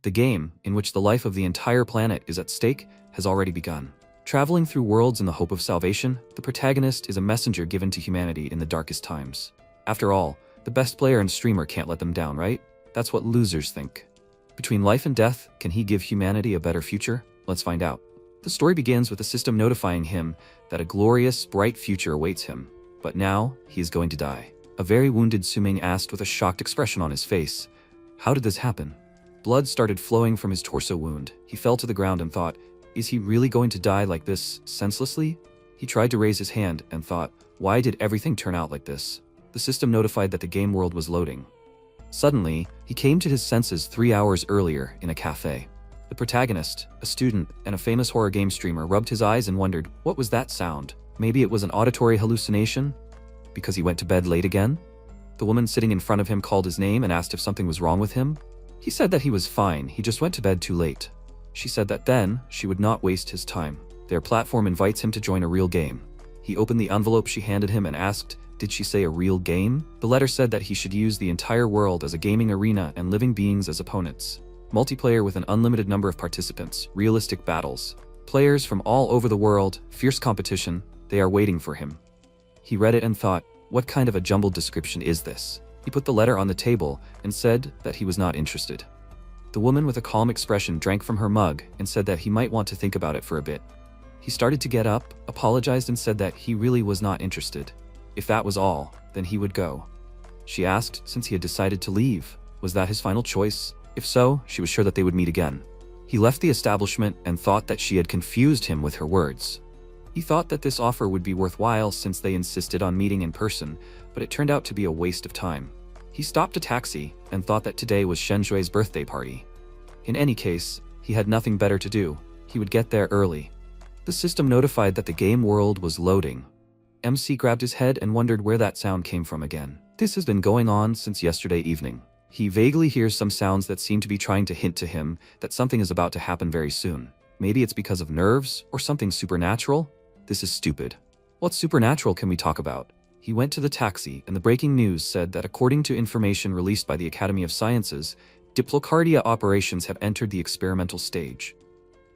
The game, in which the life of the entire planet is at stake, has already begun. Traveling through worlds in the hope of salvation, the protagonist is a messenger given to humanity in the darkest times. After all, the best player and streamer can't let them down, right? That's what losers think. Between life and death, can he give humanity a better future? Let's find out. The story begins with the system notifying him that a glorious, bright future awaits him. But now, he is going to die. A very wounded Suming asked with a shocked expression on his face, "How did this happen?" Blood started flowing from his torso wound. He fell to the ground and thought, is he really going to die like this, senselessly? He tried to raise his hand and thought, why did everything turn out like this? The system notified that the game world was loading. Suddenly, he came to his senses 3 hours earlier in a cafe. The protagonist, a student and a famous horror game streamer, rubbed his eyes and wondered, what was that sound? Maybe it was an auditory hallucination? Because he went to bed late again? The woman sitting in front of him called his name and asked if something was wrong with him. He said that he was fine, he just went to bed too late. She said that then, she would not waste his time. Their platform invites him to join a real game. He opened the envelope she handed him and asked, did she say a real game? The letter said that he should use the entire world as a gaming arena and living beings as opponents. Multiplayer with an unlimited number of participants, realistic battles. Players from all over the world, fierce competition, they are waiting for him. He read it and thought, what kind of a jumbled description is this? He put the letter on the table and said that he was not interested. The woman with a calm expression drank from her mug and said that he might want to think about it for a bit. He started to get up, apologized and said that he really was not interested. If that was all, then he would go. She asked, since he had decided to leave, was that his final choice? If so, she was sure that they would meet again. He left the establishment and thought that she had confused him with her words. He thought that this offer would be worthwhile since they insisted on meeting in person, but it turned out to be a waste of time. He stopped a taxi and thought that today was Shen Shui's birthday party. In any case, he had nothing better to do. He would get there early. The system notified that the game world was loading. MC grabbed his head and wondered where that sound came from again. This has been going on since yesterday evening. He vaguely hears some sounds that seem to be trying to hint to him that something is about to happen very soon. Maybe it's because of nerves or something supernatural? This is stupid. What supernatural can we talk about? He went to the taxi and the breaking news said that according to information released by the Academy of Sciences, Diplocardia operations have entered the experimental stage.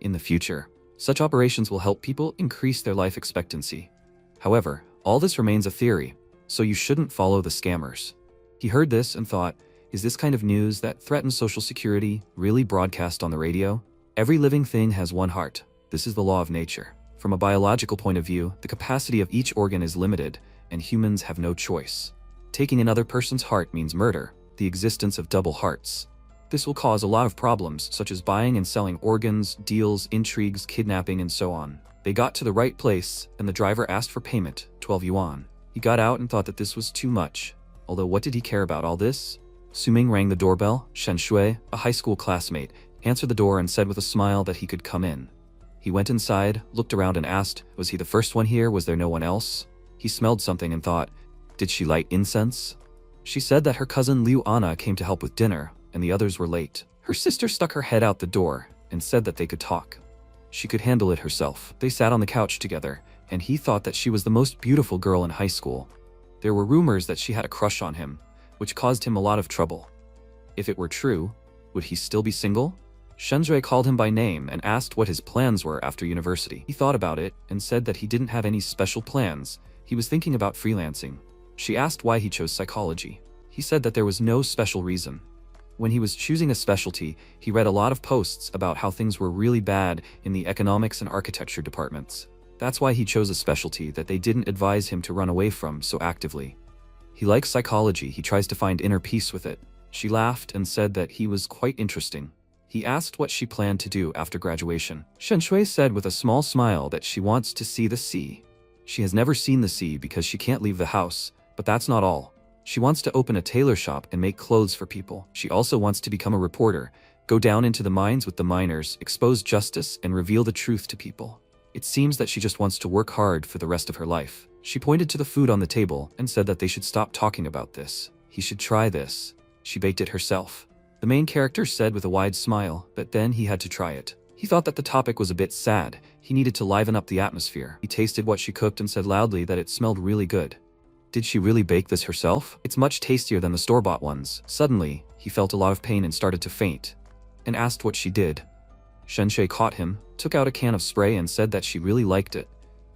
In the future, such operations will help people increase their life expectancy. However, all this remains a theory, so you shouldn't follow the scammers. He heard this and thought, is this kind of news that threatens social security really broadcast on the radio? Every living thing has one heart. This is the law of nature. From a biological point of view, the capacity of each organ is limited, and humans have no choice. Taking another person's heart means murder, the existence of double hearts. This will cause a lot of problems, such as buying and selling organs, deals, intrigues, kidnapping, and so on. They got to the right place, and the driver asked for payment, 12 yuan. He got out and thought that this was too much. Although what did he care about all this? Suming rang the doorbell. Shen Shui, a high school classmate, answered the door and said with a smile that he could come in. He went inside, looked around and asked, was he the first one here? Was there no one else? He smelled something and thought, did she light incense? She said that her cousin Liu Anna came to help with dinner, and the others were late. Her sister stuck her head out the door and said that they could talk. She could handle it herself. They sat on the couch together, and he thought that she was the most beautiful girl in high school. There were rumors that she had a crush on him, which caused him a lot of trouble. If it were true, would he still be single? Shenzhui called him by name and asked what his plans were after university. He thought about it and said that he didn't have any special plans. He was thinking about freelancing. She asked why he chose psychology. He said that there was no special reason. When he was choosing a specialty, he read a lot of posts about how things were really bad in the economics and architecture departments. That's why he chose a specialty that they didn't advise him to run away from so actively. He likes psychology. He tries to find inner peace with it. She laughed and said that he was quite interesting. He asked what she planned to do after graduation. Shen Shui said with a small smile that she wants to see the sea. She has never seen the sea because she can't leave the house, but that's not all. She wants to open a tailor shop and make clothes for people. She also wants to become a reporter, go down into the mines with the miners, expose justice, and reveal the truth to people. It seems that she just wants to work hard for the rest of her life. She pointed to the food on the table and said that they should stop talking about this. He should try this. She baked it herself. The main character said with a wide smile, but then he had to try it. He thought that the topic was a bit sad. He needed to liven up the atmosphere. He tasted what she cooked and said loudly that it smelled really good. Did she really bake this herself? It's much tastier than the store-bought ones. Suddenly, he felt a lot of pain and started to faint. and asked what she did. Shui caught him, took out a can of spray and said that she really liked it.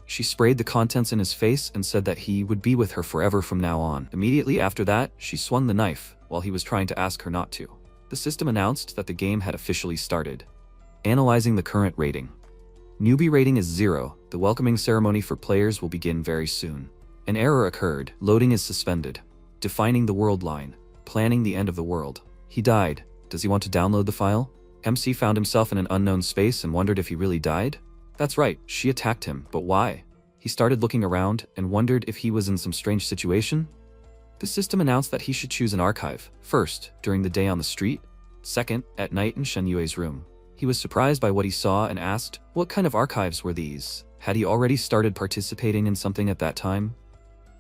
She sprayed the contents in his face and said that he would be with her forever from now on. Immediately after that, she swung the knife while he was trying to ask her not to. The system announced that the game had officially started. Analyzing the current rating. Newbie rating is 0. The welcoming ceremony for players will begin very soon. An error occurred. Loading is suspended. Defining the world line. Planning the end of the world. He died. Does he want to download the file? MC found himself in an unknown space and wondered if he really died. That's right, she attacked him, but why? He started looking around and wondered if he was in some strange situation. The system announced that he should choose an archive, first, during the day on the street, second, at night in Shen Yue's room. He was surprised by what he saw and asked, what kind of archives were these? Had he already started participating in something at that time?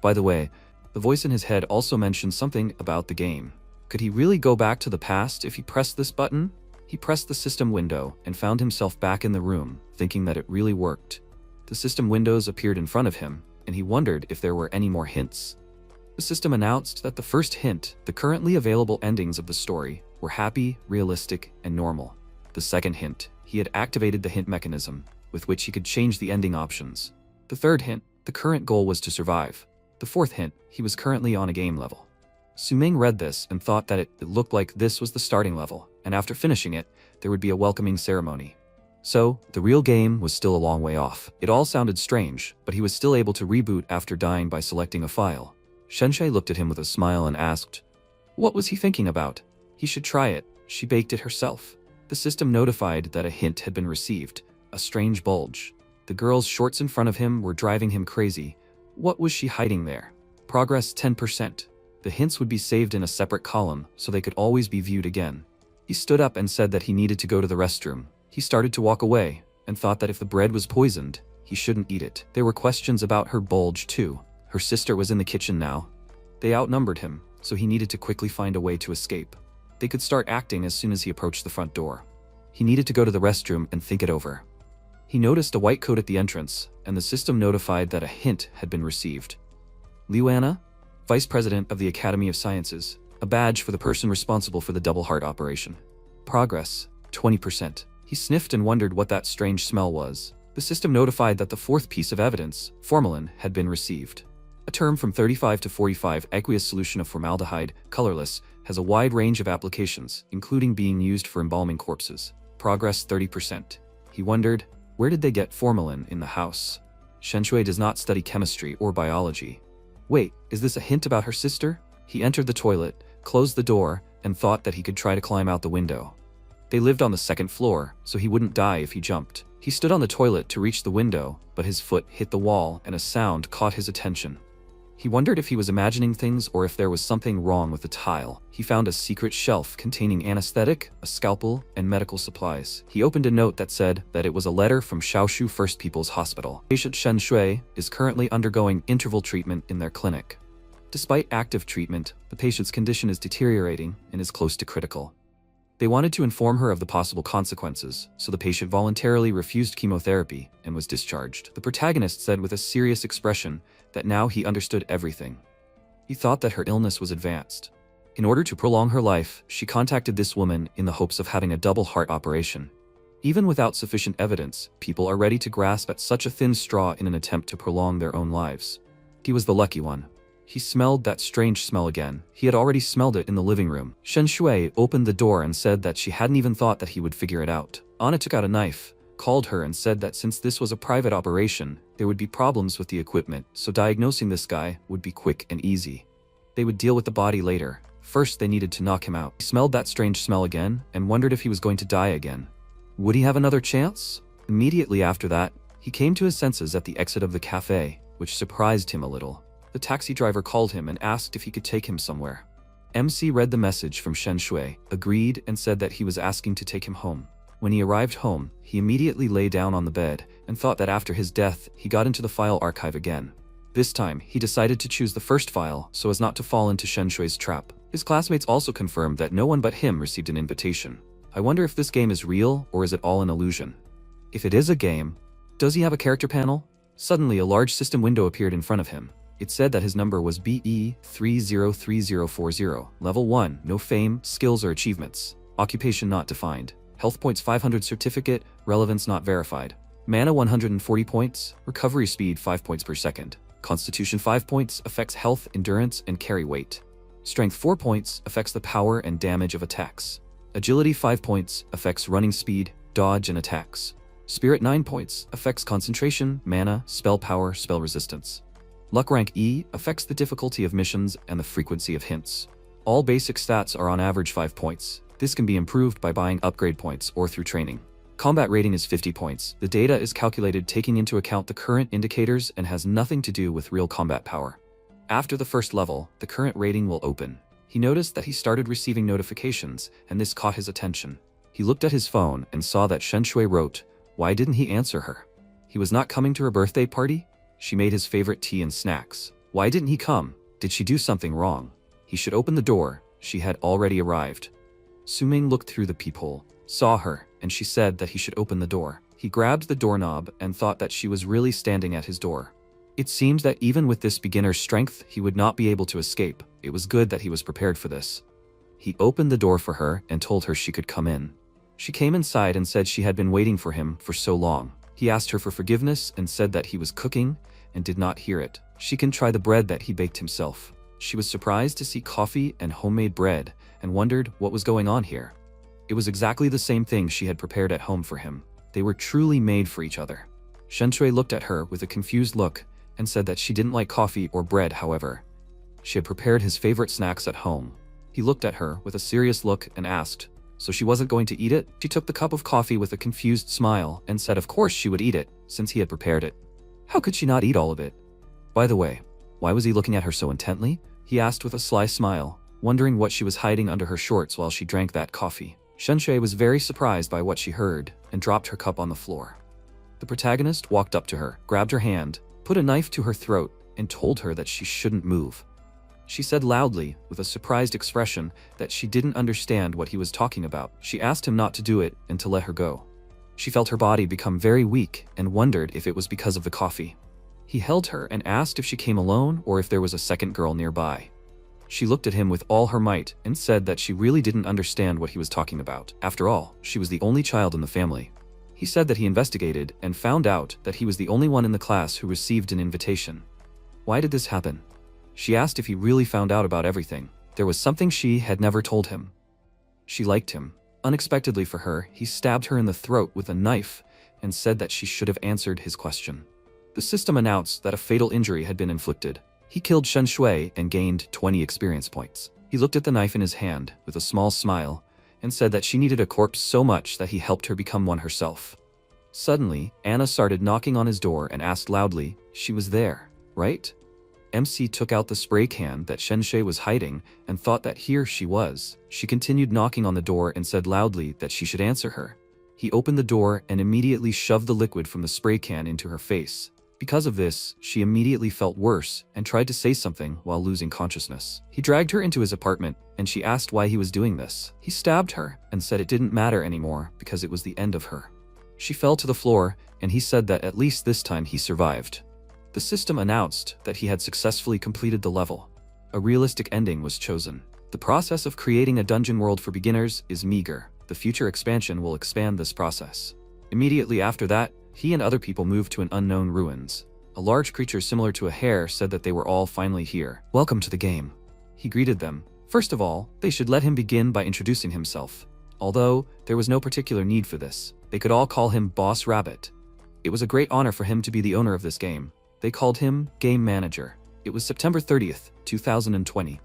By the way, the voice in his head also mentioned something about the game. Could he really go back to the past if he pressed this button? He pressed the system window and found himself back in the room, thinking that it really worked. The system windows appeared in front of him, and he wondered if there were any more hints. The system announced that the first hint, the currently available endings of the story, were happy, realistic, and normal. The second hint, he had activated the hint mechanism, with which he could change the ending options. The third hint, the current goal was to survive. The fourth hint, he was currently on a game level. Suming read this and thought that it looked like this was the starting level, and after finishing it, there would be a welcoming ceremony. So, the real game was still a long way off. It all sounded strange, but he was still able to reboot after dying by selecting a file. Shui looked at him with a smile and asked, what was he thinking about? He should try it. She baked it herself. The system notified that a hint had been received, a strange bulge. The girl's shorts in front of him were driving him crazy. What was she hiding there? Progress 10%. The hints would be saved in a separate column, so they could always be viewed again. He stood up and said that he needed to go to the restroom. He started to walk away, and thought that if the bread was poisoned, he shouldn't eat it. There were questions about her bulge too. Her sister was in the kitchen now. They outnumbered him, so he needed to quickly find a way to escape. They could start acting as soon as he approached the front door. He needed to go to the restroom and think it over. He noticed a white coat at the entrance, and the system notified that a hint had been received. Liuana, Vice President of the Academy of Sciences, a badge for the person responsible for the double heart operation. Progress, 20%. He sniffed and wondered what that strange smell was. The system notified that the fourth piece of evidence, formalin, had been received. A term from 35 to 45 aqueous solution of formaldehyde, colorless, has a wide range of applications, including being used for embalming corpses. Progress 30%. He wondered, where did they get formalin in the house? Shui does not study chemistry or biology. Wait, is this a hint about her sister? He entered the toilet, closed the door, and thought that he could try to climb out the window. They lived on the second floor, so he wouldn't die if he jumped. He stood on the toilet to reach the window, but his foot hit the wall and a sound caught his attention. He wondered if he was imagining things or if there was something wrong with the tile. He found a secret shelf containing anesthetic, a scalpel, and medical supplies. He opened a note that said that it was a letter from Shaoshu First People's Hospital. Patient Shen Shui is currently undergoing interval treatment in their clinic. Despite active treatment, the patient's condition is deteriorating and is close to critical. They wanted to inform her of the possible consequences, so the patient voluntarily refused chemotherapy and was discharged. The protagonist said with a serious expression that now he understood everything. He thought that her illness was advanced. In order to prolong her life, she contacted this woman in the hopes of having a double heart operation. Even without sufficient evidence, people are ready to grasp at such a thin straw in an attempt to prolong their own lives. He was the lucky one. He smelled that strange smell again. He had already smelled it in the living room. Shen Shui opened the door and said that she hadn't even thought that he would figure it out. Anna took out a knife, called her and said that since this was a private operation, there would be problems with the equipment, so diagnosing this guy would be quick and easy. They would deal with the body later. First, they needed to knock him out. He smelled that strange smell again and wondered if he was going to die again. Would he have another chance? Immediately after that, he came to his senses at the exit of the cafe, which surprised him a little. The taxi driver called him and asked if he could take him somewhere. MC read the message from Shen Shui, agreed, and said that he was asking to take him home. When he arrived home, he immediately lay down on the bed and thought that after his death, he got into the file archive again. This time, he decided to choose the first file so as not to fall into Shen Shui's trap. His classmates also confirmed that no one but him received an invitation. I wonder if this game is real or is it all an illusion? If it is a game, does he have a character panel? Suddenly, a large system window appeared in front of him. It said that his number was BE303040, level 1, no fame, skills or achievements. Occupation not defined. Health points 500 certificate, relevance not verified. Mana 140 points, recovery speed 5 points per second. Constitution 5 points, affects health, endurance, and carry weight. Strength 4 points, affects the power and damage of attacks. Agility 5 points, affects running speed, dodge, and attacks. Spirit 9 points, affects concentration, mana, spell power, spell resistance. Luck rank E, affects the difficulty of missions and the frequency of hints. All basic stats are on average 5 points. This can be improved by buying upgrade points or through training. Combat rating is 50 points. The data is calculated taking into account the current indicators and has nothing to do with real combat power. After the first level, the current rating will open. He noticed that he started receiving notifications, and this caught his attention. He looked at his phone and saw that Shen Shui wrote, "Why didn't he answer her? He was not coming to her birthday party? She made his favorite tea and snacks. Why didn't he come? Did she do something wrong? He should open the door. She had already arrived." Suming looked through the peephole, saw her, and she said that he should open the door. He grabbed the doorknob and thought that she was really standing at his door. It seemed that even with this beginner's strength, he would not be able to escape. It was good that he was prepared for this. He opened the door for her and told her she could come in. She came inside and said she had been waiting for him for so long. He asked her for forgiveness and said that he was cooking and did not hear it. She can try the bread that he baked himself. She was surprised to see coffee and homemade bread and wondered what was going on here. It was exactly the same thing she had prepared at home for him. They were truly made for each other. Shen Shui looked at her with a confused look and said that she didn't like coffee or bread, however. She had prepared his favorite snacks at home. He looked at her with a serious look and asked, "So she wasn't going to eat it?" She took the cup of coffee with a confused smile and said of course she would eat it, since he had prepared it. How could she not eat all of it? By the way, why was he looking at her so intently? He asked with a sly smile, wondering what she was hiding under her shorts while she drank that coffee. Shen Shui was very surprised by what she heard and dropped her cup on the floor. The protagonist walked up to her, grabbed her hand, put a knife to her throat, and told her that she shouldn't move. She said loudly, with a surprised expression, that she didn't understand what he was talking about. She asked him not to do it and to let her go. She felt her body become very weak and wondered if it was because of the coffee. He held her and asked if she came alone or if there was a second girl nearby. She looked at him with all her might and said that she really didn't understand what he was talking about. After all, she was the only child in the family. He said that he investigated and found out that he was the only one in the class who received an invitation. Why did this happen? She asked if he really found out about everything. There was something she had never told him. She liked him. Unexpectedly for her, he stabbed her in the throat with a knife and said that she should have answered his question. The system announced that a fatal injury had been inflicted. He killed Shen Shui and gained 20 experience points. He looked at the knife in his hand with a small smile and said that she needed a corpse so much that he helped her become one herself. Suddenly, Anna started knocking on his door and asked loudly, "She was there, right?" MC took out the spray can that Shen Shui was hiding and thought that here she was. She continued knocking on the door and said loudly that she should answer her. He opened the door and immediately shoved the liquid from the spray can into her face. Because of this, she immediately felt worse and tried to say something while losing consciousness. He dragged her into his apartment and she asked why he was doing this. He stabbed her and said it didn't matter anymore because it was the end of her. She fell to the floor and he said that at least this time he survived. The system announced that he had successfully completed the level. A realistic ending was chosen. The process of creating a dungeon world for beginners is meager. The future expansion will expand this process. Immediately after that, he and other people moved to an unknown ruins. A large creature similar to a hare said that they were all finally here. "Welcome to the game." He greeted them. First of all, they should let him begin by introducing himself. Although, there was no particular need for this. They could all call him Boss Rabbit. It was a great honor for him to be the owner of this game. They called him Game Manager. It was September 30th, 2020.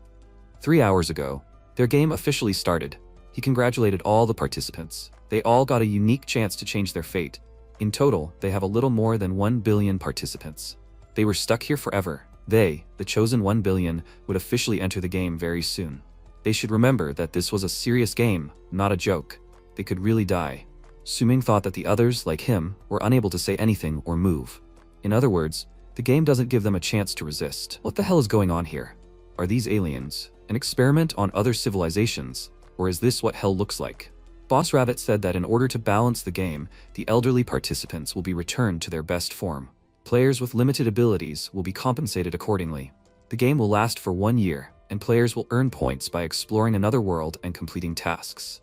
3 hours ago, their game officially started. He congratulated all the participants. They all got a unique chance to change their fate. In total, they have a little more than 1 billion participants. They were stuck here forever. They, the chosen 1 billion, would officially enter the game very soon. They should remember that this was a serious game, not a joke. They could really die. Suming thought that the others, like him, were unable to say anything or move. In other words, the game doesn't give them a chance to resist. What the hell is going on here? Are these aliens? An experiment on other civilizations? Or is this what hell looks like? Boss Rabbit said that in order to balance the game, the elderly participants will be returned to their best form. Players with limited abilities will be compensated accordingly. The game will last for 1 year, and players will earn points by exploring another world and completing tasks.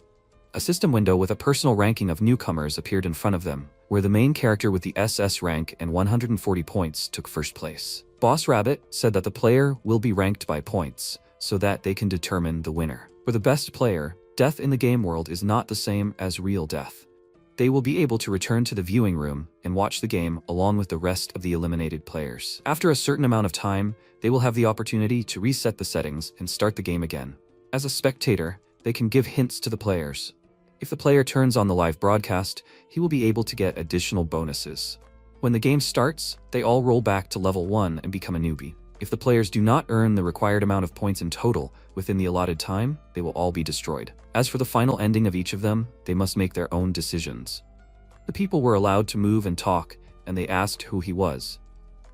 A system window with a personal ranking of newcomers appeared in front of them, where the main character with the SS rank and 140 points took first place. Boss Rabbit said that the player will be ranked by points, so that they can determine the winner. For the best player, death in the game world is not the same as real death. They will be able to return to the viewing room and watch the game along with the rest of the eliminated players. After a certain amount of time, they will have the opportunity to reset the settings and start the game again. As a spectator, they can give hints to the players. If the player turns on the live broadcast, he will be able to get additional bonuses. When the game starts, they all roll back to level 1 and become a newbie. If the players do not earn the required amount of points in total within the allotted time, they will all be destroyed. As for the final ending of each of them, they must make their own decisions. The people were allowed to move and talk, and they asked who he was.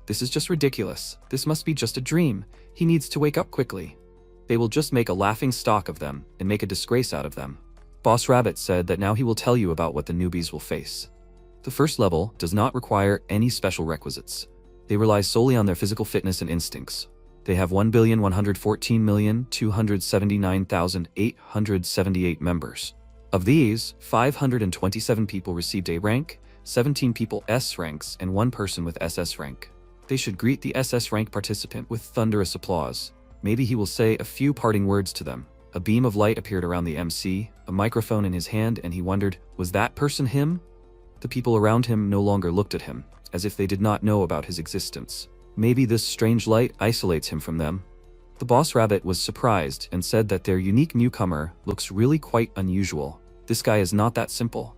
"This is just ridiculous. This must be just a dream. He needs to wake up quickly." They will just make a laughing stock of them and make a disgrace out of them. Boss Rabbit said that now he will tell you about what the newbies will face. The first level does not require any special requisites. They rely solely on their physical fitness and instincts. They have 1,114,279,878 members. Of these, 527 people received A rank, 17 people S ranks, and 1 person with SS rank. They should greet the SS rank participant with thunderous applause. Maybe he will say a few parting words to them. A beam of light appeared around the MC, a microphone in his hand, and he wondered, was that person him? The people around him no longer looked at him, as if they did not know about his existence. Maybe this strange light isolates him from them. The Boss Rabbit was surprised and said that their unique newcomer looks really quite unusual. This guy is not that simple.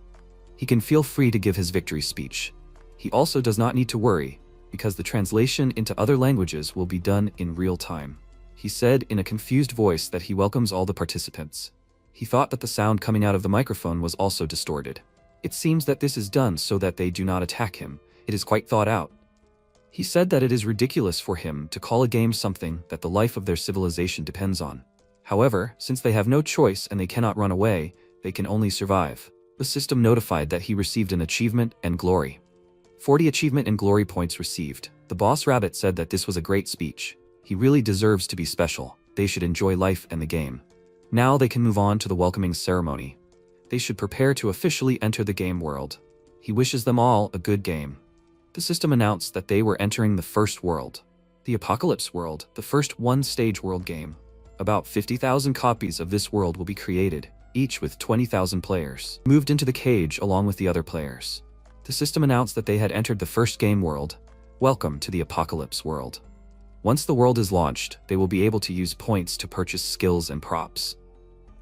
He can feel free to give his victory speech. He also does not need to worry, because the translation into other languages will be done in real time. He said in a confused voice that he welcomes all the participants. He thought that the sound coming out of the microphone was also distorted. It seems that this is done so that they do not attack him. It is quite thought out. He said that it is ridiculous for him to call a game something that the life of their civilization depends on. However, since they have no choice and they cannot run away, they can only survive. The system notified that he received an achievement and glory. 40 achievement and glory points received. The Boss Rabbit said that this was a great speech. He really deserves to be special. They should enjoy life and the game. Now they can move on to the welcoming ceremony. They should prepare to officially enter the game world. He wishes them all a good game. The system announced that they were entering the first world. The Apocalypse World, the first one-stage world game. About 50,000 copies of this world will be created, each with 20,000 players, moved into the cage along with the other players. The system announced that they had entered the first game world. Welcome to the Apocalypse World. Once the world is launched, they will be able to use points to purchase skills and props.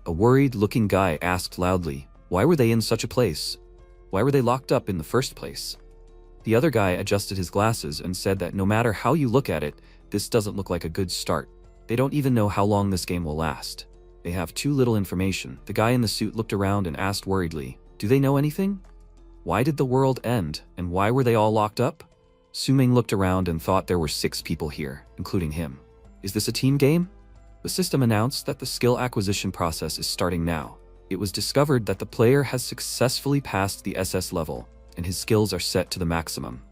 A worried-looking guy asked loudly, why were they in such a place? Why were they locked up in the first place? The other guy adjusted his glasses and said that no matter how you look at it, this doesn't look like a good start. They don't even know how long this game will last. They have too little information. The guy in the suit looked around and asked worriedly, do they know anything? Why did the world end, and why were they all locked up? Suming looked around and thought there were 6 people here, including him. Is this a team game? The system announced that the skill acquisition process is starting now. It was discovered that the player has successfully passed the SS level, and his skills are set to the maximum.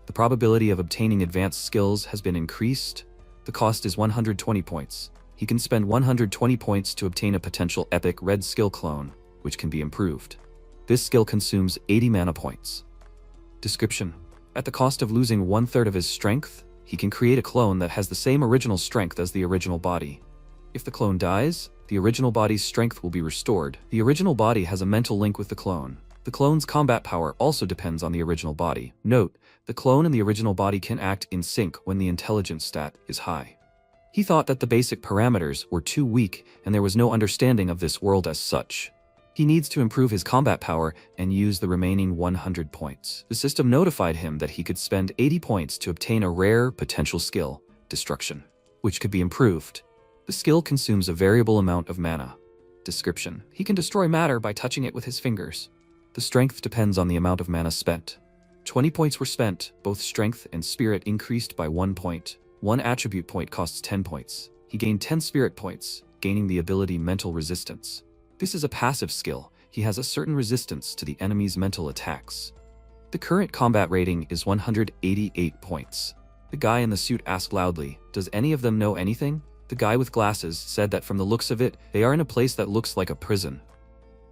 The probability of obtaining advanced skills has been increased. The cost is 120 points. He can spend 120 points to obtain a potential epic red skill clone, which can be improved. This skill consumes 80 mana points. Description: at the cost of losing 1/3 of his strength, he can create a clone that has the same original strength as the original body. If the clone dies, the original body's strength will be restored. The original body has a mental link with the clone. The clone's combat power also depends on the original body. Note, the clone and the original body can act in sync when the intelligence stat is high. He thought that the basic parameters were too weak and there was no understanding of this world as such. He needs to improve his combat power and use the remaining 100 points. The system notified him that he could spend 80 points to obtain a rare potential skill, Destruction, which could be improved. The skill consumes a variable amount of mana. Description: he can destroy matter by touching it with his fingers. The strength depends on the amount of mana spent. 20 points were spent, both strength and spirit increased by 1 point. 1 attribute point costs 10 points. He gained 10 spirit points, gaining the ability Mental Resistance. This is a passive skill. He has a certain resistance to the enemy's mental attacks. The current combat rating is 188 points. The guy in the suit asked loudly, does any of them know anything? The guy with glasses said that from the looks of it, they are in a place that looks like a prison.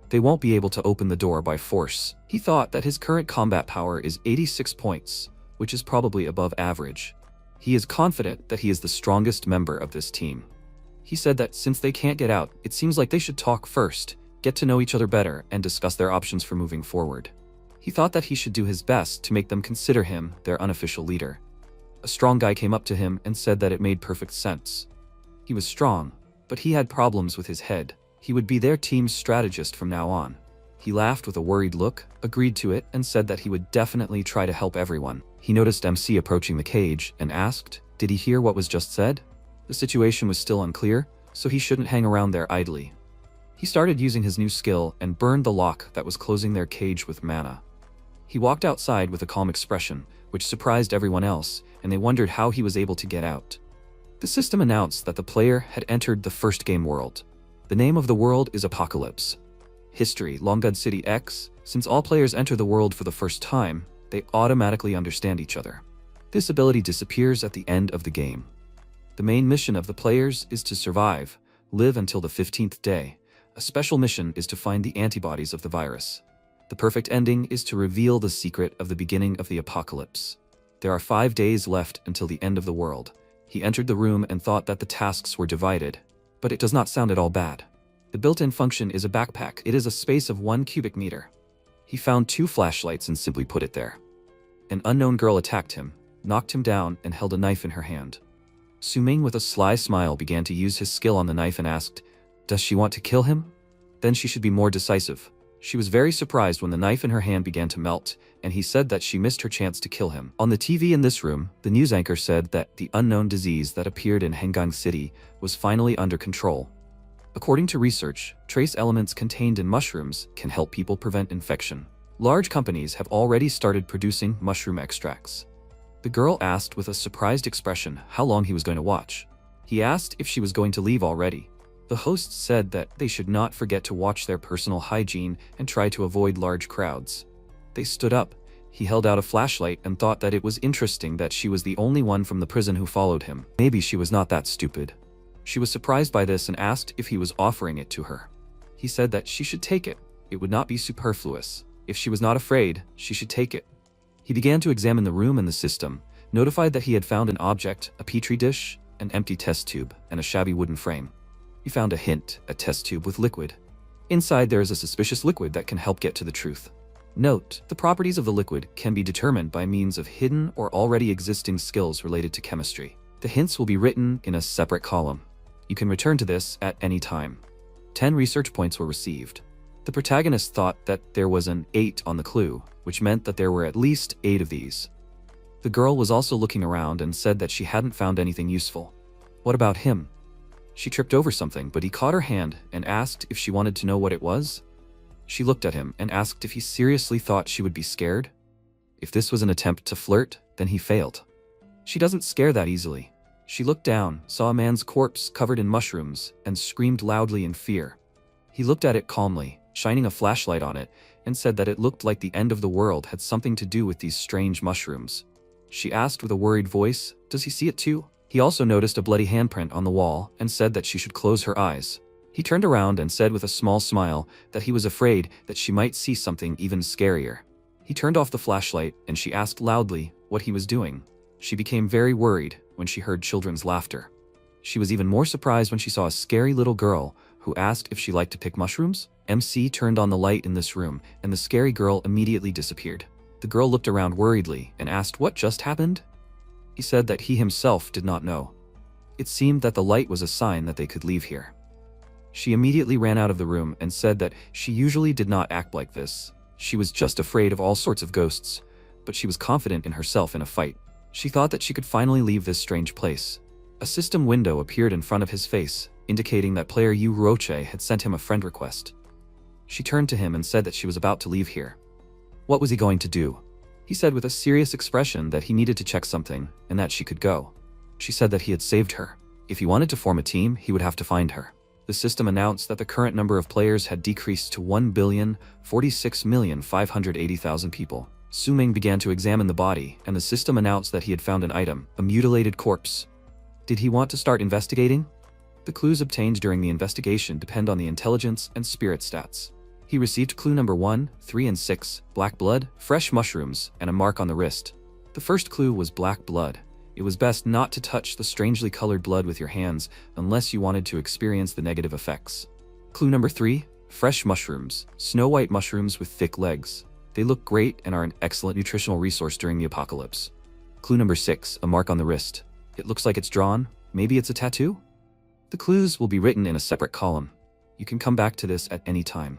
They won't be able to open the door by force. He thought that his current combat power is 86 points, which is probably above average. He is confident that he is the strongest member of this team. He said that since they can't get out, it seems like they should talk first, get to know each other better, and discuss their options for moving forward. He thought that he should do his best to make them consider him their unofficial leader. A strong guy came up to him and said that it made perfect sense. He was strong, but he had problems with his head. He would be their team's strategist from now on. He laughed with a worried look, agreed to it, and said that he would definitely try to help everyone. He noticed MC approaching the cage and asked, did he hear what was just said? The situation was still unclear, so he shouldn't hang around there idly. He started using his new skill and burned the lock that was closing their cage with mana. He walked outside with a calm expression, which surprised everyone else, and they wondered how he was able to get out. The system announced that the player had entered the first game world. The name of the world is Apocalypse. History, Longgud City X. Since all players enter the world for the first time, they automatically understand each other. This ability disappears at the end of the game. The main mission of the players is to survive, live until the 15th day. A special mission is to find the antibodies of the virus. The perfect ending is to reveal the secret of the beginning of the apocalypse. There are 5 days left until the end of the world. He entered the room and thought that the tasks were divided, but it does not sound at all bad. The built-in function is a backpack. It is a space of 1 cubic meter. He found 2 flashlights and simply put it there. An unknown girl attacked him, knocked him down, and held a knife in her hand. Su-ming with a sly smile began to use his skill on the knife and asked, does she want to kill him? Then she should be more decisive. She was very surprised when the knife in her hand began to melt, and he said that she missed her chance to kill him. On the TV in this room, the news anchor said that the unknown disease that appeared in Hengang City was finally under control. According to research, trace elements contained in mushrooms can help people prevent infection. Large companies have already started producing mushroom extracts. The girl asked with a surprised expression how long he was going to watch. He asked if she was going to leave already. The host said that they should not forget to watch their personal hygiene and try to avoid large crowds. They stood up. He held out a flashlight and thought that it was interesting that she was the only one from the prison who followed him. Maybe she was not that stupid. She was surprised by this and asked if he was offering it to her. He said that she should take it. It would not be superfluous. If she was not afraid, she should take it. He began to examine the room and the system, notified that he had found an object, a petri dish, an empty test tube, and a shabby wooden frame. He found a hint, a test tube with liquid. Inside there is a suspicious liquid that can help get to the truth. Note, the properties of the liquid can be determined by means of hidden or already existing skills related to chemistry. The hints will be written in a separate column. You can return to this at any time. 10 research points were received. The protagonist thought that there was an 8 on the clue, which meant that there were at least 8 of these. The girl was also looking around and said that she hadn't found anything useful. What about him? She tripped over something, but he caught her hand and asked if she wanted to know what it was. She looked at him and asked if he seriously thought she would be scared. If this was an attempt to flirt, then he failed. She doesn't scare that easily. She looked down, saw a man's corpse covered in mushrooms, and screamed loudly in fear. He looked at it calmly, shining a flashlight on it, and said that it looked like the end of the world had something to do with these strange mushrooms. She asked with a worried voice, does he see it too? He also noticed a bloody handprint on the wall and said that she should close her eyes. He turned around and said with a small smile that he was afraid that she might see something even scarier. He turned off the flashlight and she asked loudly what he was doing. She became very worried when she heard children's laughter. She was even more surprised when she saw a scary little girl who asked if she liked to pick mushrooms. MC turned on the light in this room and the scary girl immediately disappeared. The girl looked around worriedly and asked what just happened. He said that he himself did not know. It seemed that the light was a sign that they could leave here. She immediately ran out of the room and said that she usually did not act like this. She was just afraid of all sorts of ghosts, but she was confident in herself in a fight. She thought that she could finally leave this strange place. A system window appeared in front of his face, indicating that player Yu Roche had sent him a friend request. She turned to him and said that she was about to leave here. What was he going to do? He said with a serious expression that he needed to check something and that she could go. She said that he had saved her. If he wanted to form a team, he would have to find her. The system announced that the current number of players had decreased to 1,046,580,000 people. Su-ming began to examine the body, and the system announced that he had found an item, a mutilated corpse. Did he want to start investigating? The clues obtained during the investigation depend on the intelligence and spirit stats. He received clue number 1, 3, and 6, black blood, fresh mushrooms, and a mark on the wrist. The first clue was black blood. It was best not to touch the strangely colored blood with your hands unless you wanted to experience the negative effects. Clue number 3, fresh mushrooms, snow white mushrooms with thick legs. They look great and are an excellent nutritional resource during the apocalypse. Clue number 6, a mark on the wrist. It looks like it's drawn. Maybe it's a tattoo? The clues will be written in a separate column. You can come back to this at any time.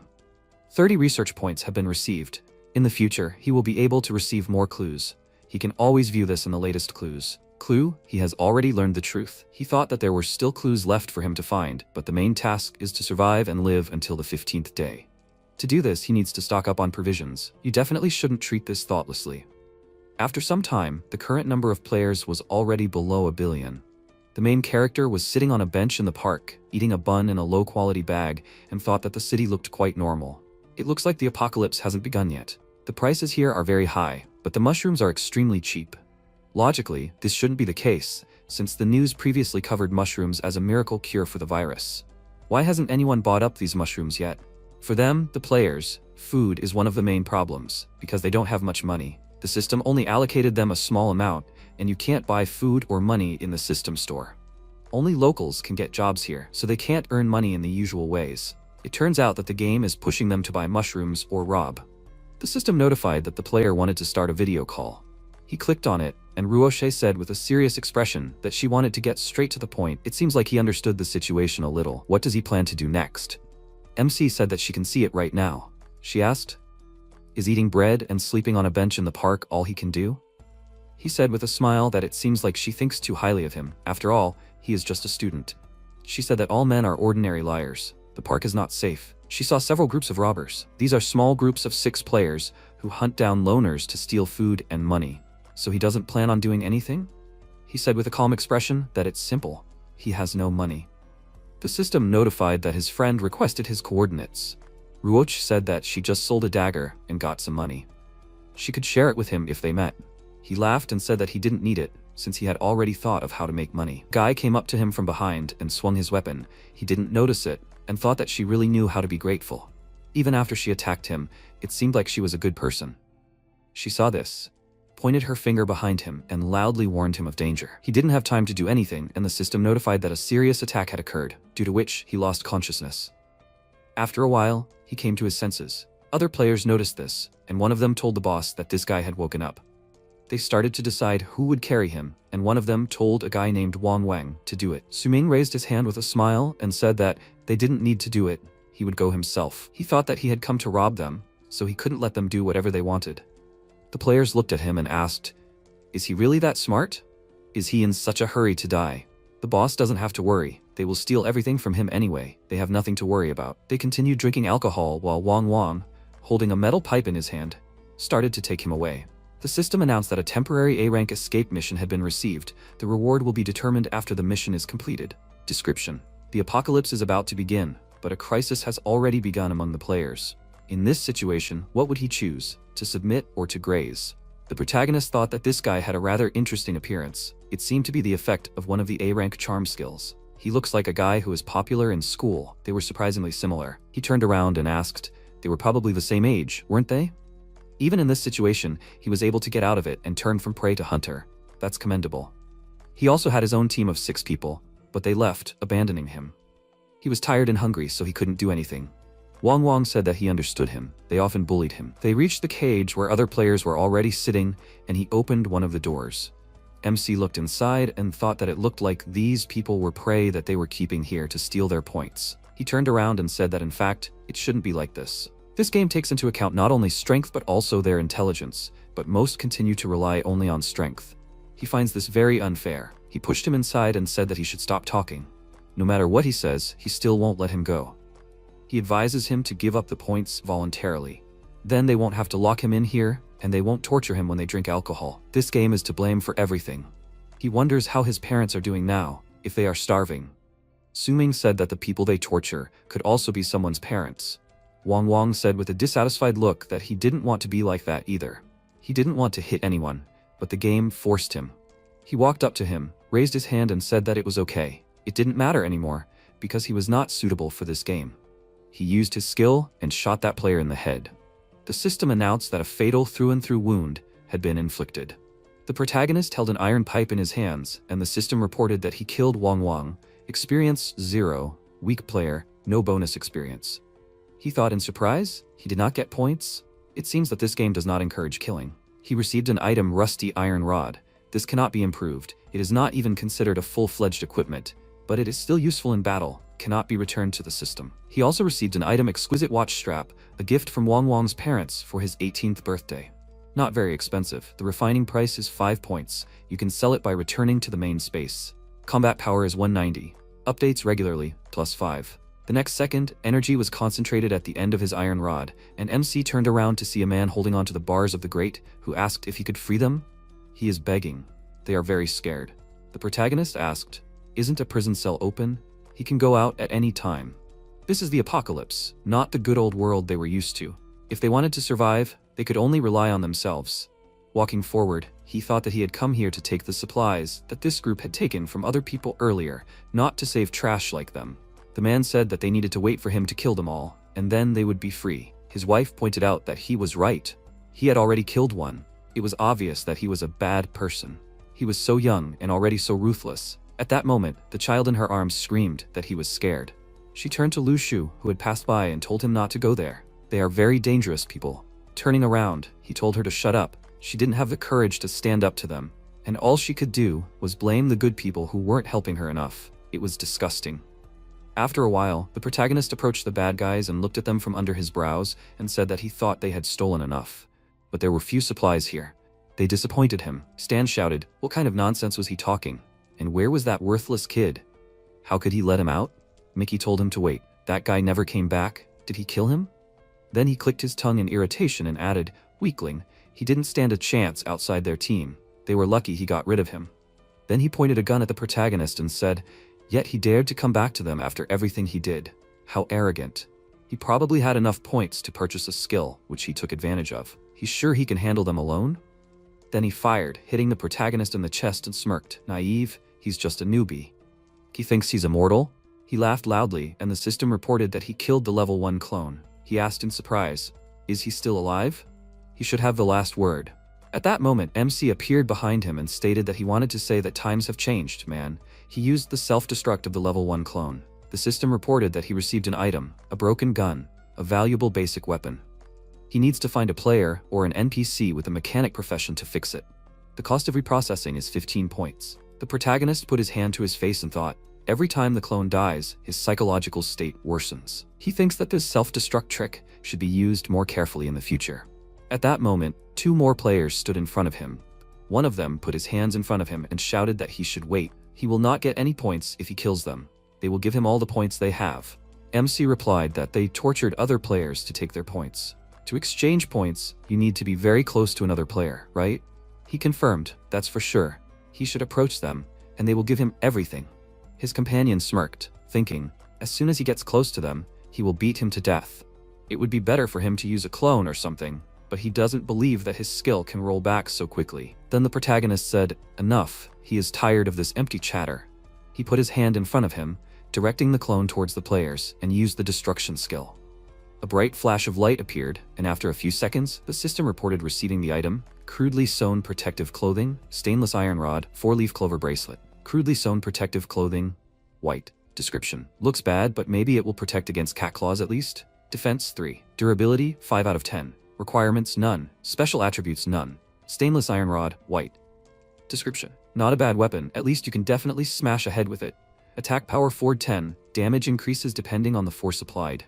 30 research points have been received. In the future, he will be able to receive more clues. He can always view this in the latest clues. Clue, he has already learned the truth. He thought that there were still clues left for him to find, but the main task is to survive and live until the 15th day. To do this, he needs to stock up on provisions. You definitely shouldn't treat this thoughtlessly. After some time, the current number of players was already below 1 billion. The main character was sitting on a bench in the park, eating a bun in a low-quality bag, and thought that the city looked quite normal. It looks like the apocalypse hasn't begun yet. The prices here are very high, but the mushrooms are extremely cheap. Logically, this shouldn't be the case, since the news previously covered mushrooms as a miracle cure for the virus. Why hasn't anyone bought up these mushrooms yet? For them, the players, food is one of the main problems, because they don't have much money. The system only allocated them a small amount, and you can't buy food or money in the system store. Only locals can get jobs here, so they can't earn money in the usual ways. It turns out that the game is pushing them to buy mushrooms or rob. The system notified that the player wanted to start a video call. He clicked on it, and Ruoshe said with a serious expression that she wanted to get straight to the point. It seems like he understood the situation a little. What does he plan to do next? MC said that she can see it right now. She asked, "Is eating bread and sleeping on a bench in the park all he can do?" He said with a smile that it seems like she thinks too highly of him. After all, he is just a student. She said that all men are ordinary liars. The park is not safe. She saw several groups of robbers. These are small groups of 6 players who hunt down loners to steal food and money. So he doesn't plan on doing anything? He said with a calm expression that it's simple. He has no money. The system notified that his friend requested his coordinates. Ruoch said that she just sold a dagger and got some money. She could share it with him if they met. He laughed and said that he didn't need it, since he had already thought of how to make money. Guy came up to him from behind and swung his weapon. He didn't notice it, and thought that she really knew how to be grateful. Even after she attacked him, it seemed like she was a good person. She saw this, pointed her finger behind him, and loudly warned him of danger. He didn't have time to do anything, and the system notified that a serious attack had occurred, due to which he lost consciousness. After a while, he came to his senses. Other players noticed this, and one of them told the boss that this guy had woken up. They started to decide who would carry him, and one of them told a guy named Wang Wang to do it. Suming raised his hand with a smile and said that they didn't need to do it, he would go himself. He thought that he had come to rob them, so he couldn't let them do whatever they wanted. The players looked at him and asked, "Is he really that smart? Is he in such a hurry to die?" The boss doesn't have to worry. They will steal everything from him anyway. They have nothing to worry about. They continued drinking alcohol while Wang Wang, holding a metal pipe in his hand, started to take him away. The system announced that a temporary A-rank escape mission had been received. The reward will be determined after the mission is completed. Description: the apocalypse is about to begin, but a crisis has already begun among the players. In this situation, what would he choose, to submit or to graze? The protagonist thought that this guy had a rather interesting appearance. It seemed to be the effect of one of the A-rank charm skills. He looks like a guy who is popular in school. They were surprisingly similar. He turned around and asked, they were probably the same age, weren't they? Even in this situation, he was able to get out of it and turn from prey to hunter. That's commendable. He also had his own team of 6 people, but they left, abandoning him. He was tired and hungry, so he couldn't do anything. Wang Wang said that he understood him. They often bullied him. They reached the cage where other players were already sitting, and he opened one of the doors. MC looked inside and thought that it looked like these people were prey that they were keeping here to steal their points. He turned around and said that in fact, it shouldn't be like this. This game takes into account not only strength but also their intelligence, but most continue to rely only on strength. He finds this very unfair. He pushed him inside and said that he should stop talking. No matter what he says, he still won't let him go. He advises him to give up the points voluntarily. Then they won't have to lock him in here, and they won't torture him when they drink alcohol. This game is to blame for everything. He wonders how his parents are doing now, if they are starving. Suming said that the people they torture could also be someone's parents. Wang Wang said with a dissatisfied look that he didn't want to be like that either. He didn't want to hit anyone, but the game forced him. He walked up to him, raised his hand and said that it was okay. It didn't matter anymore, because he was not suitable for this game. He used his skill and shot that player in the head. The system announced that a fatal through-and-through wound had been inflicted. The protagonist held an iron pipe in his hands, and the system reported that he killed Wang Wang. Experience 0, weak player, no bonus experience. He thought in surprise, he did not get points. It seems that this game does not encourage killing. He received an item rusty iron rod. This cannot be improved. It is not even considered a full-fledged equipment, but it is still useful in battle, cannot be returned to the system. He also received an item exquisite watch strap, a gift from Wang Wang's parents for his 18th birthday. Not very expensive. The refining price is 5 points. You can sell it by returning to the main space. Combat power is 190. Updates regularly, +5. The next second, energy was concentrated at the end of his iron rod, and MC turned around to see a man holding onto the bars of the grate, who asked if he could free them. He is begging. They are very scared. The protagonist asked, "Isn't a prison cell open? He can go out at any time." This is the apocalypse, not the good old world they were used to. If they wanted to survive, they could only rely on themselves. Walking forward, he thought that he had come here to take the supplies that this group had taken from other people earlier, not to save trash like them. The man said that they needed to wait for him to kill them all, and then they would be free. His wife pointed out that he was right. He had already killed one. It was obvious that he was a bad person. He was so young and already so ruthless. At that moment, the child in her arms screamed that he was scared. She turned to Lu Shu, who had passed by, and told him not to go there. They are very dangerous people. Turning around, he told her to shut up. She didn't have the courage to stand up to them, and all she could do was blame the good people who weren't helping her enough. It was disgusting. After a while, the protagonist approached the bad guys and looked at them from under his brows and said that he thought they had stolen enough. But there were few supplies here. They disappointed him. Stan shouted, "What kind of nonsense was he talking? And where was that worthless kid? How could he let him out?" Mickey told him to wait. "That guy never came back. Did he kill him?" Then he clicked his tongue in irritation and added, "Weakling. He didn't stand a chance outside their team. They were lucky he got rid of him." Then he pointed a gun at the protagonist and said, "Yet he dared to come back to them after everything he did. How arrogant." He probably had enough points to purchase a skill, which he took advantage of. He's sure he can handle them alone? Then he fired, hitting the protagonist in the chest, and smirked. Naive, he's just a newbie. He thinks he's immortal? He laughed loudly, and the system reported that he killed the level 1 clone. He asked in surprise, "Is he still alive?" He should have the last word. At that moment, MC appeared behind him and stated that he wanted to say that times have changed, man. He used the self-destruct of the level 1 clone. The system reported that he received an item, a broken gun, a valuable basic weapon. He needs to find a player or an NPC with a mechanic profession to fix it. The cost of reprocessing is 15 points. The protagonist put his hand to his face and thought, every time the clone dies, his psychological state worsens. He thinks that this self-destruct trick should be used more carefully in the future. At that moment, 2 more players stood in front of him. One of them put his hands in front of him and shouted that he should wait. He will not get any points if he kills them. They will give him all the points they have. MC replied that they tortured other players to take their points. To exchange points, you need to be very close to another player, right? He confirmed, that's for sure. He should approach them, and they will give him everything. His companion smirked, thinking, as soon as he gets close to them, he will beat him to death. It would be better for him to use a clone or something, but he doesn't believe that his skill can roll back so quickly. Then the protagonist said, enough, he is tired of this empty chatter. He put his hand in front of him, directing the clone towards the players, and used the destruction skill. A bright flash of light appeared, and after a few seconds, the system reported receiving the item, crudely sewn protective clothing, stainless iron rod, 4-leaf clover bracelet. Crudely sewn protective clothing, white. Description: looks bad, but maybe it will protect against cat claws at least. Defense 3. Durability 5 out of 10. Requirements none. Special attributes none. Stainless iron rod, white. Description: not a bad weapon, at least you can definitely smash a head with it. Attack power 410, damage increases depending on the force applied.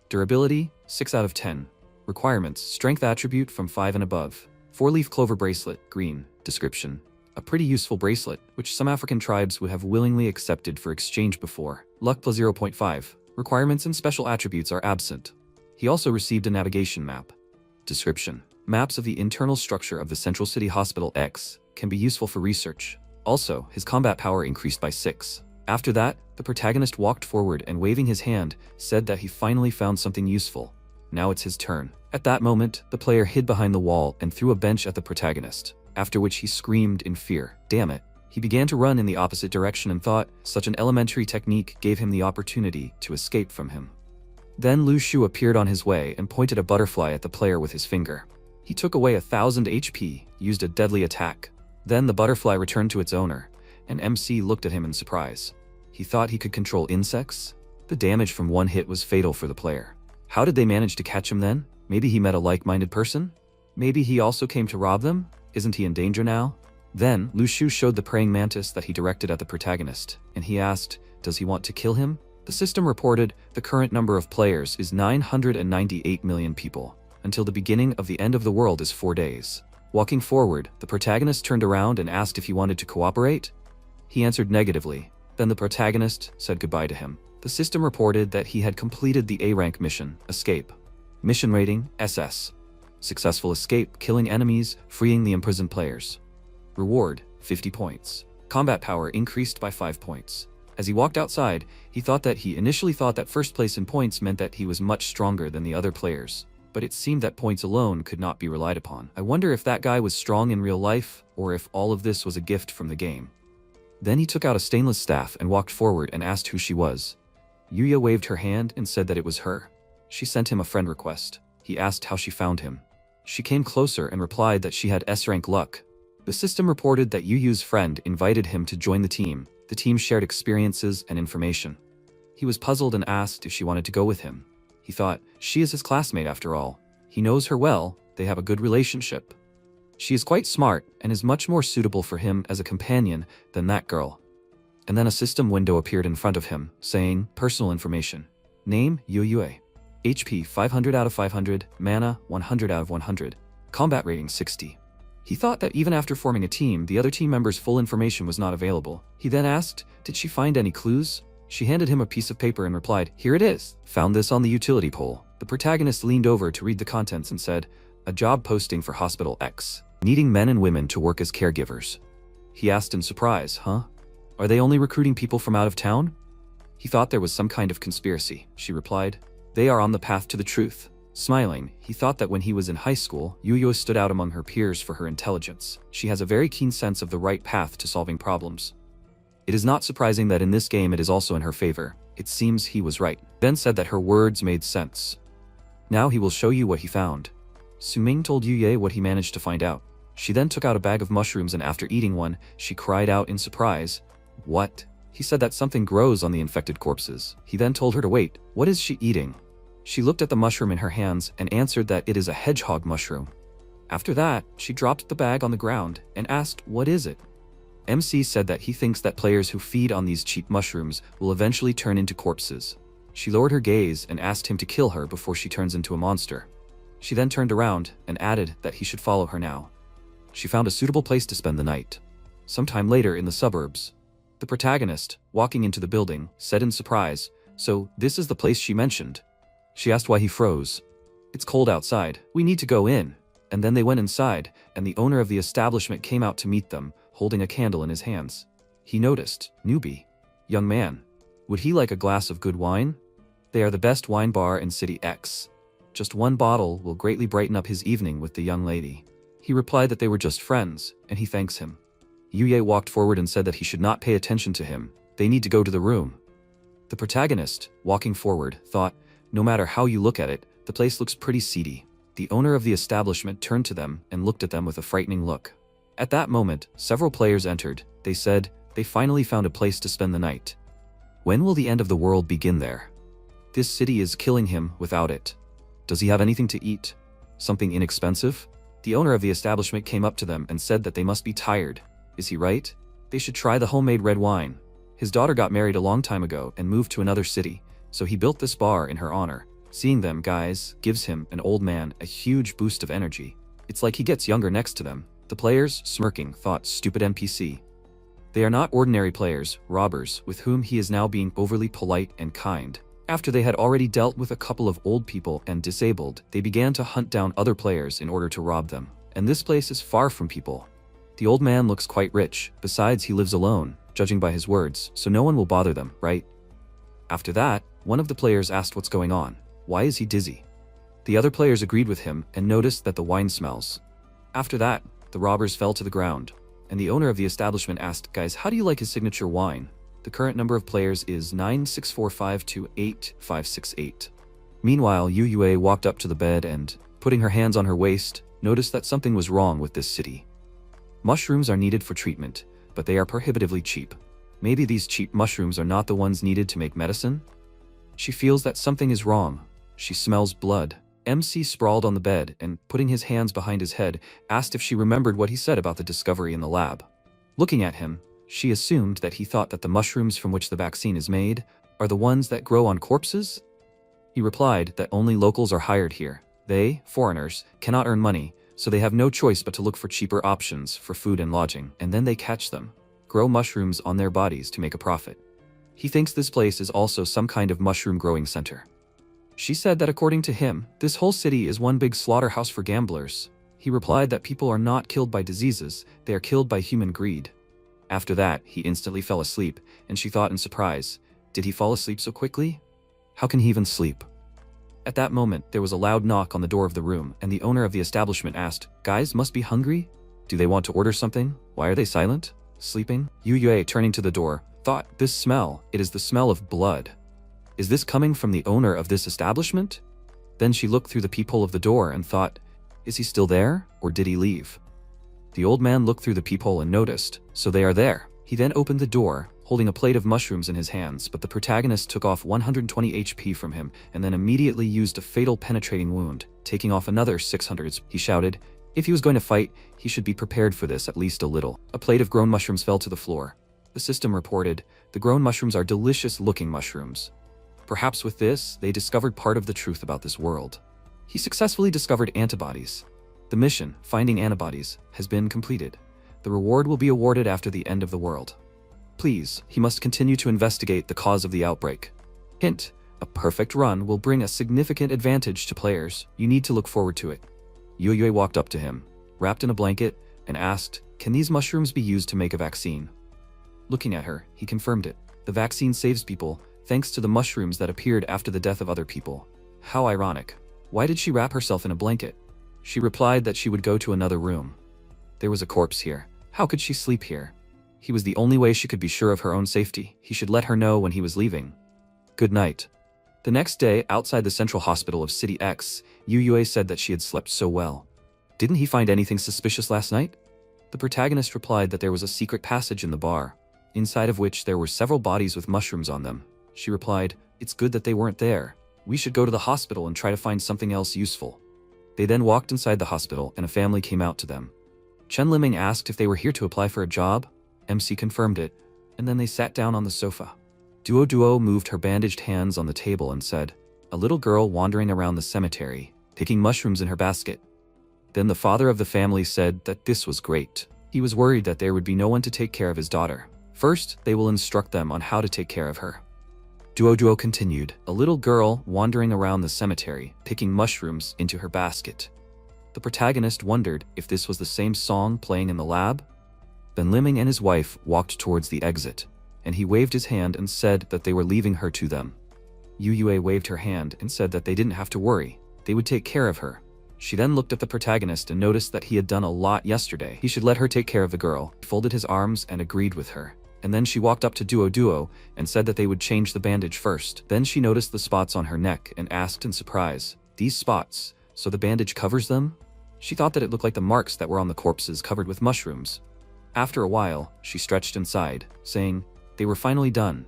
Durability 6 out of 10. Requirements: strength attribute from 5 and above. 4-leaf clover bracelet, green. Description: a pretty useful bracelet, which some African tribes would have willingly accepted for exchange before. Luck plus 0.5. Requirements and special attributes are absent. He also received a navigation map. Description: maps of the internal structure of the Central City Hospital X can be useful for research. Also, his combat power increased by 6. After that, the protagonist walked forward and, waving his hand, said that he finally found something useful. Now it's his turn. At that moment, the player hid behind the wall and threw a bench at the protagonist, after which he screamed in fear. Damn it. He began to run in the opposite direction and thought such an elementary technique gave him the opportunity to escape from him. Then Lu Shu appeared on his way and pointed a butterfly at the player with his finger. He took away 1,000 HP, used a deadly attack. Then the butterfly returned to its owner, and MC looked at him in surprise. He thought he could control insects? The damage from one hit was fatal for the player. How did they manage to catch him then? Maybe he met a like-minded person? Maybe he also came to rob them? Isn't he in danger now? Then, Lu Shu showed the praying mantis that he directed at the protagonist, and he asked, does he want to kill him? The system reported the current number of players is 998 million people. Until the beginning of the end of the world is 4 days. Walking forward, the protagonist turned around and asked if he wanted to cooperate. He answered negatively. Then the protagonist said goodbye to him. The system reported that he had completed the A-rank mission, Escape. Mission rating, SS. Successful escape, killing enemies, freeing the imprisoned players. Reward, 50 points. Combat power increased by 5 points. As he walked outside, he initially thought that first place in points meant that he was much stronger than the other players. But it seemed that points alone could not be relied upon. I wonder if that guy was strong in real life, or if all of this was a gift from the game. Then he took out a stainless staff and walked forward and asked who she was. Yuya waved her hand and said that it was her. She sent him a friend request. He asked how she found him. She came closer and replied that she had S-rank luck. The system reported that Yuyu's friend invited him to join the team. The team shared experiences and information. He was puzzled and asked if she wanted to go with him. He thought, she is his classmate after all. He knows her well, they have a good relationship. She is quite smart and is much more suitable for him as a companion than that girl. And then a system window appeared in front of him, saying, personal information. Name, Yuyue. HP 500 out of 500, mana 100 out of 100. Combat rating 60. He thought that even after forming a team, the other team members' full information was not available. He then asked, did she find any clues? She handed him a piece of paper and replied, here it is. Found this on the utility pole. The protagonist leaned over to read the contents and said, a job posting for Hospital X, needing men and women to work as caregivers. He asked in surprise, huh? Are they only recruiting people from out of town? He thought there was some kind of conspiracy. She replied, they are on the path to the truth. Smiling, he thought that when he was in high school, Yuyo stood out among her peers for her intelligence. She has a very keen sense of the right path to solving problems. It is not surprising that in this game it is also in her favor. It seems he was right. Ben said that her words made sense. Now he will show you what he found. Suming told Yuye what he managed to find out. She then took out a bag of mushrooms and after eating one, she cried out in surprise. What? He said that something grows on the infected corpses. He then told her to wait. What is she eating? She looked at the mushroom in her hands and answered that it is a hedgehog mushroom. After that, she dropped the bag on the ground and asked, what is it? MC said that he thinks that players who feed on these cheap mushrooms will eventually turn into corpses. She lowered her gaze and asked him to kill her before she turns into a monster. She then turned around and added that he should follow her now. She found a suitable place to spend the night. Sometime later in the suburbs, the protagonist, walking into the building, said in surprise, so this is the place she mentioned. She asked why he froze. It's cold outside, we need to go in. And then they went inside, and the owner of the establishment came out to meet them, holding a candle in his hands. He noticed, newbie. Young man. Would he like a glass of good wine? They are the best wine bar in City X. Just one bottle will greatly brighten up his evening with the young lady. He replied that they were just friends, and he thanks him. Yuye walked forward and said that he should not pay attention to him. They need to go to the room. The protagonist, walking forward, thought, no matter how you look at it, the place looks pretty seedy. The owner of the establishment turned to them and looked at them with a frightening look. At that moment, several players entered. They said, they finally found a place to spend the night. When will the end of the world begin there? This city is killing him without it. Does he have anything to eat? Something inexpensive? The owner of the establishment came up to them and said that they must be tired. Is he right? They should try the homemade red wine. His daughter got married a long time ago and moved to another city. So he built this bar in her honor. Seeing them, guys, gives him, an old man, a huge boost of energy. It's like he gets younger next to them. The players, smirking, thought, stupid NPC. They are not ordinary players, robbers, with whom he is now being overly polite and kind. After they had already dealt with a couple of old people and disabled, they began to hunt down other players in order to rob them. And this place is far from people. The old man looks quite rich, besides he lives alone, judging by his words, so no one will bother them, right? After that, one of the players asked what's going on. Why is he dizzy? The other players agreed with him and noticed that the wine smells. After that, the robbers fell to the ground, and the owner of the establishment asked, guys, how do you like his signature wine? The current number of players is 964528568. Meanwhile, Yu Yue walked up to the bed and, putting her hands on her waist, noticed that something was wrong with this city. Mushrooms are needed for treatment, but they are prohibitively cheap. Maybe these cheap mushrooms are not the ones needed to make medicine? She feels that something is wrong. She smells blood. MC sprawled on the bed and, putting his hands behind his head, asked if she remembered what he said about the discovery in the lab. Looking at him, she assumed that he thought that the mushrooms from which the vaccine is made are the ones that grow on corpses? He replied that only locals are hired here. They, foreigners, cannot earn money, so they have no choice but to look for cheaper options for food and lodging, and then they catch them, grow mushrooms on their bodies to make a profit. He thinks this place is also some kind of mushroom growing center. She said that according to him, this whole city is one big slaughterhouse for gamblers. He replied that people are not killed by diseases, they are killed by human greed. After that, he instantly fell asleep, and she thought in surprise, did he fall asleep so quickly? How can he even sleep? At that moment, there was a loud knock on the door of the room, and the owner of the establishment asked, "Guys must be hungry? Do they want to order something? Why are they silent? Sleeping?" Yu Yue, turning to the door, thought, this smell, it is the smell of blood. Is this coming from the owner of this establishment? Then she looked through the peephole of the door and thought, is he still there, or did he leave? The old man looked through the peephole and noticed, so they are there. He then opened the door, holding a plate of mushrooms in his hands, but the protagonist took off 120 HP from him and then immediately used a fatal penetrating wound, taking off another 600. He shouted, if he was going to fight, he should be prepared for this at least a little. A plate of grown mushrooms fell to the floor. The system reported, the grown mushrooms are delicious-looking mushrooms. Perhaps with this, they discovered part of the truth about this world. He successfully discovered antibodies. The mission, finding antibodies, has been completed. The reward will be awarded after the end of the world. Please, he must continue to investigate the cause of the outbreak. Hint, a perfect run will bring a significant advantage to players. You need to look forward to it. Yu Yue walked up to him, wrapped in a blanket, and asked, can these mushrooms be used to make a vaccine? Looking at her, he confirmed it. The vaccine saves people, thanks to the mushrooms that appeared after the death of other people. How ironic. Why did she wrap herself in a blanket? She replied that she would go to another room. There was a corpse here. How could she sleep here? He was the only way she could be sure of her own safety. He should let her know when he was leaving. Good night. The next day, outside the central hospital of City X, Yu Yue said that she had slept so well. Didn't he find anything suspicious last night? The protagonist replied that there was a secret passage in the bar, inside of which there were several bodies with mushrooms on them. She replied, it's good that they weren't there. We should go to the hospital and try to find something else useful. They then walked inside the hospital and a family came out to them. Chen Liming asked if they were here to apply for a job. MC confirmed it, and then they sat down on the sofa. Duo moved her bandaged hands on the table and said, a little girl wandering around the cemetery, picking mushrooms in her basket. Then the father of the family said that this was great. He was worried that there would be no one to take care of his daughter. First, they will instruct them on how to take care of her. Duo continued, a little girl wandering around the cemetery, picking mushrooms into her basket. The protagonist wondered if this was the same song playing in the lab. Ben Liming and his wife walked towards the exit, and he waved his hand and said that they were leaving her to them. Yu Yue waved her hand and said that they didn't have to worry, they would take care of her. She then looked at the protagonist and noticed that he had done a lot yesterday. He should let her take care of the girl. He folded his arms and agreed with her. And then she walked up to Duo and said that they would change the bandage first. Then she noticed the spots on her neck and asked in surprise, these spots, so the bandage covers them? She thought that it looked like the marks that were on the corpses covered with mushrooms. After a while, she stretched and sighed, saying, they were finally done.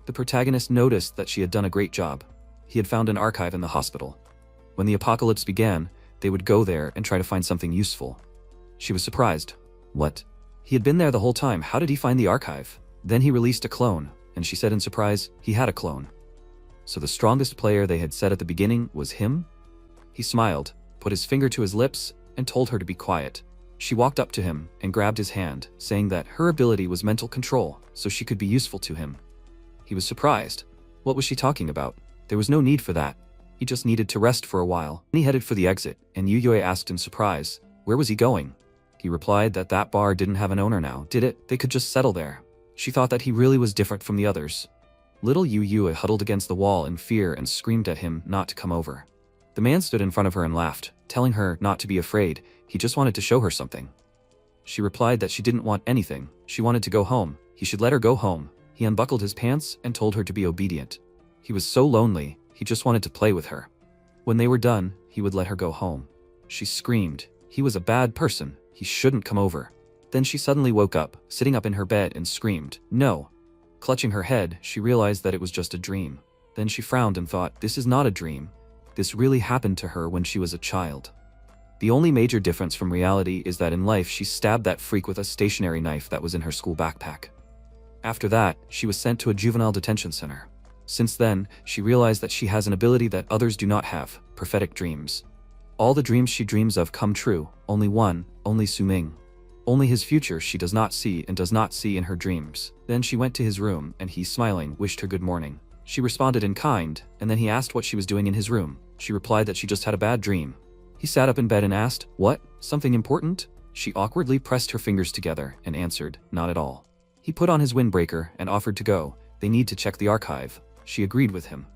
The protagonist noticed that she had done a great job. He had found an archive in the hospital. When the apocalypse began, they would go there and try to find something useful. She was surprised. What? He had been there the whole time. How did he find the archive? Then he released a clone, and she said in surprise, he had a clone. So the strongest player they had said at the beginning was him? He smiled, put his finger to his lips, and told her to be quiet. She walked up to him and grabbed his hand, saying that her ability was mental control, so she could be useful to him. He was surprised. What was she talking about? There was no need for that. He just needed to rest for a while. He headed for the exit, and Yu Yue asked in surprise, where was he going? He replied that that bar didn't have an owner now, did it? They could just settle there. She thought that he really was different from the others. Little Yu Yue huddled against the wall in fear and screamed at him not to come over. The man stood in front of her and laughed, telling her not to be afraid. He just wanted to show her something. She replied that she didn't want anything. She wanted to go home. He should let her go home. He unbuckled his pants and told her to be obedient. He was so lonely, he just wanted to play with her. When they were done, he would let her go home. She screamed. He was a bad person. He shouldn't come over. Then she suddenly woke up, sitting up in her bed, and screamed, "No." Clutching her head, she realized that it was just a dream. Then she frowned and thought, this is not a dream. This really happened to her when she was a child. The only major difference from reality is that in life she stabbed that freak with a stationary knife that was in her school backpack. After that, she was sent to a juvenile detention center. Since then, she realized that she has an ability that others do not have, prophetic dreams. All the dreams she dreams of come true, only one, only Suming. Only his future she does not see and does not see in her dreams. Then she went to his room and he, smiling, wished her good morning. She responded in kind, and then he asked what she was doing in his room. She replied that she just had a bad dream. He sat up in bed and asked, "What? Something important?" She awkwardly pressed her fingers together and answered, "Not at all." He put on his windbreaker and offered to go. They need to check the archive. She agreed with him.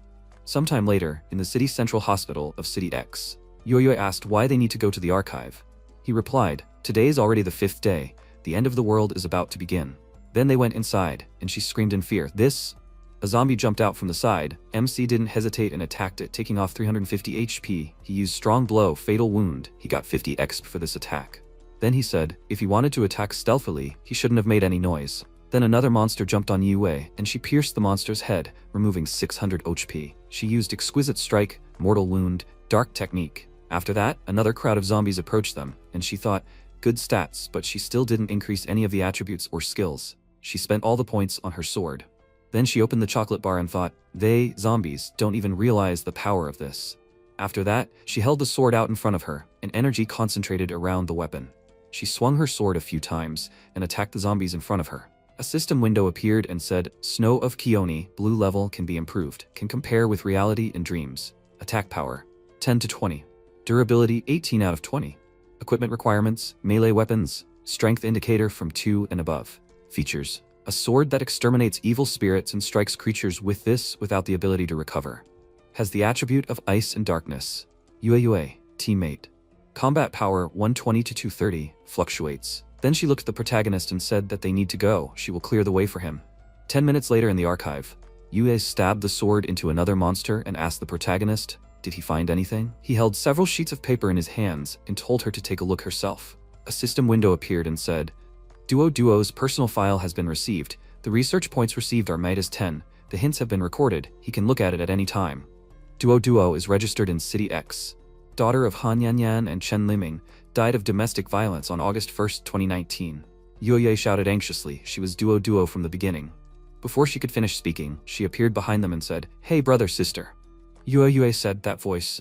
Sometime later, in the city central hospital of City X, Yoyo asked why they need to go to the archive. He replied, "Today is already the 5th day. The end of the world is about to begin." Then they went inside, and she screamed in fear, "This?" A zombie jumped out from the side. MC didn't hesitate and attacked it, taking off 350 HP. He used strong blow, fatal wound. He got 50 XP for this attack. Then he said, if he wanted to attack stealthily, he shouldn't have made any noise. Then another monster jumped on Yue, and she pierced the monster's head, removing 600 HP. She used exquisite strike, mortal wound, dark technique. After that, another crowd of zombies approached them, and she thought, good stats, but she still didn't increase any of the attributes or skills. She spent all the points on her sword. Then she opened the chocolate bar and thought, they, zombies, don't even realize the power of this. After that, she held the sword out in front of her, and energy concentrated around the weapon. She swung her sword a few times and attacked the zombies in front of her. A system window appeared and said, Snow of Kioni, blue level can be improved, can compare with reality and dreams. Attack power, 10 to 20. Durability, 18 out of 20. Equipment requirements, melee weapons, strength indicator from 2 and above. Features, a sword that exterminates evil spirits and strikes creatures with this without the ability to recover. Has the attribute of ice and darkness. Yue, teammate. Combat power 120 to 230, fluctuates. Then she looked at the protagonist and said that they need to go, she will clear the way for him. 10 minutes later in the archive, Yue stabbed the sword into another monster and asked the protagonist, did he find anything? He held several sheets of paper in his hands and told her to take a look herself. A system window appeared and said, Duo's personal file has been received. The research points received are Midas 10. The hints have been recorded. He can look at it at any time. Duo is registered in City X. Daughter of Han Yanyan and Chen Liming, died of domestic violence on August 1, 2019. Yue shouted anxiously. She was Duo from the beginning. Before she could finish speaking, she appeared behind them and said, hey brother, sister. Yue said that voice.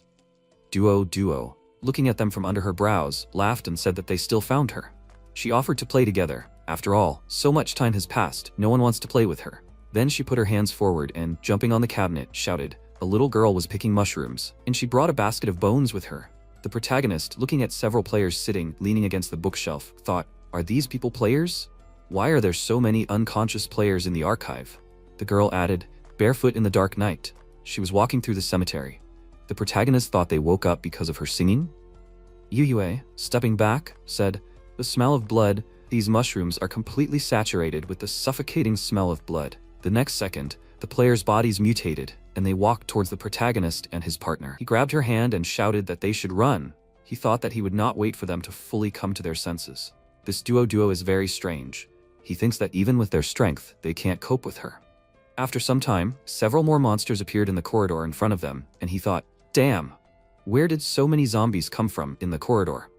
Duo, looking at them from under her brows, laughed and said that they still found her. She offered to play together. After all, so much time has passed, no one wants to play with her. Then she put her hands forward and, jumping on the cabinet, shouted. A little girl was picking mushrooms, and she brought a basket of bones with her. The protagonist, looking at several players sitting, leaning against the bookshelf, thought, are these people players? Why are there so many unconscious players in the archive? The girl added, barefoot in the dark night. She was walking through the cemetery. The protagonist thought they woke up because of her singing. Yue, stepping back, said, the smell of blood, these mushrooms are completely saturated with the suffocating smell of blood. The next second, the players' bodies mutated, and they walked towards the protagonist and his partner. He grabbed her hand and shouted that they should run. He thought that he would not wait for them to fully come to their senses. This duo is very strange. He thinks that even with their strength, they can't cope with her. After some time, several more monsters appeared in the corridor in front of them, and he thought, damn, where did so many zombies come from in the corridor?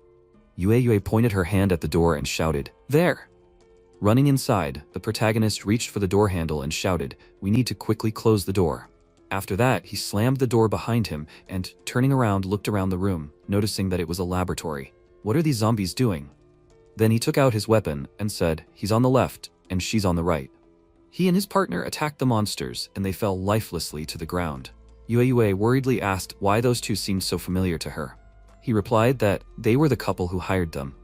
Yue pointed her hand at the door and shouted, there! Running inside, the protagonist reached for the door handle and shouted, we need to quickly close the door. After that, he slammed the door behind him and, turning around, looked around the room, noticing that it was a laboratory. What are these zombies doing? Then he took out his weapon and said, he's on the left and she's on the right. He and his partner attacked the monsters and they fell lifelessly to the ground. Yue worriedly asked why those two seemed so familiar to her. He replied that they were the couple who hired them.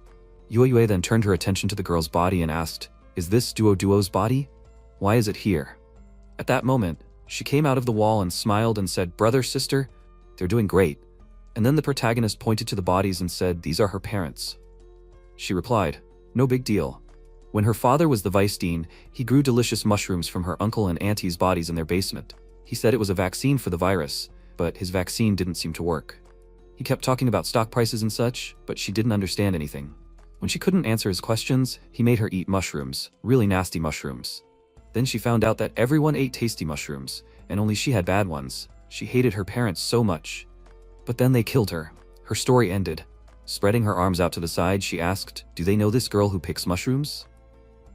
Yue then turned her attention to the girl's body and asked, is this Duo's body? Why is it here? At that moment, she came out of the wall and smiled and said, brother, sister, they're doing great. And then the protagonist pointed to the bodies and said, these are her parents. She replied, no big deal. When her father was the vice dean, he grew delicious mushrooms from her uncle and auntie's bodies in their basement. He said it was a vaccine for the virus, but his vaccine didn't seem to work. He kept talking about stock prices and such, but she didn't understand anything. When she couldn't answer his questions, he made her eat mushrooms, really nasty mushrooms. Then she found out that everyone ate tasty mushrooms, and only she had bad ones. She hated her parents so much. But then they killed her. Her story ended. Spreading her arms out to the side, she asked, "Do they know this girl who picks mushrooms?"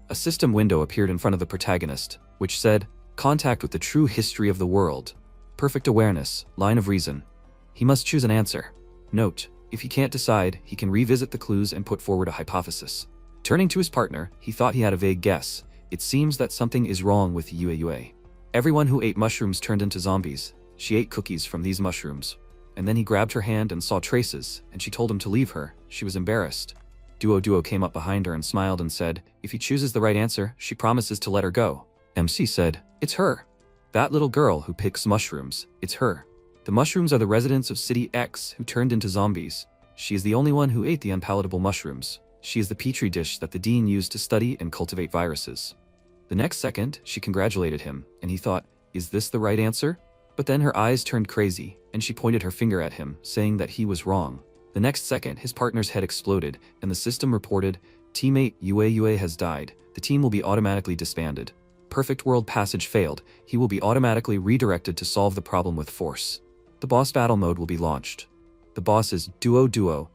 A system window appeared in front of the protagonist, which said, "Contact with the true history of the world. Perfect awareness, line of reason." He must choose an answer. Note, if he can't decide, he can revisit the clues and put forward a hypothesis. Turning to his partner, he thought he had a vague guess. It seems that something is wrong with Yue. Everyone who ate mushrooms turned into zombies. She ate cookies from these mushrooms. And then he grabbed her hand and saw traces, and she told him to leave her. She was embarrassed. Duo came up behind her and smiled and said, "If he chooses the right answer, she promises to let her go." MC said, "It's her. That little girl who picks mushrooms. It's her. The mushrooms are the residents of City X who turned into zombies. She is the only one who ate the unpalatable mushrooms. She is the petri dish that the dean used to study and cultivate viruses." The next second, she congratulated him, and he thought, "Is this the right answer?" But then her eyes turned crazy, and she pointed her finger at him, saying that he was wrong. The next second, his partner's head exploded, and the system reported, "Teammate Yue has died. The team will be automatically disbanded. Perfect world passage failed. He will be automatically redirected to solve the problem with force. The boss battle mode will be launched. The boss is Duo.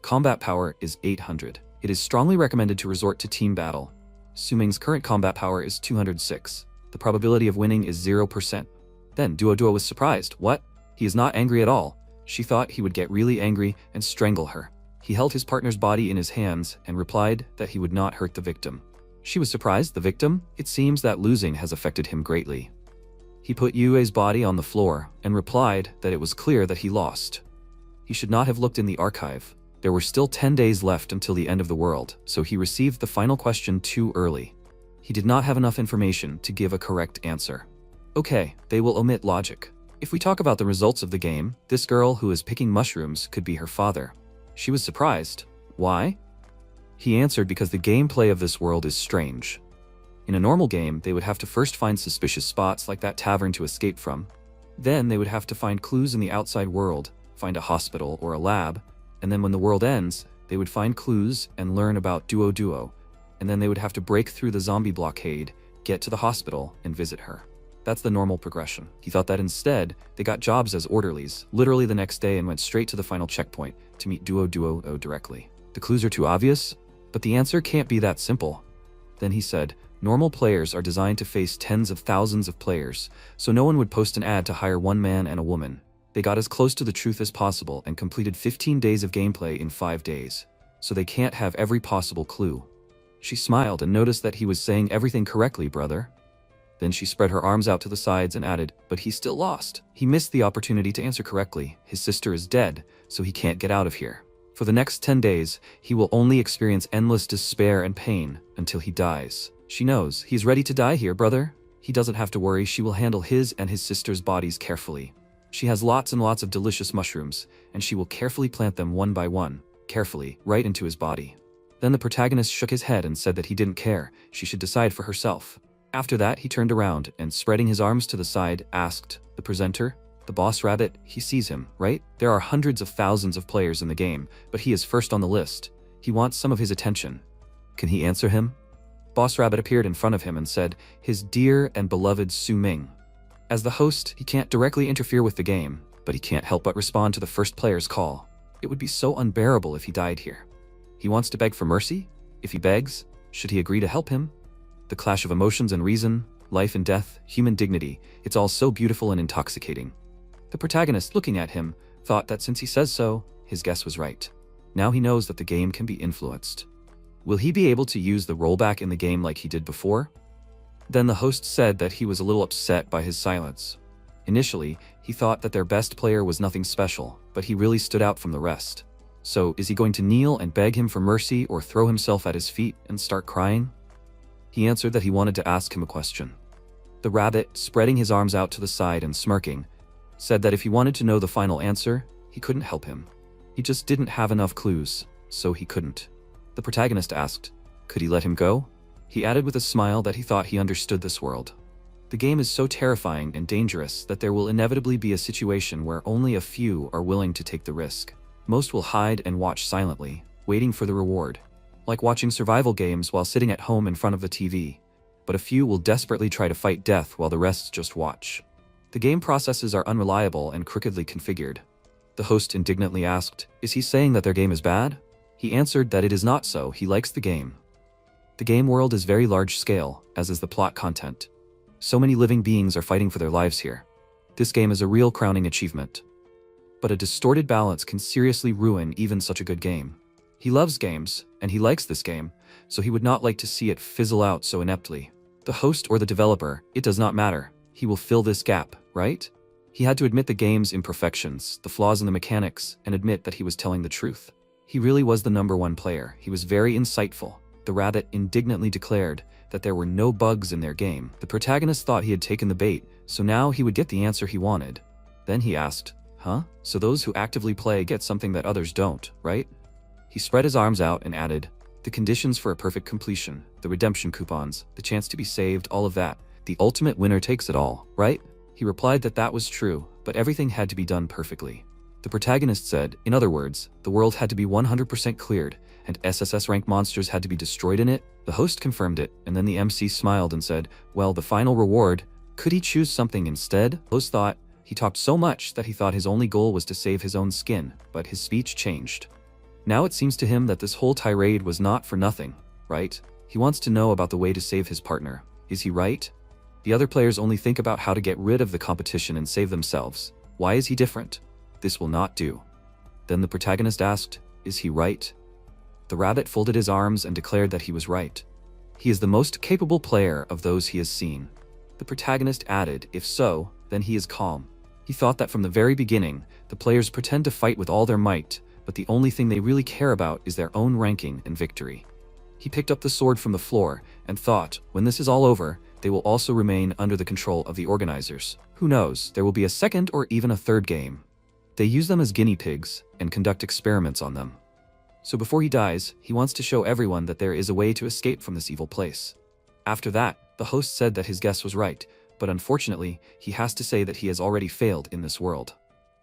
Combat power is 800. It is strongly recommended to resort to team battle. Suming's current combat power is 206. The probability of winning is 0%. Then Duo was surprised. What? He is not angry at all. She thought he would get really angry and strangle her. He held his partner's body in his hands and replied that he would not hurt the victim. She was surprised. The victim? It seems that losing has affected him greatly. He put Yue's body on the floor and replied that it was clear that he lost. He should not have looked in the archive. There were still 10 days left until the end of the world, so he received the final question too early. He did not have enough information to give a correct answer. Okay, they will omit logic. If we talk about the results of the game, this girl who is picking mushrooms could be her father. She was surprised. Why? He answered because the gameplay of this world is strange. In a normal game, they would have to first find suspicious spots like that tavern to escape from. Then they would have to find clues in the outside world, find a hospital or a lab, and then when the world ends, they would find clues and learn about Duo, and then they would have to break through the zombie blockade, get to the hospital, and visit her. That's the normal progression. He thought that instead, they got jobs as orderlies, literally the next day, and went straight to the final checkpoint to meet Duo directly. The clues are too obvious, but the answer can't be that simple. Then he said, normal players are designed to face tens of thousands of players, so no one would post an ad to hire one man and a woman. They got as close to the truth as possible and completed 15 days of gameplay in 5 days, so they can't have every possible clue. She smiled and noticed that he was saying everything correctly, brother. Then she spread her arms out to the sides and added, but he still lost. He missed the opportunity to answer correctly. His sister is dead, so he can't get out of here. For the next 10 days, he will only experience endless despair and pain until he dies. She knows he's ready to die here, brother. He doesn't have to worry. She will handle his and his sister's bodies carefully. She has lots and lots of delicious mushrooms, and she will carefully plant them one by one, carefully, right into his body. Then the protagonist shook his head and said that he didn't care. She should decide for herself. After that, he turned around and, spreading his arms to the side, asked the presenter, the boss rabbit. He sees him, right? There are hundreds of thousands of players in the game, but he is first on the list. He wants some of his attention. Can he answer him? Boss Rabbit appeared in front of him and said, his dear and beloved Su Ming. As the host, he can't directly interfere with the game, but he can't help but respond to the first player's call. It would be so unbearable if he died here. He wants to beg for mercy? If he begs, should he agree to help him? The clash of emotions and reason, life and death, human dignity, it's all so beautiful and intoxicating. The protagonist, looking at him, thought that since he says so, his guess was right. Now he knows that the game can be influenced. Will he be able to use the rollback in the game like he did before? Then the host said that he was a little upset by his silence. Initially, he thought that their best player was nothing special, but he really stood out from the rest. So, is he going to kneel and beg him for mercy or throw himself at his feet and start crying? He answered that he wanted to ask him a question. The rabbit, spreading his arms out to the side and smirking, said that if he wanted to know the final answer, he couldn't help him. He just didn't have enough clues, so he couldn't. The protagonist asked, could he let him go? He added with a smile that he thought he understood this world. The game is so terrifying and dangerous that there will inevitably be a situation where only a few are willing to take the risk. Most will hide and watch silently, waiting for the reward, like watching survival games while sitting at home in front of the TV. But a few will desperately try to fight death while the rest just watch. The game processes are unreliable and crookedly configured. The host indignantly asked, "Is he saying that their game is bad?" He answered that it is not so, he likes the game. The game world is very large scale, as is the plot content. So many living beings are fighting for their lives here. This game is a real crowning achievement. But a distorted balance can seriously ruin even such a good game. He loves games, and he likes this game, so he would not like to see it fizzle out so ineptly. The host or the developer, it does not matter. He will fill this gap, right? He had to admit the game's imperfections, the flaws in the mechanics, and admit that he was telling the truth. He really was the #1 player. He was very insightful. The rabbit indignantly declared that there were no bugs in their game. The protagonist thought he had taken the bait, so now he would get the answer he wanted. Then he asked, "Huh? So those who actively play get something that others don't, right?" He spread his arms out and added, "The conditions for a perfect completion, the redemption coupons, the chance to be saved, all of that. The ultimate winner takes it all, right?" He replied that that was true, but everything had to be done perfectly. The protagonist said, in other words, the world had to be 100% cleared, and SSS rank monsters had to be destroyed in it. The host confirmed it, and then the MC smiled and said, "Well, the final reward, could he choose something instead?" The host thought, he talked so much that he thought his only goal was to save his own skin, but his speech changed. Now it seems to him that this whole tirade was not for nothing, right? He wants to know about the way to save his partner. Is he right? The other players only think about how to get rid of the competition and save themselves. Why is he different? This will not do. Then the protagonist asked, "Is he right?" The rabbit folded his arms and declared that he was right. He is the most capable player of those he has seen. The protagonist added, "If so, then he is calm." He thought that from the very beginning, the players pretend to fight with all their might, but the only thing they really care about is their own ranking and victory. He picked up the sword from the floor and thought, when this is all over, they will also remain under the control of the organizers. Who knows, there will be a second or even a third game. They use them as guinea pigs and conduct experiments on them. So before he dies, he wants to show everyone that there is a way to escape from this evil place. After that, the host said that his guess was right, but unfortunately, he has to say that he has already failed in this world.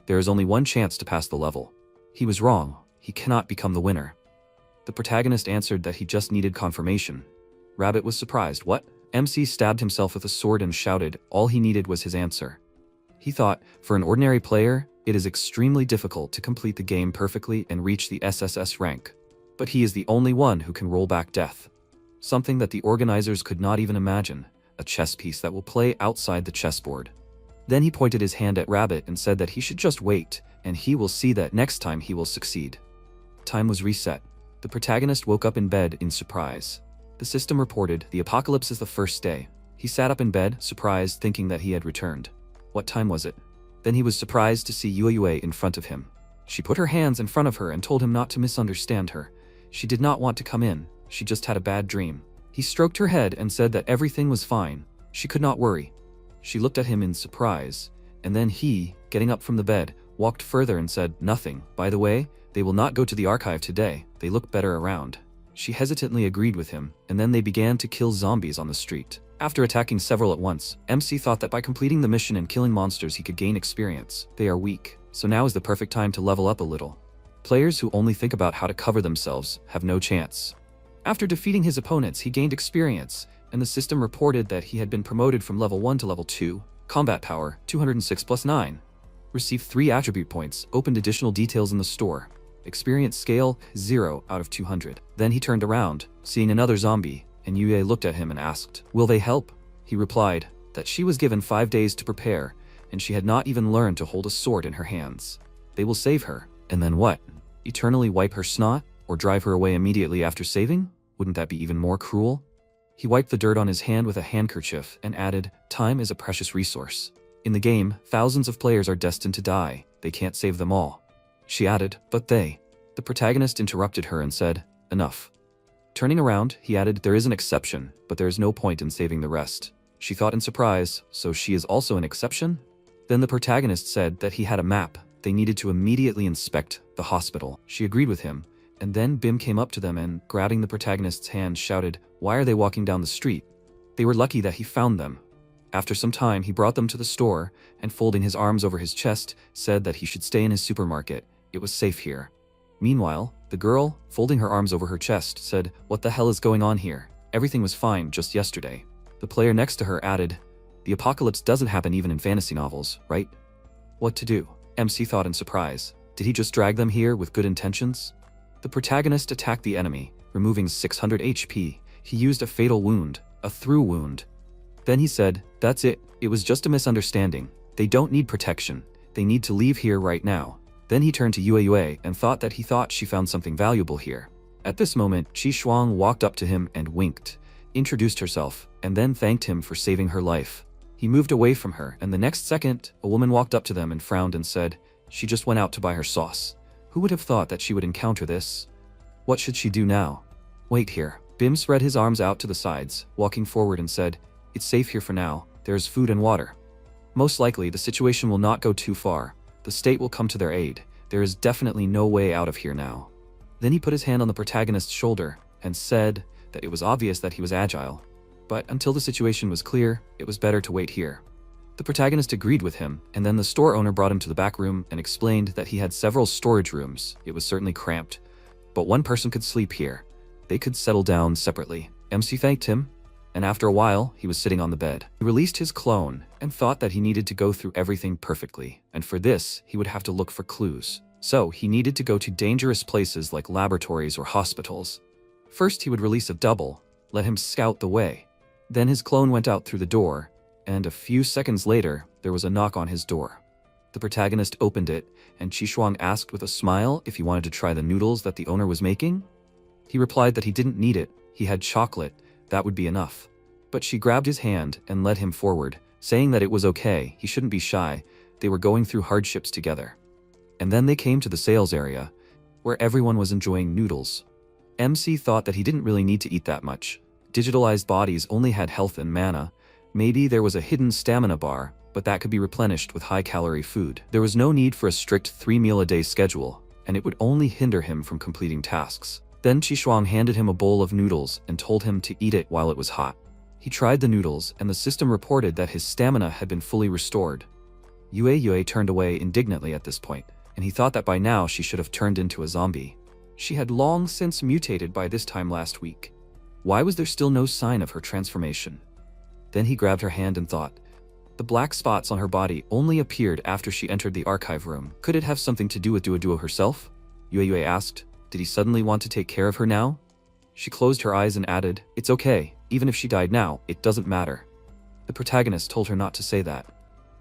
There is only one chance to pass the level. He was wrong. He cannot become the winner. The protagonist answered that he just needed confirmation. Rabbit was surprised. What? MC stabbed himself with a sword and shouted all he needed was his answer. He thought, for an ordinary player, it is extremely difficult to complete the game perfectly and reach the SSS rank. But he is the only one who can roll back death. Something that the organizers could not even imagine, a chess piece that will play outside the chessboard. Then he pointed his hand at Rabbit and said that he should just wait, and he will see that next time he will succeed. Time was reset. The protagonist woke up in bed in surprise. The system reported the apocalypse is the first day. He sat up in bed, surprised, thinking that he had returned. What time was it? Then he was surprised to see Yue in front of him. She put her hands in front of her and told him not to misunderstand her. She did not want to come in. She just had a bad dream. He stroked her head and said that everything was fine. She could not worry. She looked at him in surprise, and then he, getting up from the bed, walked further and said, "Nothing. By the way, they will not go to the archive today. They look better around." She hesitantly agreed with him, and then they began to kill zombies on the street. After attacking several at once, MC thought that by completing the mission and killing monsters he could gain experience. They are weak, so now is the perfect time to level up a little. Players who only think about how to cover themselves have no chance. After defeating his opponents, he gained experience, and the system reported that he had been promoted from level 1 to level 2. Combat power, 206 plus 9. Received 3 attribute points, opened additional details in the store. Experience scale, 0 out of 200. Then he turned around, seeing another zombie, and Yue looked at him and asked, "Will they help?" He replied that she was given 5 days to prepare, and she had not even learned to hold a sword in her hands. They will save her, and then what? Eternally wipe her snot, or drive her away immediately after saving? Wouldn't that be even more cruel? He wiped the dirt on his hand with a handkerchief and added, "Time is a precious resource. In the game, thousands of players are destined to die. They can't save them all." She added, "But they." The protagonist interrupted her and said, "Enough." Turning around, he added, "There is an exception, but there is no point in saving the rest." She thought in surprise, so she is also an exception? Then the protagonist said that he had a map. They needed to immediately inspect the hospital. She agreed with him, and then Bim came up to them and, grabbing the protagonist's hand, shouted, "Why are they walking down the street?" They were lucky that he found them. After some time, he brought them to the store and, folding his arms over his chest, said that he should stay in his supermarket. It was safe here. Meanwhile, the girl, folding her arms over her chest, said, "What the hell is going on here? Everything was fine just yesterday." The player next to her added, "The apocalypse doesn't happen even in fantasy novels, right?" What to do? MC thought in surprise. Did he just drag them here with good intentions? The protagonist attacked the enemy, removing 600 HP. He used a fatal wound, a through wound. Then he said, "That's it. It was just a misunderstanding. They don't need protection. They need to leave here right now." Then he turned to Yue and thought she found something valuable here. At this moment, Qi Shuang walked up to him and winked, introduced herself, and then thanked him for saving her life. He moved away from her, and the next second, a woman walked up to them and frowned and said, "She just went out to buy her sauce." Who would have thought that she would encounter this? What should she do now? Wait here. Bim spread his arms out to the sides, walking forward and said, "It's safe here for now. There's food and water. Most likely, the situation will not go too far. The state will come to their aid. There is definitely no way out of here now." Then he put his hand on the protagonist's shoulder and said that it was obvious that he was agile. But until the situation was clear, it was better to wait here. The protagonist agreed with him, and then the store owner brought him to the back room and explained that he had several storage rooms. It was certainly cramped, but one person could sleep here. They could settle down separately. MC thanked him, and after a while, he was sitting on the bed. He released his clone and thought that he needed to go through everything perfectly, and for this, he would have to look for clues. So he needed to go to dangerous places like laboratories or hospitals. First, he would release a double, let him scout the way. Then his clone went out through the door, and a few seconds later, there was a knock on his door. The protagonist opened it, and Qi Shuang asked with a smile if he wanted to try the noodles that the owner was making. He replied that he didn't need it, he had chocolate, that would be enough. But she grabbed his hand and led him forward, saying that it was okay, he shouldn't be shy, they were going through hardships together. And then they came to the sales area, where everyone was enjoying noodles. MC thought that he didn't really need to eat that much. Digitalized bodies only had health and mana. Maybe there was a hidden stamina bar, but that could be replenished with high-calorie food. There was no need for a strict 3-meal-a-day schedule, and it would only hinder him from completing tasks. Then Qi Shuang handed him a bowl of noodles and told him to eat it while it was hot. He tried the noodles, and the system reported that his stamina had been fully restored. Yue turned away indignantly at this point, and he thought that by now she should have turned into a zombie. She had long since mutated by this time last week. Why was there still no sign of her transformation? Then he grabbed her hand and thought. The black spots on her body only appeared after she entered the archive room. Could it have something to do with Duo herself? Yue asked. Did he suddenly want to take care of her now? She closed her eyes and added, "It's okay, even if she died now, it doesn't matter." The protagonist told her not to say that.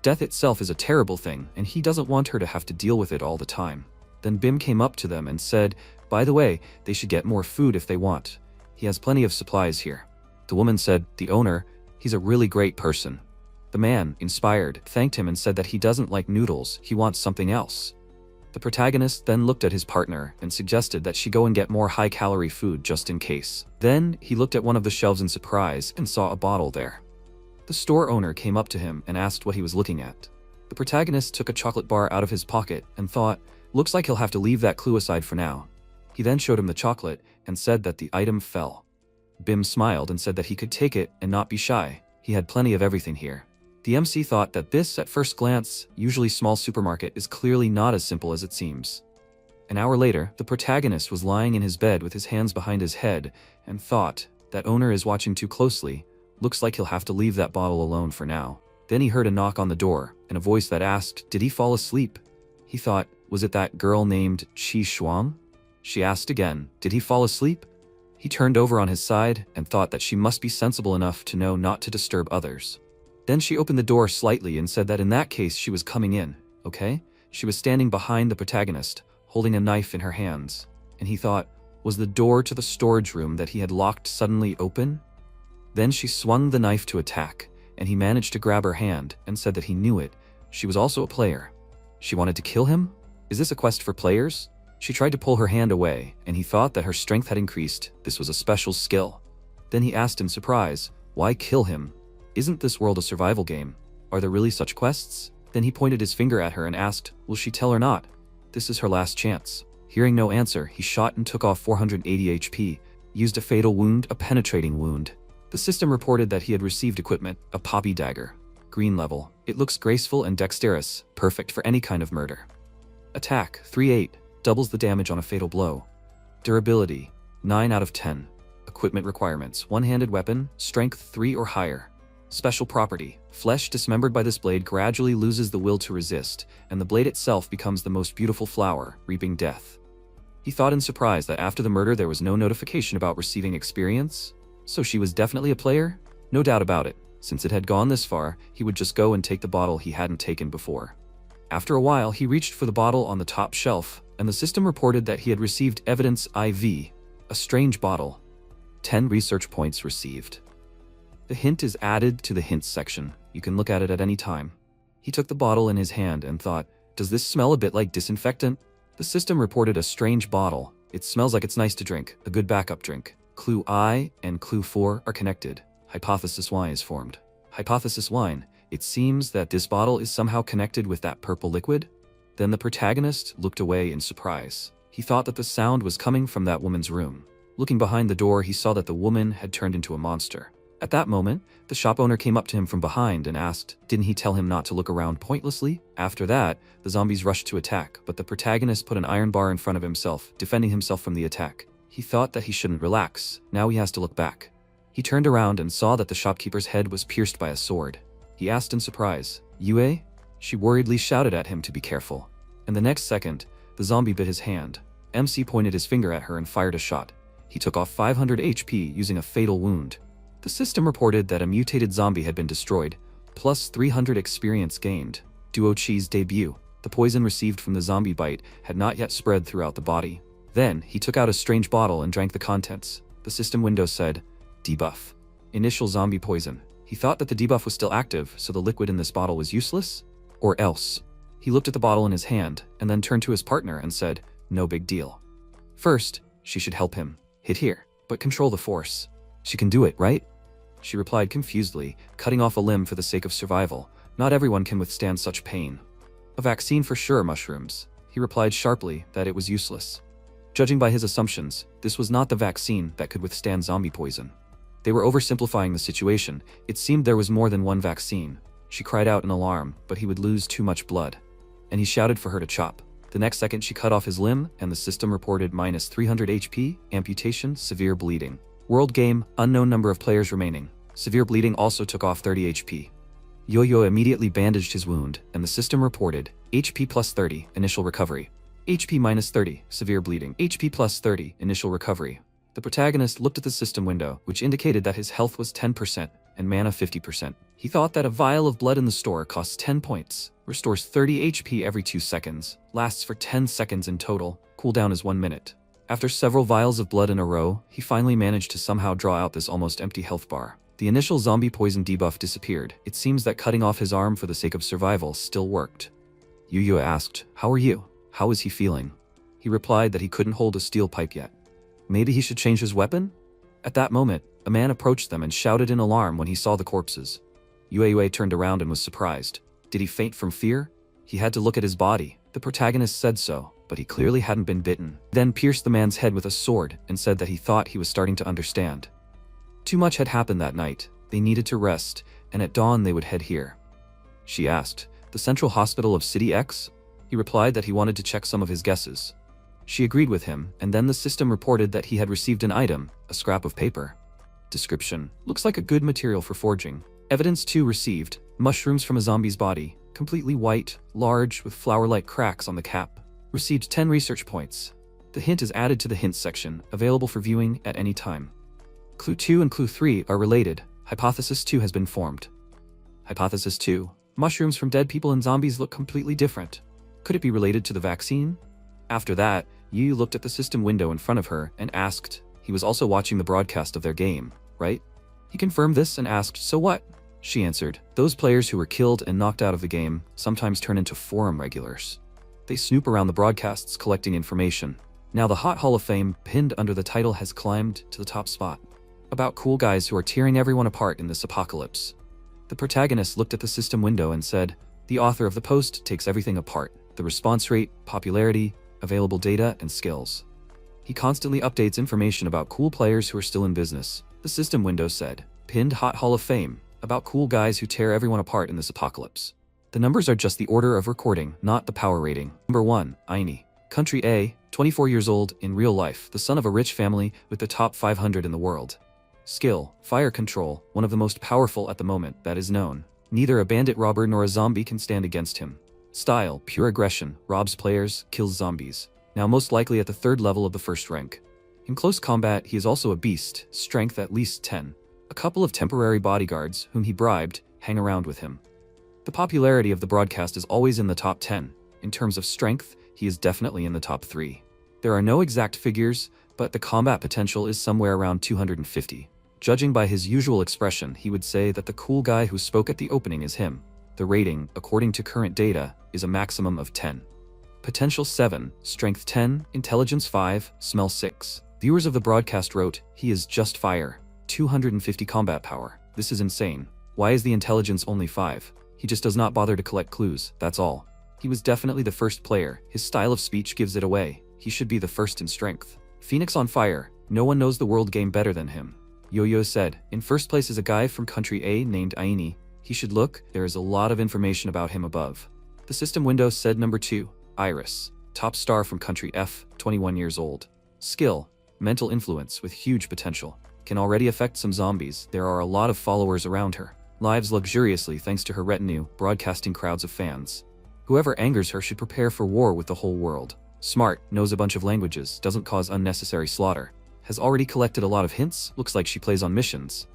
Death itself is a terrible thing, and he doesn't want her to have to deal with it all the time. Then Bim came up to them and said, "By the way, they should get more food if they want. He has plenty of supplies here." The woman said, "The owner, he's a really great person." The man, inspired, thanked him and said that he doesn't like noodles, he wants something else. The protagonist then looked at his partner and suggested that she go and get more high-calorie food just in case. Then he looked at one of the shelves in surprise and saw a bottle there. The store owner came up to him and asked what he was looking at. The protagonist took a chocolate bar out of his pocket and thought, looks like he'll have to leave that clue aside for now. He then showed him the chocolate and said that the item fell. Bim smiled and said that he could take it and not be shy. He had plenty of everything here. The MC thought that this, at first glance, usually small supermarket is clearly not as simple as it seems. An hour later, the protagonist was lying in his bed with his hands behind his head and thought, that owner is watching too closely. Looks like he'll have to leave that bottle alone for now. Then he heard a knock on the door and a voice that asked, did he fall asleep? He thought, was it that girl named Qi Shuang? She asked again, did he fall asleep? He turned over on his side and thought that she must be sensible enough to know not to disturb others. Then she opened the door slightly and said that in that case she was coming in, okay? She was standing behind the protagonist, holding a knife in her hands. And he thought, was the door to the storage room that he had locked suddenly open? Then she swung the knife to attack, and he managed to grab her hand and said that he knew it. She was also a player. She wanted to kill him? Is this a quest for players? She tried to pull her hand away, and he thought that her strength had increased. This was a special skill. Then he asked in surprise, why kill him? Isn't this world a survival game? Are there really such quests? Then he pointed his finger at her and asked, will she tell or not? This is her last chance. Hearing no answer, he shot and took off 480 HP, used a fatal wound, a penetrating wound. The system reported that he had received equipment, a poppy dagger. green level. It looks graceful and dexterous, perfect for any kind of murder. Attack, 3-8, doubles the damage on a fatal blow. Durability, 9 out of 10. Equipment requirements, one-handed weapon, strength 3 or higher. Special property, flesh dismembered by this blade gradually loses the will to resist, and the blade itself becomes the most beautiful flower, reaping death. He thought in surprise that after the murder there was no notification about receiving experience. So she was definitely a player? No doubt about it. Since it had gone this far, he would just go and take the bottle he hadn't taken before. After a while, he reached for the bottle on the top shelf, and the system reported that he had received evidence IV, a strange bottle. 10 research points received. The hint is added to the hints section. You can look at it at any time. He took the bottle in his hand and thought, does this smell a bit like disinfectant? The system reported a strange bottle. It smells like it's nice to drink, a good backup drink. Clue I and Clue 4 are connected. Hypothesis Y is formed. Hypothesis 1, it seems that this bottle is somehow connected with that purple liquid. Then the protagonist looked away in surprise. He thought that the sound was coming from that woman's room. Looking behind the door, he saw that the woman had turned into a monster. At that moment, the shop owner came up to him from behind and asked, didn't he tell him not to look around pointlessly? After that, the zombies rushed to attack, but the protagonist put an iron bar in front of himself, defending himself from the attack. He thought that he shouldn't relax. Now he has to look back. He turned around and saw that the shopkeeper's head was pierced by a sword. He asked in surprise, Yue? She worriedly shouted at him to be careful. And the next second, the zombie bit his hand. MC pointed his finger at her and fired a shot. He took off 500 HP using a fatal wound. The system reported that a mutated zombie had been destroyed, plus 300 experience gained. Duo Chi's debut. The poison received from the zombie bite had not yet spread throughout the body. Then, he took out a strange bottle and drank the contents. The system window said, debuff. Initial zombie poison. He thought that the debuff was still active, so the liquid in this bottle was useless? Or else. He looked at the bottle in his hand, and then turned to his partner and said, no big deal. First, she should help him. Hit here, but control the force. She can do it, right? She replied confusedly, cutting off a limb for the sake of survival. Not everyone can withstand such pain. A vaccine for sure, mushrooms. He replied sharply that it was useless. Judging by his assumptions, this was not the vaccine that could withstand zombie poison. They were oversimplifying the situation. It seemed there was more than one vaccine. She cried out in alarm, but he would lose too much blood. And he shouted for her to chop. The next second she cut off his limb, and the system reported minus 300 HP, amputation, severe bleeding. World game, unknown number of players remaining. Severe bleeding also took off 30 HP. Yo-Yo immediately bandaged his wound, and the system reported HP plus 30, initial recovery. HP minus 30, severe bleeding. HP plus 30, initial recovery. The protagonist looked at the system window, which indicated that his health was 10% and mana 50%. He thought that a vial of blood in the store costs 10 points, restores 30 HP every 2 seconds, lasts for 10 seconds in total, cooldown is 1 minute. After several vials of blood in a row, he finally managed to somehow draw out this almost empty health bar. The initial zombie poison debuff disappeared. It seems that cutting off his arm for the sake of survival still worked. Yu asked, how are you? How is he feeling? He replied that he couldn't hold a steel pipe yet. Maybe he should change his weapon? At that moment, a man approached them and shouted in alarm when he saw the corpses. Yue turned around and was surprised. Did he faint from fear? He had to look at his body. The protagonist said so, but he clearly hadn't been bitten. Then pierced the man's head with a sword and said that he thought he was starting to understand. Too much had happened that night. They needed to rest, and at dawn they would head here. She asked, the Central Hospital of City X? He replied that he wanted to check some of his guesses. She agreed with him, and then the system reported that he had received an item, a scrap of paper. Description: looks like a good material for forging. Evidence 2 received: mushrooms from a zombie's body, completely white, large, with flower-like cracks on the cap. Received 10 research points. The hint is added to the hints section, available for viewing at any time. Clue 2 and Clue 3 are related. Hypothesis 2 has been formed. Hypothesis 2: mushrooms from dead people and zombies look completely different. Could it be related to the vaccine? After that, Yu looked at the system window in front of her and asked. He was also watching the broadcast of their game, right? He confirmed this and asked, so what? She answered, those players who were killed and knocked out of the game sometimes turn into forum regulars. They snoop around the broadcasts collecting information. Now the Hot Hall of Fame, pinned under the title, has climbed to the top spot. About cool guys who are tearing everyone apart in this apocalypse. The protagonist looked at the system window and said, the author of the post takes everything apart. The response rate, popularity, available data, and skills. He constantly updates information about cool players who are still in business. The system window said, pinned Hot Hall of Fame. about cool guys who tear everyone apart in this apocalypse. The numbers are just the order of recording, not the power rating. Number 1, Aini. Country A, 24 years old, in real life, the son of a rich family with the top 500 in the world. Skill, fire control, one of the most powerful at the moment that is known. Neither a bandit robber nor a zombie can stand against him. Style, pure aggression, robs players, kills zombies. Now most likely at the 3rd level of the 1st rank. In close combat, he is also a beast, strength at least 10. A couple of temporary bodyguards, whom he bribed, hang around with him. The popularity of the broadcast is always in the top 10. In terms of strength, he is definitely in the top 3. There are no exact figures, but the combat potential is somewhere around 250. Judging by his usual expression, he would say that the cool guy who spoke at the opening is him. The rating, according to current data, is a maximum of 10. Potential 7, strength 10, intelligence 5, smell 6. Viewers of the broadcast wrote, he is just fire. 250 combat power. This is insane. Why is the intelligence only 5? He just does not bother to collect clues, that's all. He was definitely the first player. His style of speech gives it away. He should be the first in strength. Phoenix on fire. No one knows the world game better than him. Yo-Yo said, in first place is a guy from country A named Aini. He should look, there is a lot of information about him above. The system window said number 2, Iris. Top star from country F, 21 years old. Skill, mental influence with huge potential. Can already affect some zombies. There are a lot of followers around her. Lives luxuriously thanks to her retinue, broadcasting crowds of fans. Whoever angers her should prepare for war with the whole world. Smart, knows a bunch of languages, doesn't cause unnecessary slaughter. Has already collected a lot of hints, looks like she plays on missions.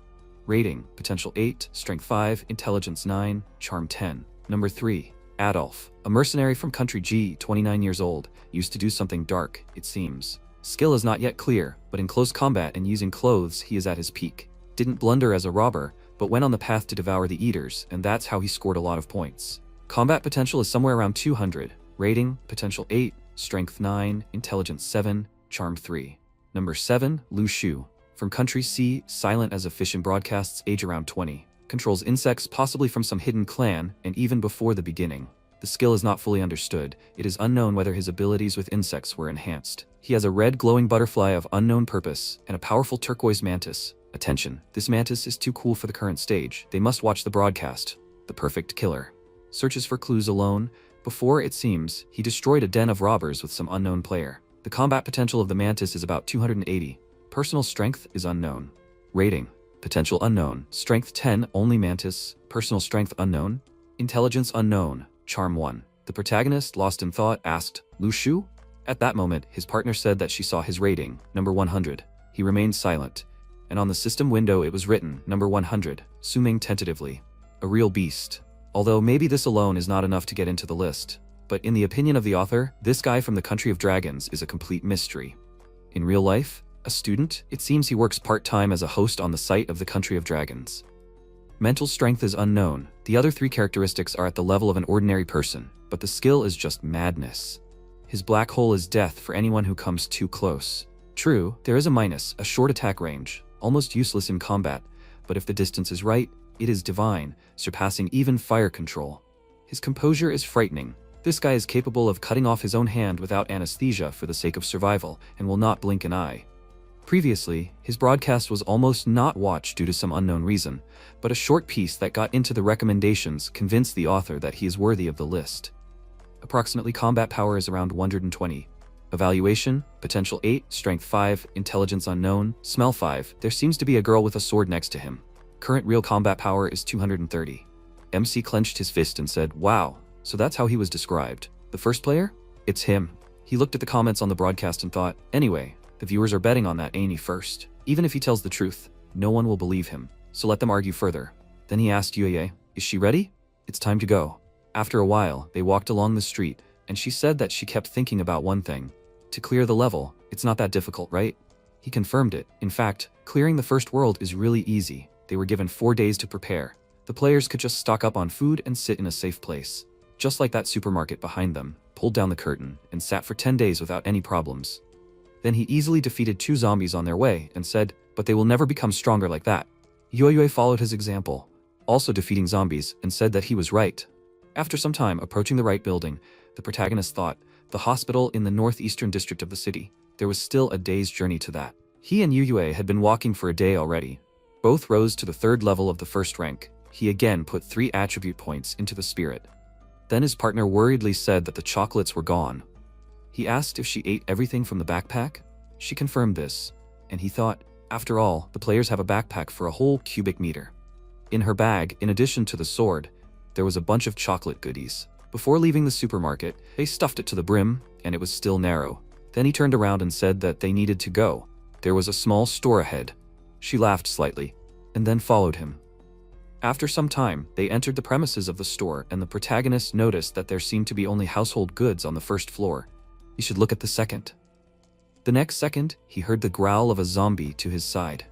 Rating, potential 8, strength 5, intelligence 9, charm 10. Number 3, Adolf. A mercenary from country G, 29 years old, used to do something dark, it seems. Skill is not yet clear, but in close combat and using clothes he is at his peak. Didn't blunder as a robber, but went on the path to devour the eaters, and that's how he scored a lot of points. Combat potential is somewhere around 200. Rating, potential 8, strength 9, intelligence 7, charm 3. Number 7, Lu Shu. From country C, silent as a fish in broadcasts, age around 20. Controls insects possibly from some hidden clan, and even before the beginning. The skill is not fully understood. It is unknown whether his abilities with insects were enhanced. He has a red glowing butterfly of unknown purpose, and a powerful turquoise mantis. Attention, this mantis is too cool for the current stage. They must watch the broadcast. The perfect killer. Searches for clues alone. Before, it seems, he destroyed a den of robbers with some unknown player. The combat potential of the mantis is about 280. Personal strength is unknown. Rating, potential unknown. Strength 10, only mantis. Personal strength unknown. Intelligence unknown. Charm 1. The protagonist, lost in thought, asked, Lu Shu? At that moment, his partner said that she saw his rating, number 100. He remained silent. And on the system window it was written, number 100, Suming tentatively. A real beast. Although maybe this alone is not enough to get into the list. But in the opinion of the author, this guy from the country of dragons is a complete mystery. In real life, a student, it seems he works part-time as a host on the site of the country of dragons. Mental strength is unknown. The other 3 characteristics are at the level of an ordinary person, but the skill is just madness. His black hole is death for anyone who comes too close. True, there is a minus, a short attack range, almost useless in combat, but if the distance is right, it is divine, surpassing even fire control. His composure is frightening. This guy is capable of cutting off his own hand without anesthesia for the sake of survival, and will not blink an eye. Previously, his broadcast was almost not watched due to some unknown reason, but a short piece that got into the recommendations convinced the author that he is worthy of the list. Approximately combat power is around 120. Evaluation, potential 8, strength 5, intelligence unknown, smell 5. There seems to be a girl with a sword next to him. Current real combat power is 230. MC clenched his fist and said, wow, so that's how he was described. The first player? It's him. He looked at the comments on the broadcast and thought, anyway, the viewers are betting on that Aini first. Even if he tells the truth, no one will believe him, so let them argue further. Then he asked Yuye, is she ready? It's time to go. After a while, they walked along the street, and she said that she kept thinking about one thing. To clear the level, it's not that difficult, right? He confirmed it. In fact, clearing the first world is really easy. They were given 4 days to prepare. The players could just stock up on food and sit in a safe place. Just like that supermarket behind them, pulled down the curtain, and sat for 10 days without any problems. Then he easily defeated 2 zombies on their way and said, but they will never become stronger like that. Yoyue followed his example, also defeating zombies, and said that he was right. After some time approaching the right building, the protagonist thought, the hospital in the northeastern district of the city. There was still a day's journey to that. He and Yuyue had been walking for a day already. Both rose to the 3rd level of the 1st rank. He again put 3 attribute points into the spirit. Then his partner worriedly said that the chocolates were gone. He asked if she ate everything from the backpack. She confirmed this, and he thought, after all, the players have a backpack for a whole cubic meter. In her bag, in addition to the sword, there was a bunch of chocolate goodies. Before leaving the supermarket, they stuffed it to the brim, and it was still narrow. Then he turned around and said that they needed to go. There was a small store ahead. She laughed slightly, and then followed him. After some time, they entered the premises of the store, and the protagonist noticed that there seemed to be only household goods on the first floor. He should look at the second. The next second, he heard the growl of a zombie to his side.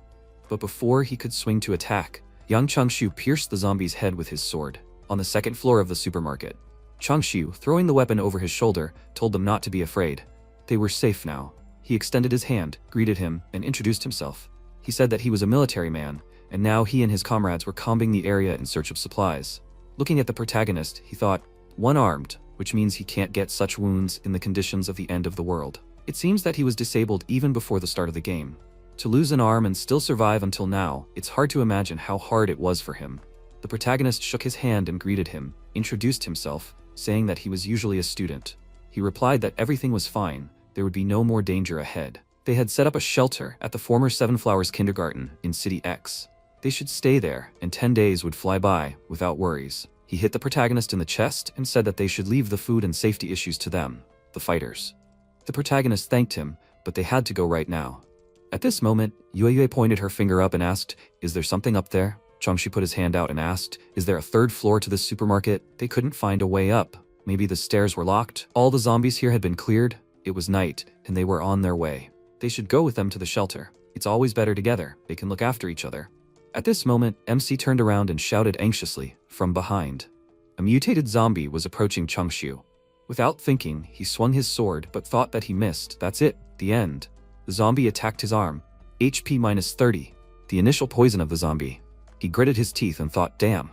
But before he could swing to attack, young Changshu pierced the zombie's head with his sword. On the second floor of the supermarket, Changshu, throwing the weapon over his shoulder, told them not to be afraid. They were safe now. He extended his hand, greeted him, and introduced himself. He said that he was a military man, and now he and his comrades were combing the area in search of supplies. Looking at the protagonist, he thought, one-armed, which means he can't get such wounds in the conditions of the end of the world. It seems that he was disabled even before the start of the game. To lose an arm and still survive until now, it's hard to imagine how hard it was for him. The protagonist shook his hand and greeted him, introduced himself, saying that he was usually a student. He replied that everything was fine, there would be no more danger ahead. They had set up a shelter at the former Seven Flowers Kindergarten in City X. They should stay there, and 10 days would fly by without worries. He hit the protagonist in the chest and said that they should leave the food and safety issues to them, the fighters. The protagonist thanked him, but they had to go right now. At this moment, Yue pointed her finger up and asked, "Is there something up there?" Changshu put his hand out and asked, "Is there a third floor to this supermarket?" They couldn't find a way up. Maybe the stairs were locked. All the zombies here had been cleared. It was night, and they were on their way. They should go with them to the shelter. It's always better together. They can look after each other. At this moment, MC turned around and shouted anxiously, from behind. A mutated zombie was approaching Changshu. Without thinking, he swung his sword but thought that he missed. That's it, the end. The zombie attacked his arm. HP -30. The initial poison of the zombie. He gritted his teeth and thought, damn.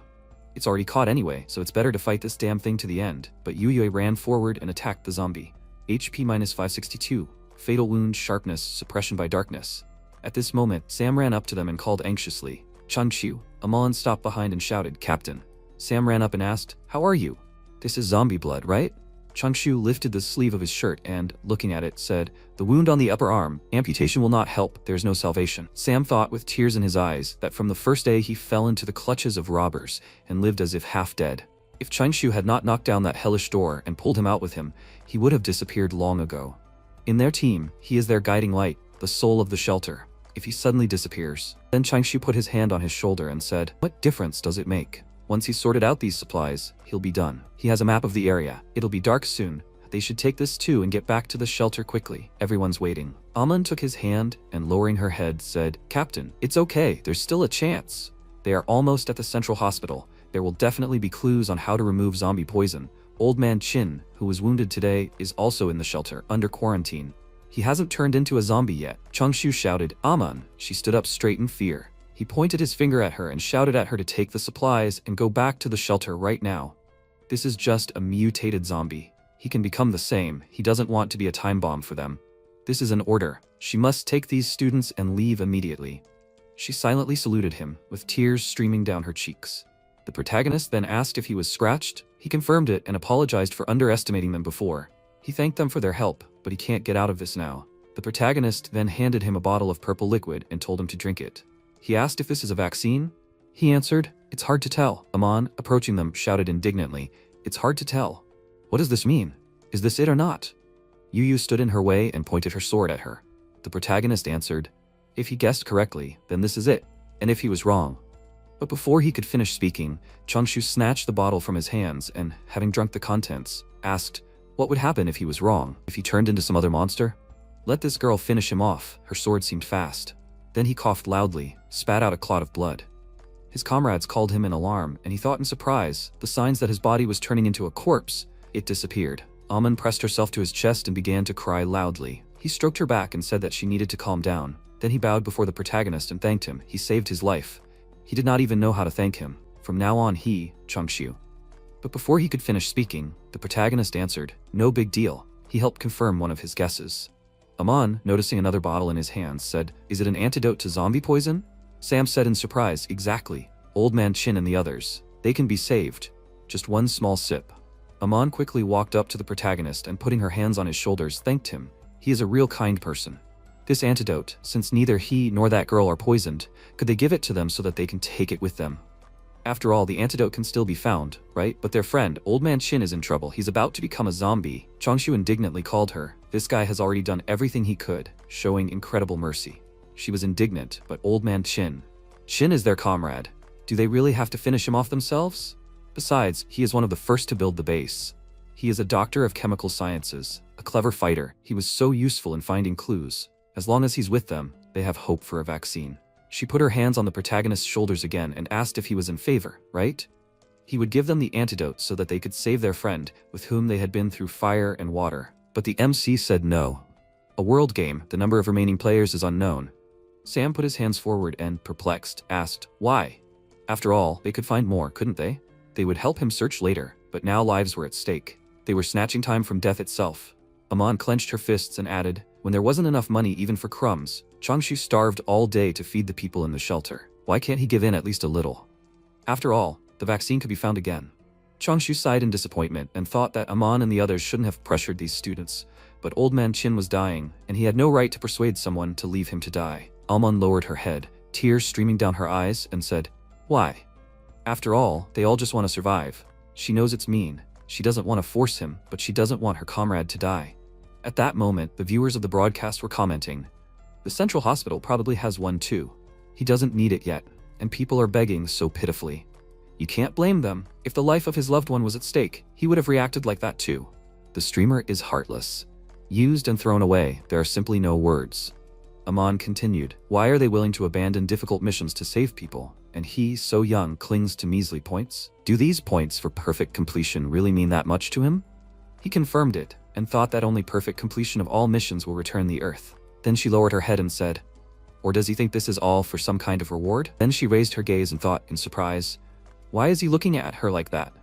It's already caught anyway, so it's better to fight this damn thing to the end. But Yue ran forward and attacked the zombie. HP -562. Fatal wound, sharpness, suppression by darkness. At this moment, Sam ran up to them and called anxiously, "Changshu." Amon stopped behind and shouted, "Captain." Sam ran up and asked, "How are you? This is zombie blood, right?" Changshu lifted the sleeve of his shirt and, looking at it, said, "The wound on the upper arm, amputation will not help, there's no salvation." Sam thought with tears in his eyes that from the first day he fell into the clutches of robbers and lived as if half dead. If Changshu had not knocked down that hellish door and pulled him out with him, he would have disappeared long ago. In their team, he is their guiding light, the soul of the shelter. If he suddenly disappears, then Changshu put his hand on his shoulder and said, "What difference does it make? Once he's sorted out these supplies, he'll be done. He has a map of the area. It'll be dark soon. They should take this too and get back to the shelter quickly. Everyone's waiting." Amon took his hand and, lowering her head, said, "Captain, it's okay. There's still a chance. They are almost at the central hospital. There will definitely be clues on how to remove zombie poison. Old man Chin, who was wounded today, is also in the shelter, under quarantine. He hasn't turned into a zombie yet." Changshu shouted, "Amon." She stood up straight in fear. He pointed his finger at her and shouted at her to take the supplies and go back to the shelter right now. This is just a mutated zombie. He can become the same. He doesn't want to be a time bomb for them. This is an order. She must take these students and leave immediately. She silently saluted him, with tears streaming down her cheeks. The protagonist then asked if he was scratched. He confirmed it and apologized for underestimating them before. He thanked them for their help, but he can't get out of this now. The protagonist then handed him a bottle of purple liquid and told him to drink it. He asked if this is a vaccine. He answered, "It's hard to tell." Amon, approaching them, shouted indignantly, "It's hard to tell. What does this mean? Is this it or not?" Yu stood in her way and pointed her sword at her. The protagonist answered, "If he guessed correctly, then this is it, and if he was wrong." But before he could finish speaking, Changshu snatched the bottle from his hands and, having drunk the contents, asked, "What would happen if he was wrong? If he turned into some other monster? Let this girl finish him off." Her sword seemed fast. Then he coughed loudly, spat out a clot of blood. His comrades called him in alarm, and he thought in surprise, the signs that his body was turning into a corpse. It disappeared. Amon pressed herself to his chest and began to cry loudly. He stroked her back and said that she needed to calm down. Then he bowed before the protagonist and thanked him. He saved his life. He did not even know how to thank him. From now on he, Changshu. But before he could finish speaking, the protagonist answered, "No big deal." He helped confirm one of his guesses. Amon, noticing another bottle in his hands, said, "Is it an antidote to zombie poison?" Sam said in surprise, "Exactly. Old Man Chin and the others. They can be saved. Just one small sip. Amon quickly walked up to the protagonist and putting her hands on his shoulders thanked him. He is a real kind person. This antidote, since neither he nor that girl are poisoned, could they give it to them so that they can take it with them? After all, the antidote can still be found, right? But their friend, Old Man Chin, is in trouble. He's about to become a zombie. Changshu indignantly called her. This guy has already done everything he could, showing incredible mercy. She was indignant, but Old Man Chin is their comrade. Do they really have to finish him off themselves? Besides, he is one of the first to build the base. He is a doctor of chemical sciences, a clever fighter. He was so useful in finding clues. As long as he's with them, they have hope for a vaccine. She put her hands on the protagonist's shoulders again and asked if he was in favor, right? He would give them the antidote so that they could save their friend, with whom they had been through fire and water. But the MC said no. A world game, the number of remaining players is unknown. Sam put his hands forward and, perplexed, asked, why? After all, they could find more, couldn't they? They would help him search later, but now lives were at stake. They were snatching time from death itself. Amon clenched her fists and added, when there wasn't enough money even for crumbs, Changshu starved all day to feed the people in the shelter. Why can't he give in at least a little? After all, the vaccine could be found again. Changshu sighed in disappointment and thought that Amon and the others shouldn't have pressured these students. But Old Man Chin was dying, and he had no right to persuade someone to leave him to die. Amon lowered her head, tears streaming down her eyes, and said, why? After all, they all just want to survive. She knows it's mean. She doesn't want to force him, but she doesn't want her comrade to die. At that moment, the viewers of the broadcast were commenting, the Central Hospital probably has one too. He doesn't need it yet, and people are begging so pitifully. You can't blame them. If the life of his loved one was at stake, he would have reacted like that too. The streamer is heartless. Used and thrown away, there are simply no words. Amon continued, why are they willing to abandon difficult missions to save people? And he, so young, clings to measly points? Do these points for perfect completion really mean that much to him? He confirmed it, and thought that only perfect completion of all missions will return the Earth. Then she lowered her head and said, or does he think this is all for some kind of reward? Then she raised her gaze and thought, in surprise, why is he looking at her like that?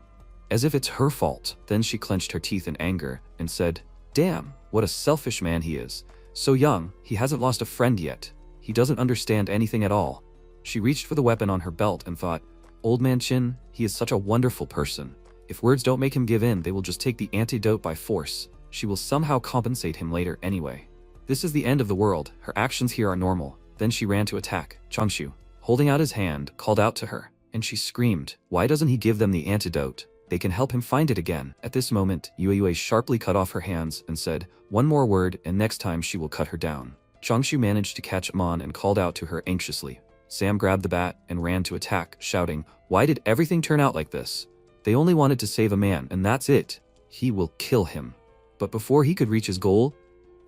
As if it's her fault. Then she clenched her teeth in anger and said, damn, what a selfish man he is. So young, he hasn't lost a friend yet. He doesn't understand anything at all. She reached for the weapon on her belt and thought, Old Man Chin, he is such a wonderful person. If words don't make him give in, they will just take the antidote by force. She will somehow compensate him later anyway. This is the end of the world. Her actions here are normal. Then she ran to attack. Changshu, holding out his hand, called out to her, and she screamed, why doesn't he give them the antidote? They can help him find it again. At this moment, Yue sharply cut off her hands and said, one more word and next time she will cut her down. Changshu managed to catch Amon and called out to her anxiously. Sam grabbed the bat and ran to attack, shouting, why did everything turn out like this? They only wanted to save a man, and that's it. He will kill him. But before he could reach his goal,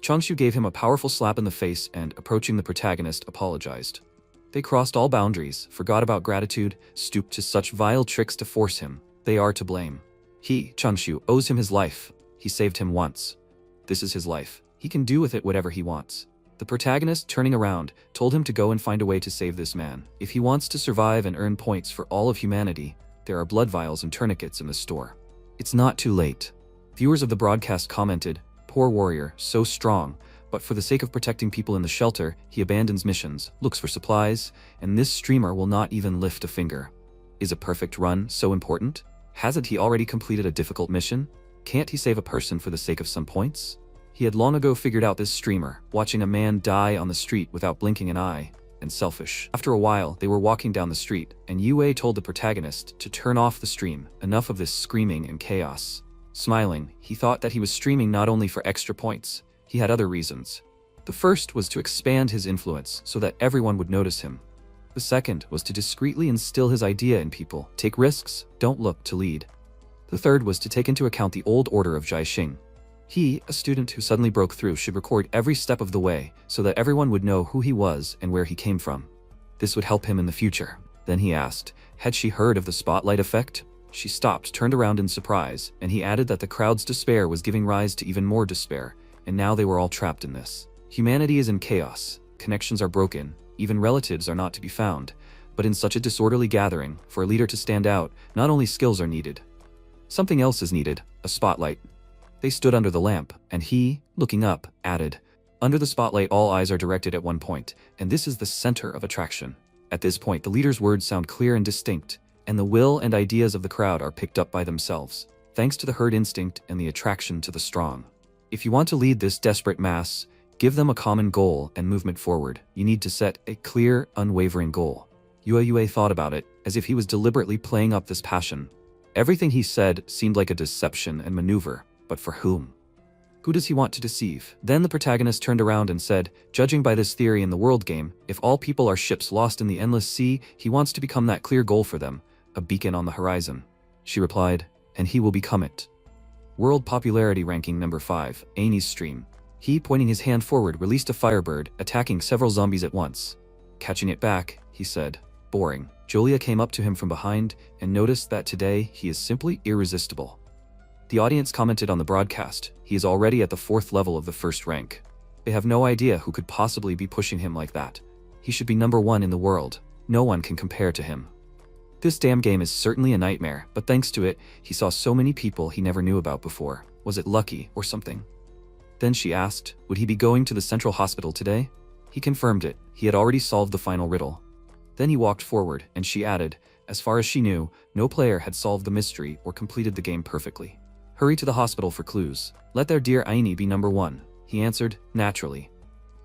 Changshu gave him a powerful slap in the face and, approaching the protagonist, apologized. They crossed all boundaries, forgot about gratitude, stooped to such vile tricks to force him. They are to blame. He, Changshu, owes him his life. He saved him once. This is his life. He can do with it whatever he wants. The protagonist, turning around, told him to go and find a way to save this man. If he wants to survive and earn points for all of humanity, there are blood vials and tourniquets in the store. It's not too late. Viewers of the broadcast commented, poor warrior, so strong, but for the sake of protecting people in the shelter, he abandons missions, looks for supplies, and this streamer will not even lift a finger. Is a perfect run so important? Hasn't he already completed a difficult mission? Can't he save a person for the sake of some points? He had long ago figured out this streamer, watching a man die on the street without blinking an eye, and selfish. After a while, they were walking down the street, and Yue told the protagonist to turn off the stream, enough of this screaming and chaos. Smiling, he thought that he was streaming not only for extra points, he had other reasons. The first was to expand his influence so that everyone would notice him. The second was to discreetly instill his idea in people, take risks, don't look to lead. The third was to take into account the old order of Jiaxing. He, a student who suddenly broke through, should record every step of the way so that everyone would know who he was and where he came from. This would help him in the future. Then he asked, had she heard of the spotlight effect? She stopped, turned around in surprise, and he added that the crowd's despair was giving rise to even more despair, and now they were all trapped in this. Humanity is in chaos, connections are broken, even relatives are not to be found, but in such a disorderly gathering, for a leader to stand out, not only skills are needed. Something else is needed, a spotlight. They stood under the lamp, and he, looking up, added, under the spotlight all eyes are directed at one point, and this is the center of attraction. At this point, the leader's words sound clear and distinct, and the will and ideas of the crowd are picked up by themselves, thanks to the herd instinct and the attraction to the strong. If you want to lead this desperate mass, give them a common goal and movement forward. You need to set a clear, unwavering goal. Yue thought about it, as if he was deliberately playing up this passion. Everything he said seemed like a deception and maneuver, but for whom? Who does he want to deceive? Then the protagonist turned around and said, judging by this theory in the world game, if all people are ships lost in the endless sea, he wants to become that clear goal for them, a beacon on the horizon. She replied, and he will become it. World popularity ranking number 5, Aini's stream. He, pointing his hand forward, released a firebird, attacking several zombies at once. Catching it back, he said, boring. Julia came up to him from behind and noticed that today he is simply irresistible. The audience commented on the broadcast, he is already at the 4th level of the 1st rank. They have no idea who could possibly be pushing him like that. He should be number 1 in the world. No one can compare to him. This damn game is certainly a nightmare, but thanks to it, he saw so many people he never knew about before. Was it lucky or something? Then she asked, would he be going to the central hospital today? He confirmed it. He had already solved the final riddle. Then he walked forward, and she added, as far as she knew, no player had solved the mystery or completed the game perfectly. Hurry to the hospital for clues. Let their dear Aini be number 1. He answered, naturally.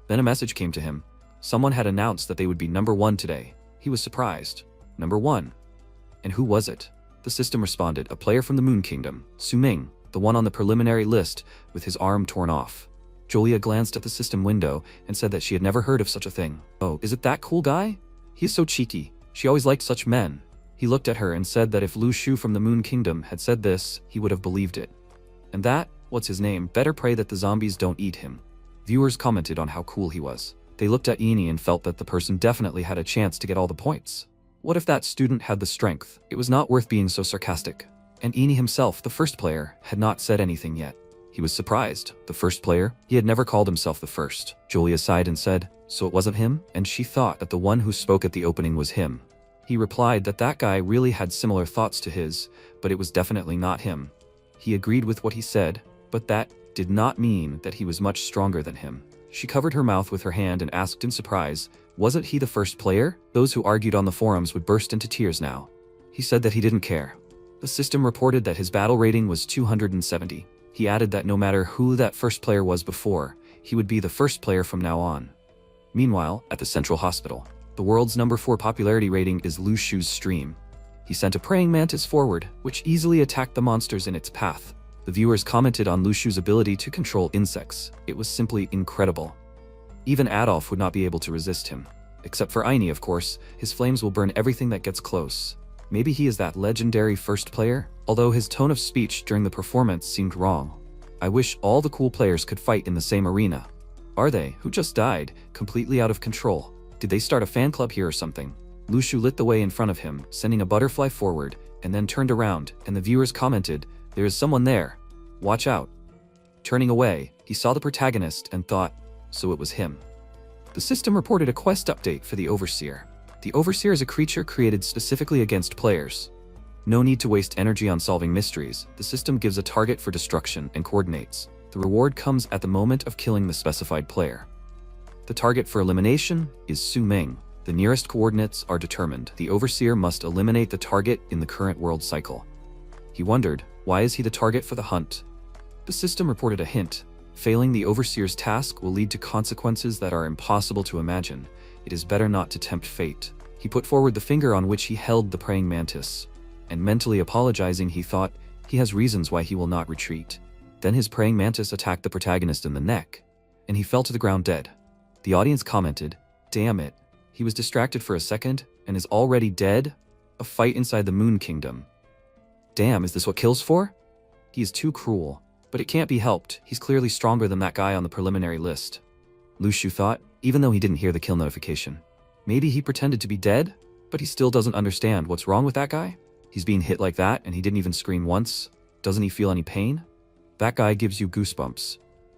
Then a message came to him. Someone had announced that they would be number 1 today. He was surprised. Number 1. And who was it? The system responded, a player from the Moon Kingdom, Su Ming, the one on the preliminary list with his arm torn off. Julia glanced at the system window and said that she had never heard of such a thing. Oh, is it that cool guy? He is so cheeky. She always liked such men. He looked at her and said that if Lu Shu from the Moon Kingdom had said this, he would have believed it. And that, what's his name, better pray that the zombies don't eat him. Viewers commented on how cool he was. They looked at Aini and felt that the person definitely had a chance to get all the points. What if that student had the strength? It was not worth being so sarcastic. And Aini himself, the first player, had not said anything yet. He was surprised. The first player? He had never called himself the first. Julia sighed and said, so it wasn't him? And she thought that the one who spoke at the opening was him. He replied that that guy really had similar thoughts to his, but it was definitely not him. He agreed with what he said, but that did not mean that he was much stronger than him. She covered her mouth with her hand and asked in surprise, wasn't he the first player? Those who argued on the forums would burst into tears now. He said that he didn't care. The system reported that his battle rating was 270. He added that no matter who that first player was before, he would be the first player from now on. Meanwhile, at the central hospital, the world's number 4 popularity rating is Lu Shu's stream. He sent a praying mantis forward, which easily attacked the monsters in its path. The viewers commented on Lu Shu's ability to control insects. It was simply incredible. Even Adolf would not be able to resist him. Except for Aini, of course, his flames will burn everything that gets close. Maybe he is that legendary first player, although his tone of speech during the performance seemed wrong. I wish all the cool players could fight in the same arena. Are they, who just died, completely out of control? Did they start a fan club here or something? Lu Shu lit the way in front of him, sending a butterfly forward, and then turned around, and the viewers commented, there is someone there. Watch out. Turning away, he saw the protagonist and thought, so it was him. The system reported a quest update for the Overseer. The Overseer is a creature created specifically against players. No need to waste energy on solving mysteries. The system gives a target for destruction and coordinates. The reward comes at the moment of killing the specified player. The target for elimination is Su Ming. The nearest coordinates are determined. The Overseer must eliminate the target in the current world cycle. He wondered, why is he the target for the hunt? The system reported a hint. Failing the Overseer's task will lead to consequences that are impossible to imagine. It is better not to tempt fate. He put forward the finger on which he held the praying mantis. And mentally apologizing, he thought, he has reasons why he will not retreat. Then his praying mantis attacked the protagonist in the neck, and he fell to the ground dead. The audience commented, damn it, he was distracted for a second and is already dead? A fight inside the Moon Kingdom. Damn, is this what kills for? He is too cruel, but it can't be helped. He's clearly stronger than that guy on the preliminary list. Lu Shu thought, even though he didn't hear the kill notification. Maybe he pretended to be dead, but he still doesn't understand what's wrong with that guy. He's being hit like that and he didn't even scream once. Doesn't he feel any pain? That guy gives you goosebumps.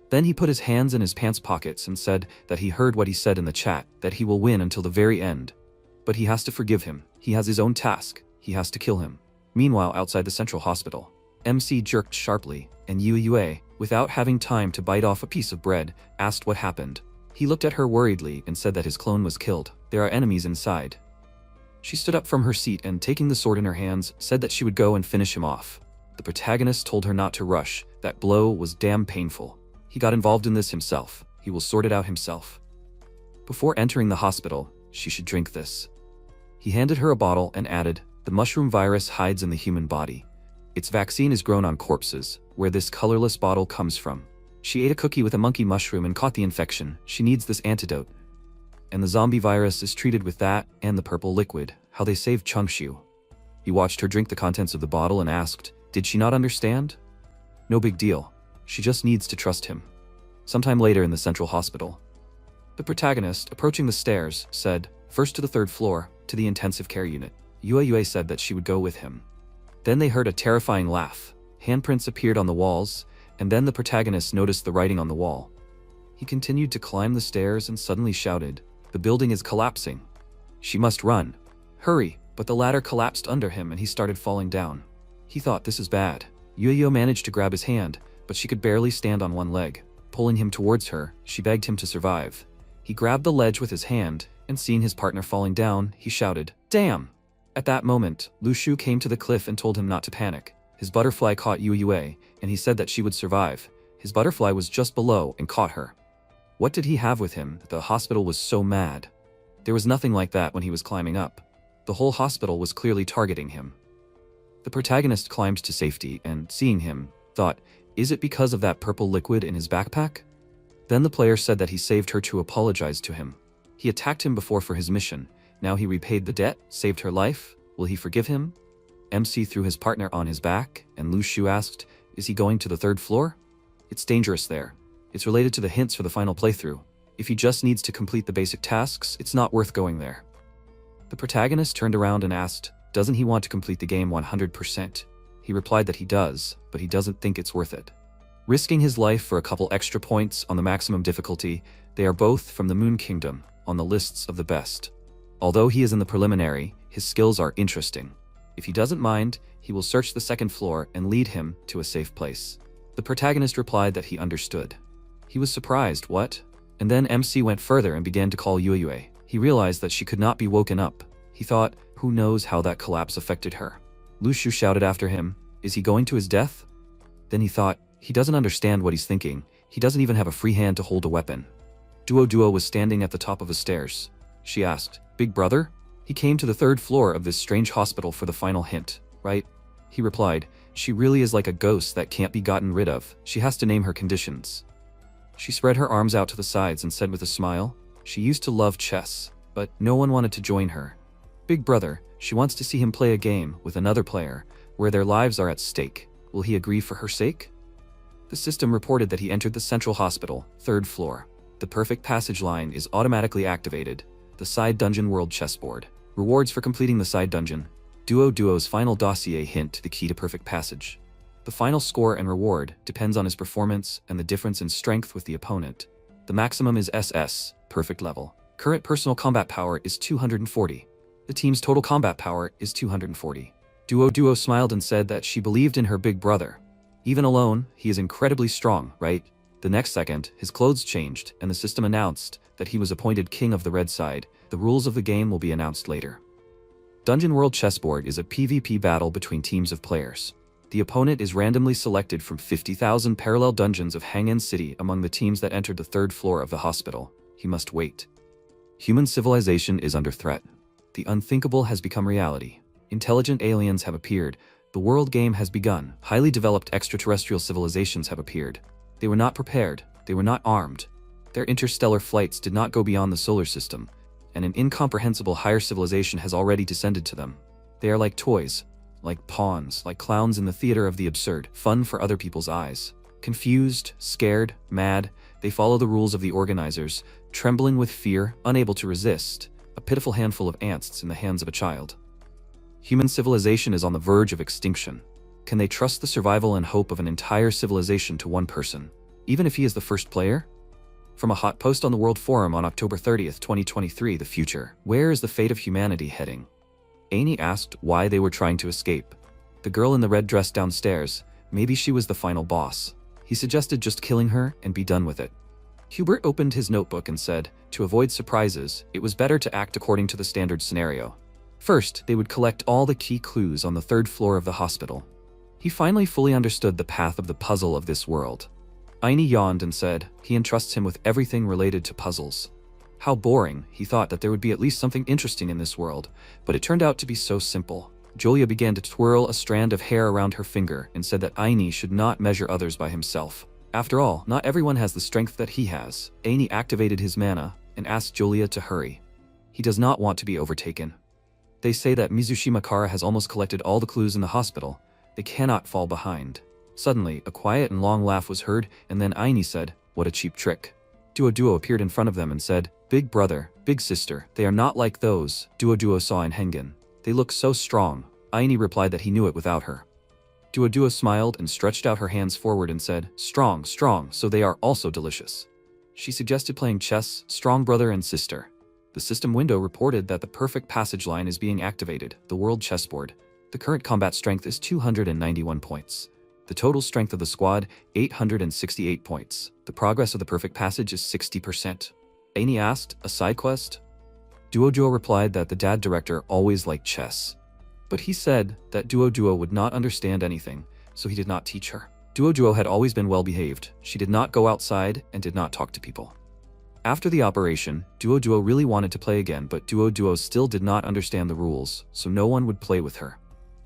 Then he put his hands in his pants pockets and said that he heard what he said in the chat, that he will win until the very end. But he has to forgive him. He has his own task. He has to kill him. Meanwhile, outside the central hospital, MC jerked sharply, and Yue, without having time to bite off a piece of bread, asked what happened. He looked at her worriedly and said that his clone was killed. There are enemies inside. She stood up from her seat and, taking the sword in her hands, said that she would go and finish him off. The protagonist told her not to rush. That blow was damn painful. He got involved in this himself. He will sort it out himself. Before entering the hospital, she should drink this. He handed her a bottle and added, "The mushroom virus hides in the human body. Its vaccine is grown on corpses, where this colorless bottle comes from. She ate a cookie with a monkey mushroom and caught the infection. She needs this antidote. And the zombie virus is treated with that and the purple liquid. How they saved Chungshu." He watched her drink the contents of the bottle and asked, did she not understand? No big deal. She just needs to trust him. Sometime later in the central hospital, the protagonist, approaching the stairs, said, "First to the third floor, to the intensive care unit." Yue said that she would go with him. Then they heard a terrifying laugh. Handprints appeared on the walls, and then the protagonist noticed the writing on the wall. He continued to climb the stairs and suddenly shouted, "The building is collapsing. She must run. Hurry!" But the ladder collapsed under him and he started falling down. He thought, this is bad. Yue managed to grab his hand, but she could barely stand on one leg. Pulling him towards her, she begged him to survive. He grabbed the ledge with his hand, and seeing his partner falling down, he shouted, "Damn!" At that moment, Lu Shu came to the cliff and told him not to panic. His butterfly caught Yue, and he said that she would survive. His butterfly was just below and caught her. What did he have with him that the hospital was so mad? There was nothing like that when he was climbing up. The whole hospital was clearly targeting him. The protagonist climbed to safety and, seeing him, thought, is it because of that purple liquid in his backpack? Then the player said that he saved her to apologize to him. He attacked him before for his mission. Now he repaid the debt, saved her life. Will he forgive him? MC threw his partner on his back, and Lu Shu asked, is he going to the third floor? It's dangerous there. It's related to the hints for the final playthrough. If he just needs to complete the basic tasks, it's not worth going there. The protagonist turned around and asked, doesn't he want to complete the game 100%? He replied that he does, but he doesn't think it's worth it. Risking his life for a couple extra points on the maximum difficulty, they are both from the Moon Kingdom, on the lists of the best. Although he is in the preliminary, his skills are interesting. If he doesn't mind, he will search the second floor and lead him to a safe place. The protagonist replied that he understood. He was surprised, what? And then MC went further and began to call Yue. He realized that she could not be woken up. He thought, who knows how that collapse affected her? Lu Shu shouted after him, is he going to his death? Then he thought, he doesn't understand what he's thinking. He doesn't even have a free hand to hold a weapon. Duo was standing at the top of the stairs. She asked, Big brother? He came to the third floor of this strange hospital for the final hint, right? He replied, she really is like a ghost that can't be gotten rid of. She has to name her conditions. She spread her arms out to the sides and said with a smile, she used to love chess, but no one wanted to join her. Big brother, she wants to see him play a game with another player, where their lives are at stake. Will he agree for her sake? The system reported that he entered the central hospital, third floor. The perfect passage line is automatically activated. The side dungeon world chessboard. Rewards for completing the side dungeon. Duo's final dossier hint the key to perfect passage. The final score and reward depends on his performance and the difference in strength with the opponent. The maximum is SS, perfect level. Current personal combat power is 240. The team's total combat power is 240. Duo smiled and said that she believed in her big brother. Even alone, he is incredibly strong, right? The next second, his clothes changed, and the system announced that he was appointed king of the red side. The rules of the game will be announced later. Dungeon World Chessboard is a PvP battle between teams of players. The opponent is randomly selected from 50,000 parallel dungeons of Hang'an City among the teams that entered the third floor of the hospital. He must wait. Human civilization is under threat. The unthinkable has become reality. Intelligent aliens have appeared. The world game has begun. Highly developed extraterrestrial civilizations have appeared. They were not prepared. They were not armed. Their interstellar flights did not go beyond the solar system, and an incomprehensible higher civilization has already descended to them. They are like toys, like pawns, like clowns in the theater of the absurd, fun for other people's eyes. Confused, scared, mad, they follow the rules of the organizers, trembling with fear, unable to resist, a pitiful handful of ants in the hands of a child. Human civilization is on the verge of extinction. Can they trust the survival and hope of an entire civilization to one person, even if he is the first player? From a hot post on the World Forum on October 30th, 2023, the future. Where is the fate of humanity heading? Amy asked why they were trying to escape. The girl in the red dress downstairs, maybe she was the final boss. He suggested just killing her and be done with it. Hubert opened his notebook and said, to avoid surprises, it was better to act according to the standard scenario. First, they would collect all the key clues on the third floor of the hospital. He finally fully understood the path of the puzzle of this world. Aini yawned and said he entrusts him with everything related to puzzles. How boring, he thought that there would be at least something interesting in this world, but it turned out to be so simple. Julia began to twirl a strand of hair around her finger and said that Aini should not measure others by himself. After all, not everyone has the strength that he has. Aini activated his mana and asked Julia to hurry. He does not want to be overtaken. They say that Mizushima Kara has almost collected all the clues in the hospital. They cannot fall behind. Suddenly, a quiet and long laugh was heard, and then Aini said, "What a cheap trick." Duo appeared in front of them and said, "Big brother, big sister, they are not like those Duo saw in Hengen. They look so strong." Aini replied that he knew it without her. Duo smiled and stretched out her hands forward and said, "Strong, so they are also delicious." She suggested playing chess, strong brother and sister. The system window reported that the perfect passage line is being activated, the world chessboard. The current combat strength is 291 points. The total strength of the squad, 868 points. The progress of the perfect passage is 60%. Aini asked, "A side quest?" Duo replied that the dad director always liked chess. But he said that Duo would not understand anything, so he did not teach her. Duo had always been well behaved. She did not go outside and did not talk to people. After the operation, Duo really wanted to play again, but Duo still did not understand the rules, so no one would play with her.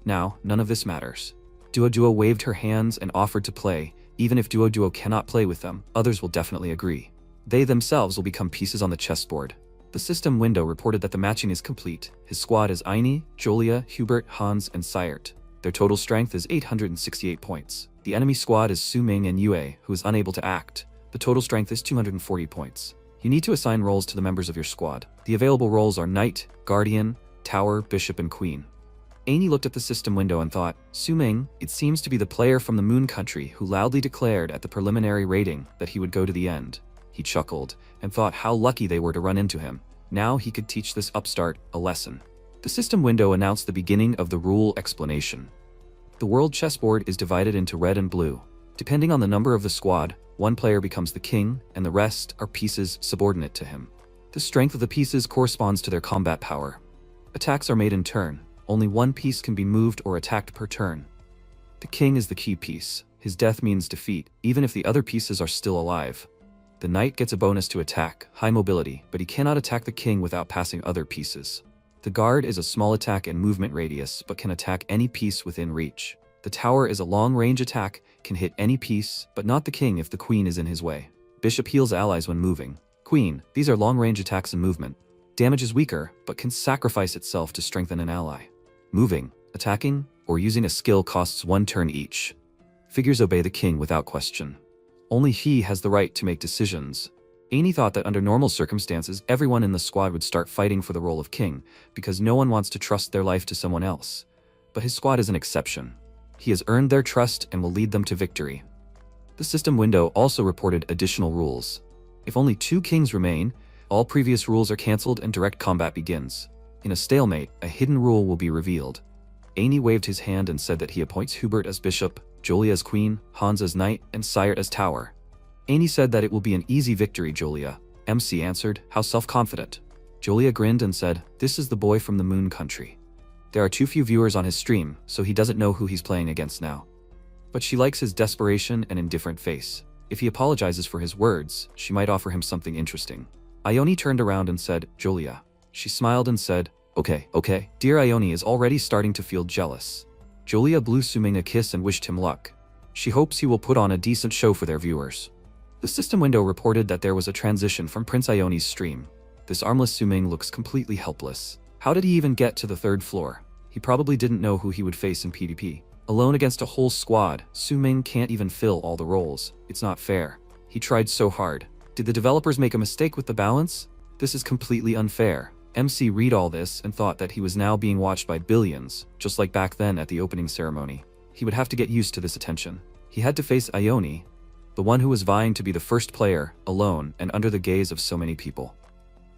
Now, none of this matters. Duo waved her hands and offered to play. Even if Duo cannot play with them, others will definitely agree. They themselves will become pieces on the chessboard. The system window reported that the matching is complete. His squad is Aini, Julia, Hubert, Hans, and Sayert. Their total strength is 868 points. The enemy squad is Su Ming and Yue, who is unable to act. The total strength is 240 points. You need to assign roles to the members of your squad. The available roles are Knight, Guardian, Tower, Bishop, and Queen. Aini looked at the system window and thought, Su Ming, it seems to be the player from the Moon Country who loudly declared at the preliminary rating that he would go to the end. He chuckled and thought how lucky they were to run into him. Now he could teach this upstart a lesson. The system window announced the beginning of the rule explanation. The world chessboard is divided into red and blue. Depending on the number of the squad, one player becomes the king and the rest are pieces subordinate to him. The strength of the pieces corresponds to their combat power. Attacks are made in turn. Only one piece can be moved or attacked per turn. The king is the key piece. His death means defeat, even if the other pieces are still alive. The knight gets a bonus to attack, high mobility, but he cannot attack the king without passing other pieces. The guard is a small attack and movement radius, but can attack any piece within reach. The tower is a long-range attack, can hit any piece, but not the king if the queen is in his way. Bishop heals allies when moving. Queen, these are long-range attacks and movement. Damage is weaker, but can sacrifice itself to strengthen an ally. Moving, attacking, or using a skill costs one turn each. Figures obey the king without question. Only he has the right to make decisions. Aini thought that under normal circumstances, everyone in the squad would start fighting for the role of king, because no one wants to trust their life to someone else. But his squad is an exception. He has earned their trust and will lead them to victory. The system window also reported additional rules. If only 2 kings remain, all previous rules are cancelled and direct combat begins. In a stalemate, a hidden rule will be revealed. Aini waved his hand and said that he appoints Hubert as bishop, Julia as queen, Hans as knight, and Sayert as tower. Aini said that it will be an easy victory, Julia. MC answered, how self-confident. Julia grinned and said, this is the boy from the Moon Country. There are too few viewers on his stream, so he doesn't know who he's playing against now. But she likes his desperation and indifferent face. If he apologizes for his words, she might offer him something interesting. Ione turned around and said, Julia. She smiled and said, okay. Dear Ione is already starting to feel jealous. Julia blew Su Ming a kiss and wished him luck. She hopes he will put on a decent show for their viewers. The system window reported that there was a transition from Prince Ione's stream. This armless Su Ming looks completely helpless. How did he even get to the 3rd floor? He probably didn't know who he would face in PvP. Alone against a whole squad, Su Ming can't even fill all the roles. It's not fair. He tried so hard. Did the developers make a mistake with the balance? This is completely unfair. MC read all this and thought that he was now being watched by billions, just like back then at the opening ceremony. He would have to get used to this attention. He had to face Ione, the one who was vying to be the first player, alone and under the gaze of so many people.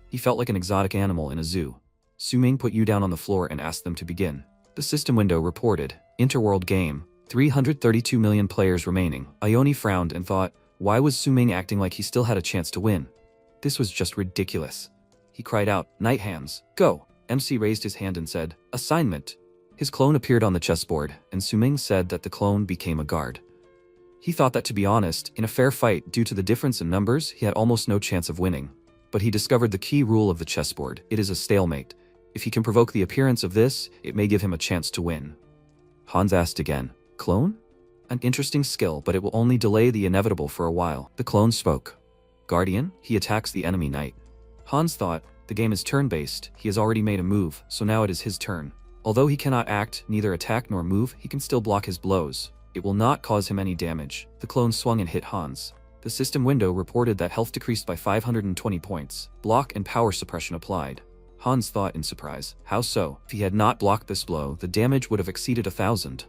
He felt like an exotic animal in a zoo. Su Ming put you down on the floor and asked them to begin. The system window reported, Interworld game, 332 million players remaining. Ione frowned and thought, why was Su Ming acting like he still had a chance to win? This was just ridiculous. He cried out, Knight hands, go! MC raised his hand and said, "Assignment." His clone appeared on the chessboard, and Suming said that the clone became a guard. He thought that, to be honest, in a fair fight, due to the difference in numbers, he had almost no chance of winning. But he discovered the key rule of the chessboard. It is a stalemate. If he can provoke the appearance of this, it may give him a chance to win. Hans asked again, "Clone?" "An interesting skill, but it will only delay the inevitable for a while." The clone spoke. "Guardian, he attacks the enemy knight." Hans thought, the game is turn-based, he has already made a move, so now it is his turn. Although he cannot act, neither attack nor move, he can still block his blows. It will not cause him any damage. The clone swung and hit Hans. The system window reported that health decreased by 520 points. Block and power suppression applied. Hans thought in surprise, how so? If he had not blocked this blow, the damage would have exceeded 1,000.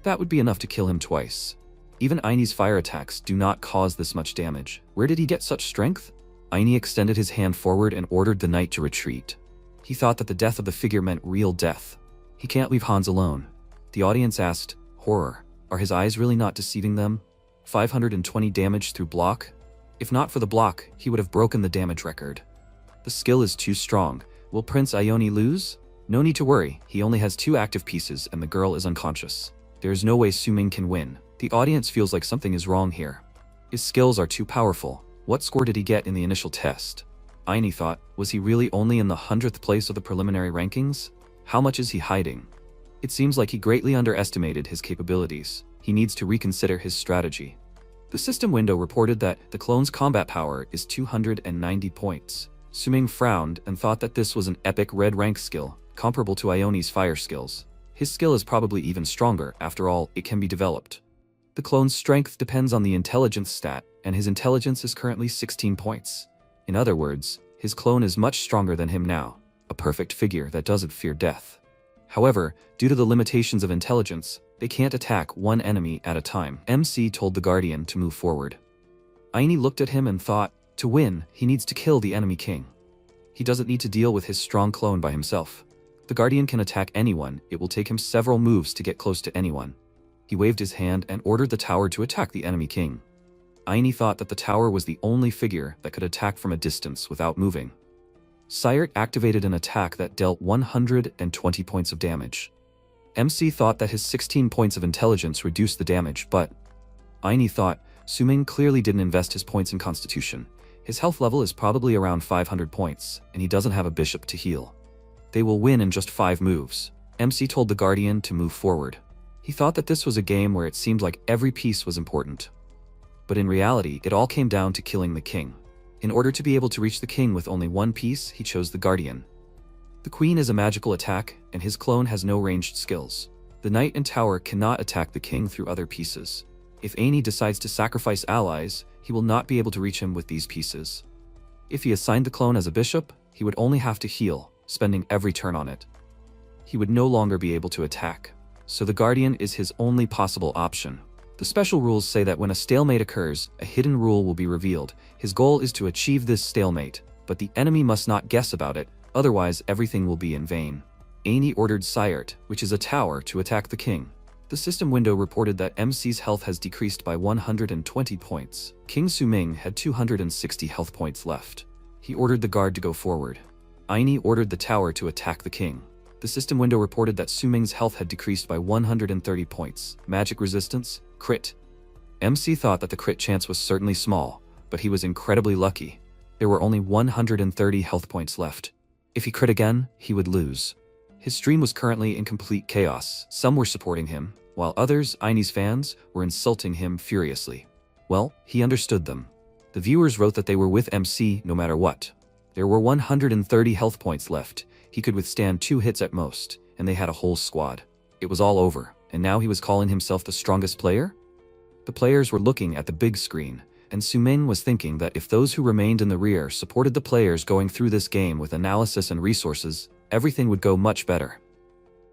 That would be enough to kill him twice. Even Eine's fire attacks do not cause this much damage. Where did he get such strength? Eine extended his hand forward and ordered the knight to retreat. He thought that the death of the figure meant real death. He can't leave Hans alone. The audience asked, horror. Are his eyes really not deceiving them? 520 damage through block? If not for the block, he would have broken the damage record. The skill is too strong. Will Prince Ione lose? No need to worry, he only has 2 active pieces and the girl is unconscious. There is no way Suming can win. The audience feels like something is wrong here. His skills are too powerful. What score did he get in the initial test? Eine thought, was he really only in the 100th place of the preliminary rankings? How much is he hiding? It seems like he greatly underestimated his capabilities. He needs to reconsider his strategy. The system window reported that the clone's combat power is 290 points. Suming frowned and thought that this was an epic red rank skill, comparable to Ione's fire skills. His skill is probably even stronger, after all, it can be developed. The clone's strength depends on the intelligence stat, and his intelligence is currently 16 points. In other words, his clone is much stronger than him now, a perfect figure that doesn't fear death. However, due to the limitations of intelligence, they can't attack one enemy at a time. MC told the Guardian to move forward. Eine looked at him and thought, to win, he needs to kill the enemy king. He doesn't need to deal with his strong clone by himself. The Guardian can attack anyone, it will take him several moves to get close to anyone. He waved his hand and ordered the tower to attack the enemy king. Eine thought that the tower was the only figure that could attack from a distance without moving. Sayert activated an attack that dealt 120 points of damage. MC thought that his 16 points of intelligence reduced the damage, but Eine thought Suming clearly didn't invest his points in constitution. His health level is probably around 500 points, and he doesn't have a bishop to heal. They will win in just 5 moves. MC told the Guardian to move forward. He thought that this was a game where it seemed like every piece was important. But in reality, it all came down to killing the king. In order to be able to reach the king with only one piece, he chose the Guardian. The queen is a magical attack, and his clone has no ranged skills. The knight and tower cannot attack the king through other pieces. If Eine decides to sacrifice allies, he will not be able to reach him with these pieces. If he assigned the clone as a bishop, he would only have to heal, spending every turn on it. He would no longer be able to attack. So the Guardian is his only possible option. The special rules say that when a stalemate occurs, a hidden rule will be revealed. His goal is to achieve this stalemate, but the enemy must not guess about it, otherwise everything will be in vain. Eine ordered Sayert, which is a tower, to attack the king. The system window reported that MC's health has decreased by 120 points. King Suming had 260 health points left. He ordered the guard to go forward. Eine ordered the tower to attack the king. The system window reported that Suming's health had decreased by 130 points. Magic resistance, crit. MC thought that the crit chance was certainly small, but he was incredibly lucky. There were only 130 health points left. If he crit again, he would lose. His stream was currently in complete chaos. Some were supporting him, while others, Eine's fans, were insulting him furiously. Well, he understood them. The viewers wrote that they were with MC no matter what. There were 130 health points left. He could withstand 2 hits at most, and they had a whole squad. It was all over, and now he was calling himself the strongest player? The players were looking at the big screen, and Suming was thinking that if those who remained in the rear supported the players going through this game with analysis and resources, everything would go much better.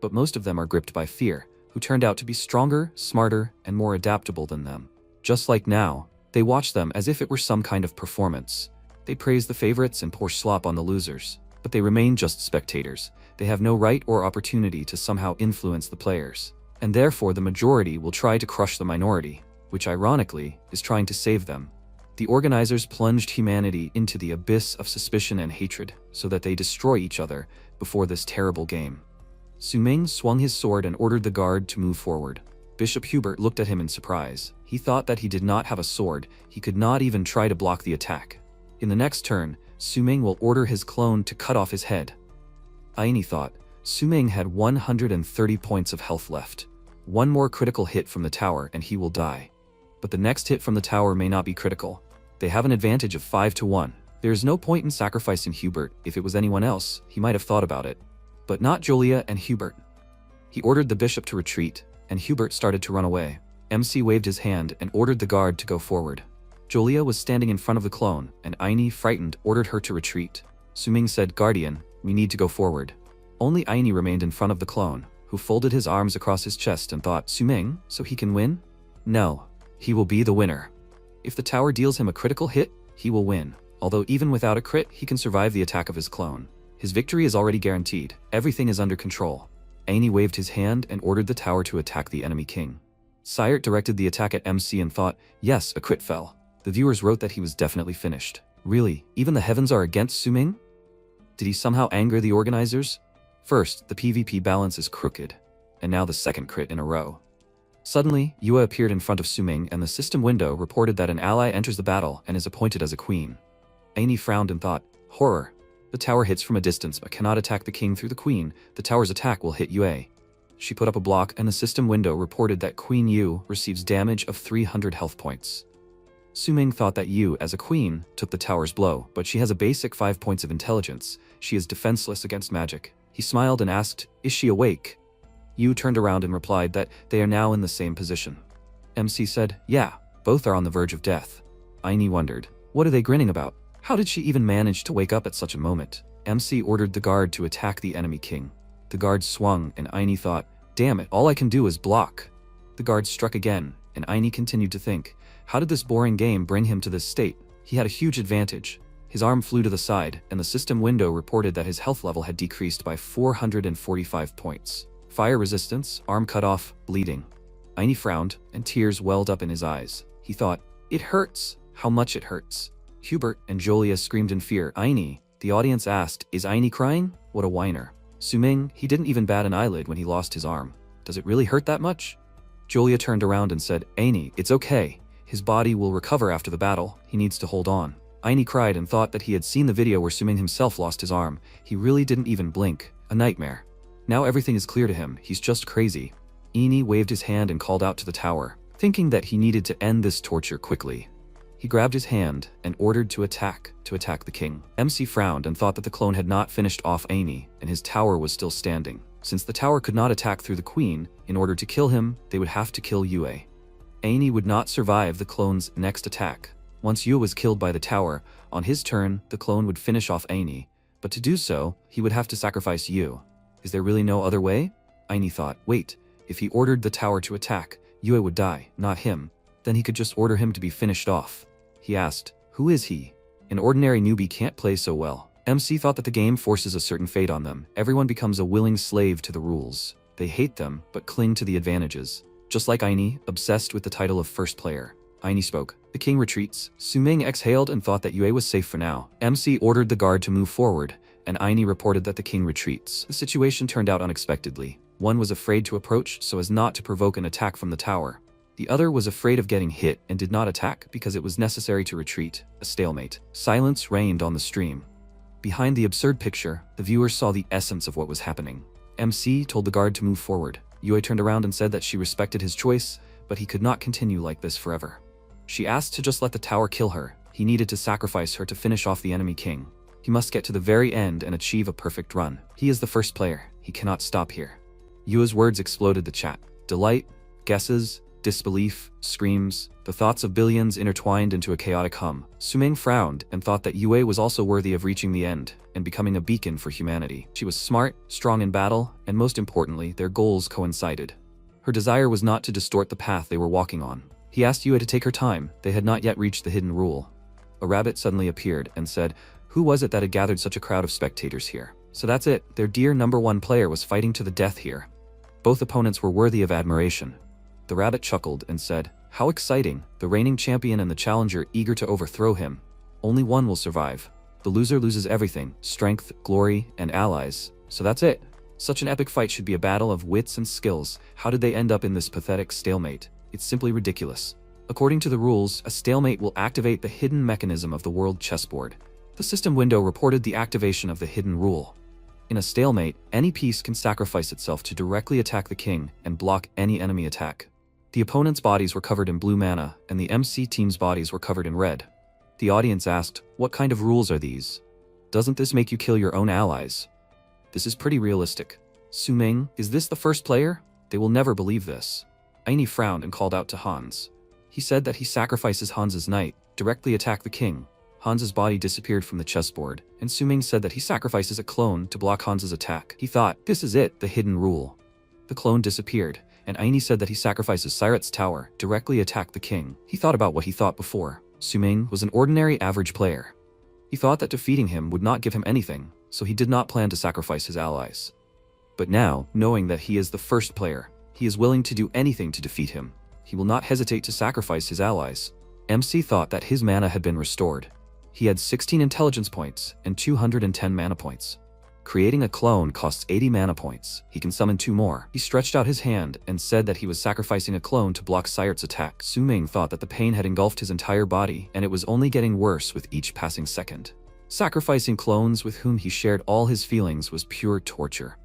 But most of them are gripped by fear, who turned out to be stronger, smarter, and more adaptable than them. Just like now, they watch them as if it were some kind of performance. They praise the favorites and pour slop on the losers. But they remain just spectators. They have no right or opportunity to somehow influence the players. And therefore the majority will try to crush the minority, which ironically is trying to save them. The organizers plunged humanity into the abyss of suspicion and hatred so that they destroy each other, before this terrible game. Su-ming swung his sword and ordered the guard to move forward. Bishop Hubert looked at him in surprise. He thought that he did not have a sword. He could not even try to block the attack. In the next turn, Su-ming will order his clone to cut off his head. Aini thought. Su-ming had 130 points of health left. One more critical hit from the tower and he will die. But the next hit from the tower may not be critical. They have an advantage of 5-1. There is no point in sacrificing Hubert. If it was anyone else, he might have thought about it. But not Julia and Hubert. He ordered the bishop to retreat, and Hubert started to run away. MC waved his hand and ordered the guard to go forward. Julia was standing in front of the clone, and Aini, frightened, ordered her to retreat. Su-ming said, "Guardian, we need to go forward." Only Aini remained in front of the clone, who folded his arms across his chest and thought, Su-ming, so he can win? No. He will be the winner. If the tower deals him a critical hit, he will win. Although even without a crit, he can survive the attack of his clone. His victory is already guaranteed. Everything is under control. Aini waved his hand and ordered the tower to attack the enemy king. Sayert directed the attack at MC and thought, yes, a crit fell. The viewers wrote that he was definitely finished. Really, even the heavens are against Su-ming? Did he somehow anger the organizers? First, the PvP balance is crooked. And now the second crit in a row. Suddenly, Yue appeared in front of Su-ming and the system window reported that an ally enters the battle and is appointed as a queen. Aini frowned and thought, horror. The tower hits from a distance but cannot attack the king through the queen. The tower's attack will hit Yue. She put up a block and the system window reported that Queen Yu receives damage of 300 health points. Su-ming thought that Yu, as a queen, took the tower's blow, but she has a basic 5 points of intelligence. She is defenseless against magic. He smiled and asked, is she awake? Yu turned around and replied that they are now in the same position. MC said, yeah, both are on the verge of death. Aini wondered, what are they grinning about? How did she even manage to wake up at such a moment? MC ordered the guard to attack the enemy king. The guard swung and Aini thought, damn it, all I can do is block. The guard struck again, and Aini continued to think, how did this boring game bring him to this state? He had a huge advantage. His arm flew to the side, and the system window reported that his health level had decreased by 445 points. Fire resistance, arm cut off, bleeding. Aini frowned, and tears welled up in his eyes. He thought, it hurts. How much it hurts. Hubert and Julia screamed in fear. Aini. The audience asked, is Aini crying? What a whiner. Su-ming, he didn't even bat an eyelid when he lost his arm. Does it really hurt that much? Julia turned around and said, Aini, it's okay. His body will recover after the battle. He needs to hold on. Aini cried and thought that he had seen the video where Su-ming himself lost his arm. He really didn't even blink. A nightmare. Now everything is clear to him. He's just crazy. Aini waved his hand and called out to the tower, thinking that he needed to end this torture quickly. He grabbed his hand and ordered to attack the king. MC frowned and thought that the clone had not finished off Aini, and his tower was still standing. Since the tower could not attack through the queen, in order to kill him, they would have to kill Yue. Aini would not survive the clone's next attack. Once Yue was killed by the tower, on his turn, the clone would finish off Aini. But to do so, he would have to sacrifice Yue. Is there really no other way? Aini thought, wait, if he ordered the tower to attack, Yue would die, not him. Then he could just order him to be finished off. He asked, who is he? An ordinary newbie can't play so well. MC thought that the game forces a certain fate on them. Everyone becomes a willing slave to the rules. They hate them, but cling to the advantages. Just like Aini, obsessed with the title of first player. Aini spoke. The king retreats. Su-ming exhaled and thought that Yue was safe for now. MC ordered the guard to move forward, and Aini reported that the king retreats. The situation turned out unexpectedly. One was afraid to approach so as not to provoke an attack from the tower. The other was afraid of getting hit and did not attack because it was necessary to retreat. A stalemate. Silence reigned on the stream. Behind the absurd picture, the viewers saw the essence of what was happening. MC told the guard to move forward. Yue turned around and said that she respected his choice, but he could not continue like this forever. She asked to just let the tower kill her. He needed to sacrifice her to finish off the enemy king. He must get to the very end and achieve a perfect run. He is the first player. He cannot stop here. Yue's words exploded the chat. Delight, guesses, disbelief, screams, the thoughts of billions intertwined into a chaotic hum. Su-ming frowned and thought that Yue was also worthy of reaching the end and becoming a beacon for humanity. She was smart, strong in battle, and most importantly, their goals coincided. Her desire was not to distort the path they were walking on. He asked Yue to take her time. They had not yet reached the hidden rule. A rabbit suddenly appeared and said, who was it that had gathered such a crowd of spectators here? So that's it. Their dear number one player was fighting to the death here. Both opponents were worthy of admiration. The rabbit chuckled and said, how exciting, the reigning champion and the challenger eager to overthrow him. Only one will survive. The loser loses everything, strength, glory, and allies. So that's it. Such an epic fight should be a battle of wits and skills. How did they end up in this pathetic stalemate? It's simply ridiculous. According to the rules, a stalemate will activate the hidden mechanism of the world chessboard. The system window reported the activation of the hidden rule. In a stalemate, any piece can sacrifice itself to directly attack the king and block any enemy attack. The opponent's bodies were covered in blue mana, and the MC team's bodies were covered in red. The audience asked, what kind of rules are these? Doesn't this make you kill your own allies? This is pretty realistic. Su-ming, is this the first player? They will never believe this. Aini frowned and called out to Hans. He said that he sacrifices Hans's knight, directly attack the king. Hans's body disappeared from the chessboard, and Su-ming said that he sacrifices a clone to block Hans's attack. He thought, this is it, the hidden rule. The clone disappeared, and Aini said that he sacrifices Siret's tower, directly attack the king. He thought about what he thought before. Su-ming was an ordinary average player. He thought that defeating him would not give him anything, so he did not plan to sacrifice his allies. But now, knowing that he is the first player, he is willing to do anything to defeat him. He will not hesitate to sacrifice his allies. MC thought that his mana had been restored. He had 16 intelligence points and 210 mana points. Creating a clone costs 80 mana points. He can summon 2 more. He stretched out his hand and said that he was sacrificing a clone to block Siret's attack. Su-ming thought that the pain had engulfed his entire body, and it was only getting worse with each passing second. Sacrificing clones with whom he shared all his feelings was pure torture.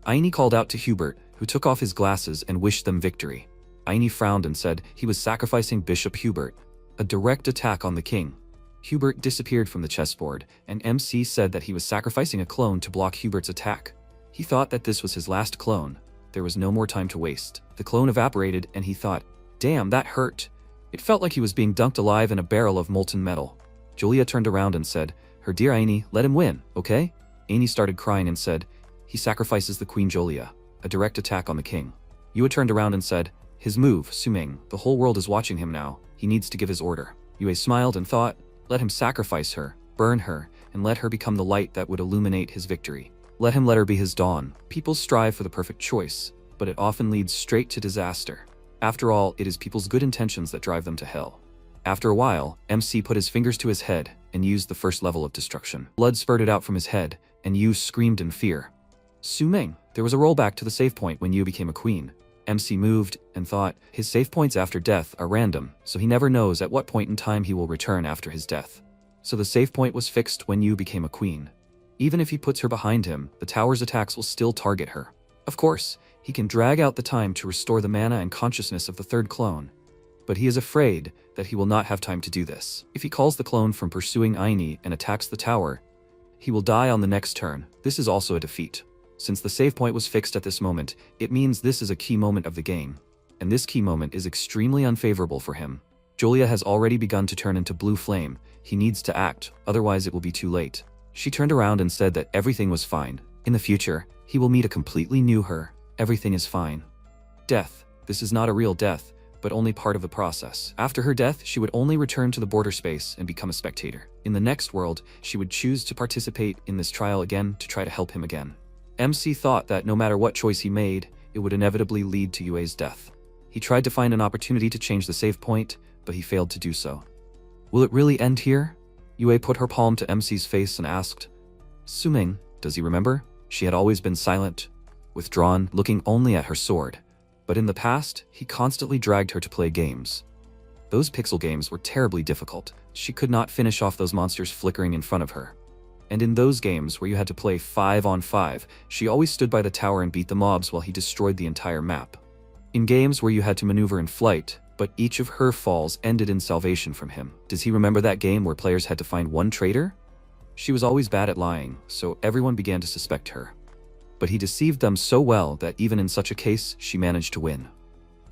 Aini called out to Hubert, who took off his glasses and wished them victory. Aini frowned and said he was sacrificing Bishop Hubert, a direct attack on the king. Hubert disappeared from the chessboard, and MC said that he was sacrificing a clone to block Hubert's attack. He thought that this was his last clone. There was no more time to waste. The clone evaporated, and he thought, damn, that hurt. It felt like he was being dunked alive in a barrel of molten metal. Julia turned around and said, her dear Aini, let him win, okay? Aini started crying and said, he sacrifices the Queen Julia, a direct attack on the king. Yue turned around and said, his move, Su-ming, the whole world is watching him now. He needs to give his order. Yue smiled and thought, let him sacrifice her, burn her, and let her become the light that would illuminate his victory. Let her be his dawn. People strive for the perfect choice, but it often leads straight to disaster. After all, it is people's good intentions that drive them to hell. After a while, MC put his fingers to his head and used the first level of destruction. Blood spurted out from his head, and Yu screamed in fear. Su-ming, there was a rollback to the save point when Yu became a queen. MC moved and thought, his save points after death are random, so he never knows at what point in time he will return after his death. So the save point was fixed when Yu became a queen. Even if he puts her behind him, the tower's attacks will still target her. Of course, he can drag out the time to restore the mana and consciousness of the third clone. But he is afraid that he will not have time to do this. If he calls the clone from pursuing Aini and attacks the tower, he will die on the next turn. This is also a defeat. Since the save point was fixed at this moment, it means this is a key moment of the game. And this key moment is extremely unfavorable for him. Julia has already begun to turn into blue flame. He needs to act, otherwise it will be too late. She turned around and said that everything was fine. In the future, he will meet a completely new her. Everything is fine. Death. This is not a real death, but only part of the process. After her death, she would only return to the border space and become a spectator. In the next world, she would choose to participate in this trial again to try to help him again. MC thought that no matter what choice he made, it would inevitably lead to Yue's death. He tried to find an opportunity to change the save point, but he failed to do so. Will it really end here? Yue put her palm to MC's face and asked, Su-ming, does he remember? She had always been silent, withdrawn, looking only at her sword. But in the past, he constantly dragged her to play games. Those pixel games were terribly difficult. She could not finish off those monsters flickering in front of her. And in those games where you had to play 5-on-5, she always stood by the tower and beat the mobs while he destroyed the entire map. In games where you had to maneuver in flight, but each of her falls ended in salvation from him. Does he remember that game where players had to find one traitor? She was always bad at lying, so everyone began to suspect her. But he deceived them so well that even in such a case, she managed to win.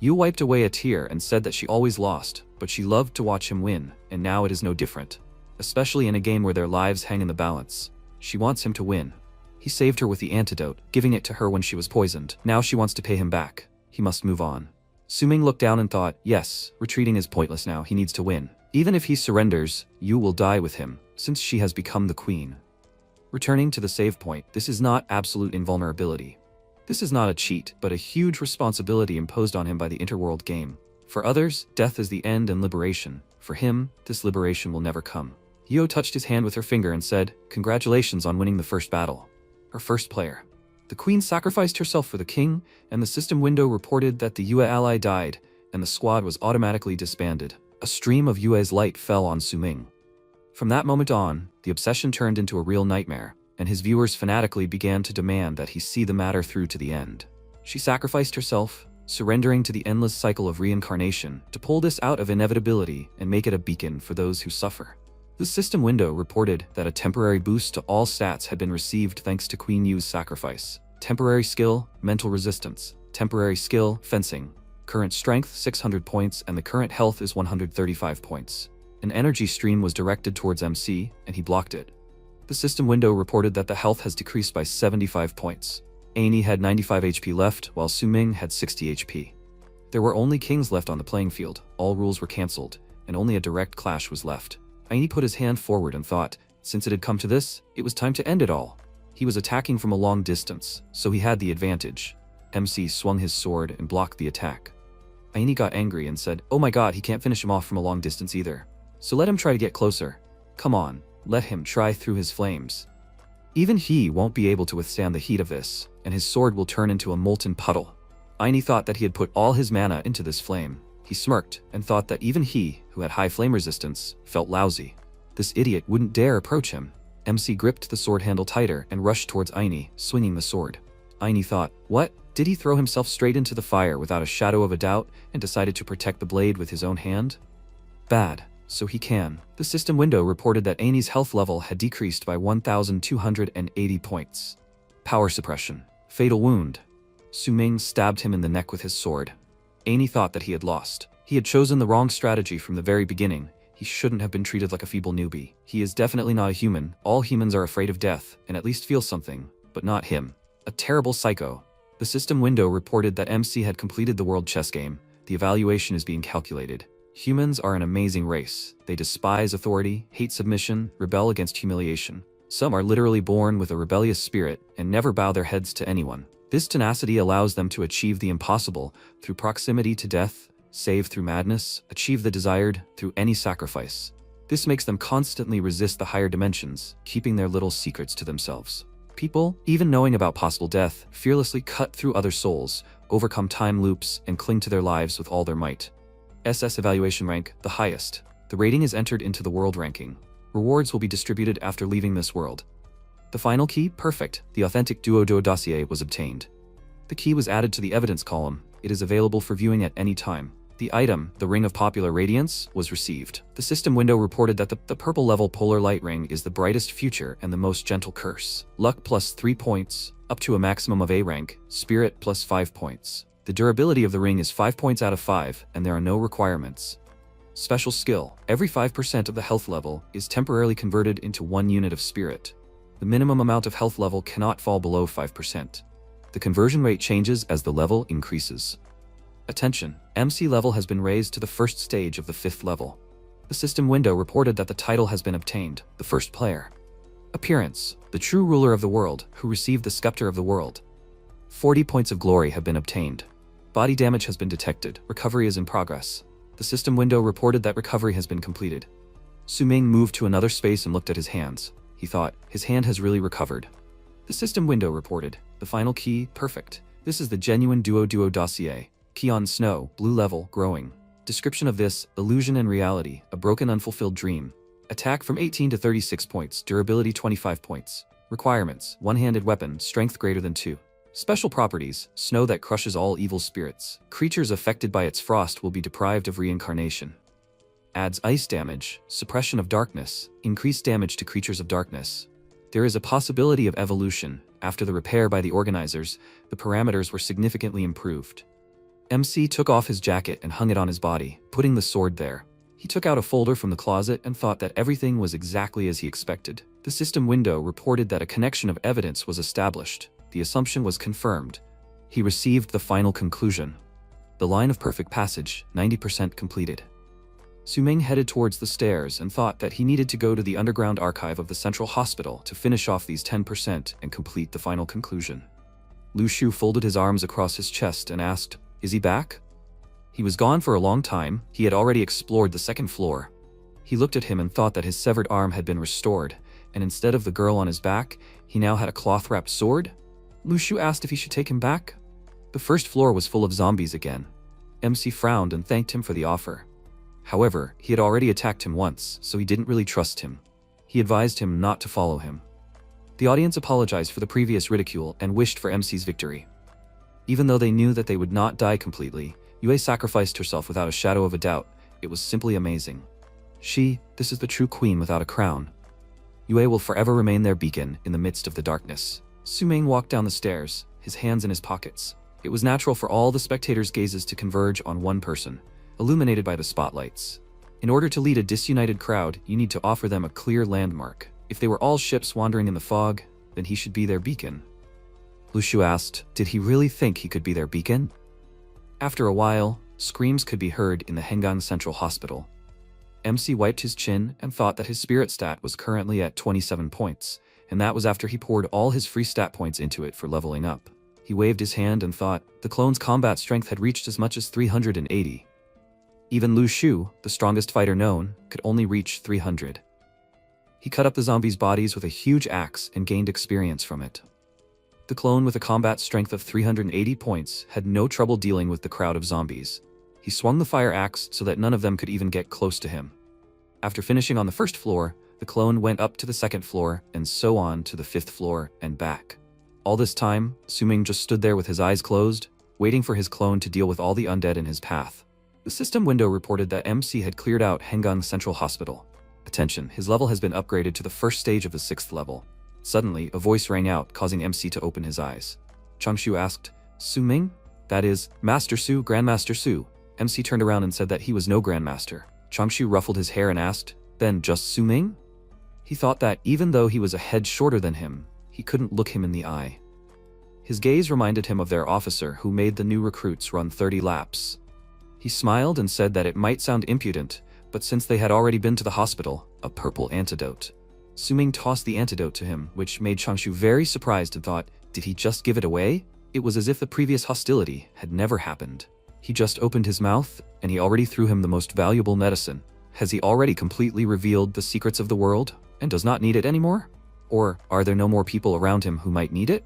Yu wiped away a tear and said that she always lost, but she loved to watch him win, and now it is no different. Especially in a game where their lives hang in the balance. She wants him to win. He saved her with the antidote, giving it to her when she was poisoned. Now she wants to pay him back. He must move on. Su-ming looked down and thought, yes, retreating is pointless now, he needs to win. Even if he surrenders, Yu will die with him, since she has become the queen. Returning to the save point, this is not absolute invulnerability. This is not a cheat, but a huge responsibility imposed on him by the interworld game. For others, death is the end and liberation. For him, this liberation will never come. Yu touched his hand with her finger and said, congratulations on winning the first battle. Her first player. The queen sacrificed herself for the king, and the system window reported that the Yue ally died, and the squad was automatically disbanded. A stream of Yue's light fell on Su-ming. From that moment on, the obsession turned into a real nightmare, and his viewers fanatically began to demand that he see the matter through to the end. She sacrificed herself, surrendering to the endless cycle of reincarnation to pull this out of inevitability and make it a beacon for those who suffer. The system window reported that a temporary boost to all stats had been received thanks to Queen Yu's sacrifice. Temporary skill, mental resistance. Temporary skill, fencing. Current strength, 600 points, and the current health is 135 points. An energy stream was directed towards MC, and he blocked it. The system window reported that the health has decreased by 75 points. Aini had 95 HP left, while Su-ming had 60 HP. There were only kings left on the playing field, all rules were cancelled, and only a direct clash was left. Aini put his hand forward and thought, since it had come to this, it was time to end it all. He was attacking from a long distance, so he had the advantage. MC swung his sword and blocked the attack. Aini got angry and said, oh my god, he can't finish him off from a long distance either. So let him try to get closer. Come on, let him try through his flames. Even he won't be able to withstand the heat of this, and his sword will turn into a molten puddle. Aini thought that he had put all his mana into this flame. He smirked and thought that even he, who had high flame resistance, felt lousy. This idiot wouldn't dare approach him. MC gripped the sword handle tighter and rushed towards Aini, swinging the sword. Aini thought, what? Did he throw himself straight into the fire without a shadow of a doubt and decided to protect the blade with his own hand? Bad. So he can. The system window reported that Aini's health level had decreased by 1,280 points. Power suppression. Fatal wound. Su-ming stabbed him in the neck with his sword. Aini thought that he had lost. He had chosen the wrong strategy from the very beginning. He shouldn't have been treated like a feeble newbie. He is definitely not a human. All humans are afraid of death, and at least feel something, but not him. A terrible psycho. The system window reported that MC had completed the world chess game. The evaluation is being calculated. Humans are an amazing race. They despise authority, hate submission, rebel against humiliation. Some are literally born with a rebellious spirit and never bow their heads to anyone. This tenacity allows them to achieve the impossible through proximity to death, save through madness, achieve the desired through any sacrifice. This makes them constantly resist the higher dimensions, keeping their little secrets to themselves. People, even knowing about possible death, fearlessly cut through other souls, overcome time loops, and cling to their lives with all their might. SS evaluation rank, the highest. The rating is entered into the world ranking. Rewards will be distributed after leaving this world. The final key, perfect. The authentic Duo dossier was obtained. The key was added to the evidence column. It is available for viewing at any time. The item, the Ring of Popular Radiance, was received. The system window reported that the purple level Polar Light Ring is the brightest future and the most gentle curse. Luck plus 3 points, up to a maximum of A rank. Spirit plus 5 points. The durability of the ring is 5 points out of 5, and there are no requirements. Special skill. Every 5% of the health level is temporarily converted into 1 unit of spirit. The minimum amount of health level cannot fall below 5%. The conversion rate changes as the level increases. Attention! MC level has been raised to the first stage of the 5th level. The system window reported that the title has been obtained, the first player. Appearance. The true ruler of the world, who received the scepter of the world. 40 points of glory have been obtained. Body damage has been detected. Recovery is in progress. The system window reported that recovery has been completed. Su-ming moved to another space and looked at his hands. He thought, his hand has really recovered. The system window reported, the final key, perfect. This is the genuine Duo dossier. Key on snow, blue level, growing. Description of this, illusion and reality, a broken unfulfilled dream. Attack from 18 to 36 points, durability 25 points. Requirements, one-handed weapon, strength greater than 2. Special properties, snow that crushes all evil spirits. Creatures affected by its frost will be deprived of reincarnation. Adds ice damage, suppression of darkness, increased damage to creatures of darkness. There is a possibility of evolution. After the repair by the organizers, the parameters were significantly improved. MC took off his jacket and hung it on his body, putting the sword there. He took out a folder from the closet and thought that everything was exactly as he expected. The system window reported that a connection of evidence was established. The assumption was confirmed. He received the final conclusion. The line of perfect passage, 90% completed. Su-ming headed towards the stairs and thought that he needed to go to the underground archive of the central hospital to finish off these 10% and complete the final conclusion. Lu Shu folded his arms across his chest and asked, "Is he back?" He was gone for a long time. He had already explored the 2nd floor. He looked at him and thought that his severed arm had been restored, and instead of the girl on his back, he now had a cloth-wrapped sword? Lu Shu asked if he should take him back. The first floor was full of zombies again. MC frowned and thanked him for the offer. However, he had already attacked him once, so he didn't really trust him. He advised him not to follow him. The audience apologized for the previous ridicule and wished for MC's victory. Even though they knew that they would not die completely, Yue sacrificed herself without a shadow of a doubt. It was simply amazing. This is the true queen without a crown. Yue will forever remain their beacon in the midst of the darkness. Su Ming walked down the stairs, his hands in his pockets. It was natural for all the spectators' gazes to converge on one person, illuminated by the spotlights. In order to lead a disunited crowd, you need to offer them a clear landmark. If they were all ships wandering in the fog, then he should be their beacon. Lu Shu asked, did he really think he could be their beacon? After a while, screams could be heard in the Hengang Central Hospital. MC wiped his chin and thought that his spirit stat was currently at 27 points, and that was after he poured all his free stat points into it for leveling up. He waved his hand and thought the clone's combat strength had reached as much as 380. Even Lu Shu, the strongest fighter known, could only reach 300. He cut up the zombies' bodies with a huge axe and gained experience from it. The clone with a combat strength of 380 points had no trouble dealing with the crowd of zombies. He swung the fire axe so that none of them could even get close to him. After finishing on the first floor, the clone went up to the second floor and so on to the fifth floor and back. All this time, Su Ming just stood there with his eyes closed, waiting for his clone to deal with all the undead in his path. The system window reported that MC had cleared out Hengang Central Hospital. Attention, his level has been upgraded to the first stage of the 6th level. Suddenly, a voice rang out, causing MC to open his eyes. Changshu asked, Su Ming? That is, Master Su, Grandmaster Su. MC turned around and said that he was no Grandmaster. Changshu ruffled his hair and asked, then just Su Ming? He thought that even though he was a head shorter than him, he couldn't look him in the eye. His gaze reminded him of their officer who made the new recruits run 30 laps. He smiled and said that it might sound impudent, but since they had already been to the hospital, a purple antidote. Su Ming tossed the antidote to him, which made Changshu very surprised and thought, did he just give it away? It was as if the previous hostility had never happened. He just opened his mouth, and he already threw him the most valuable medicine. Has he already completely revealed the secrets of the world, and does not need it anymore? Or are there no more people around him who might need it?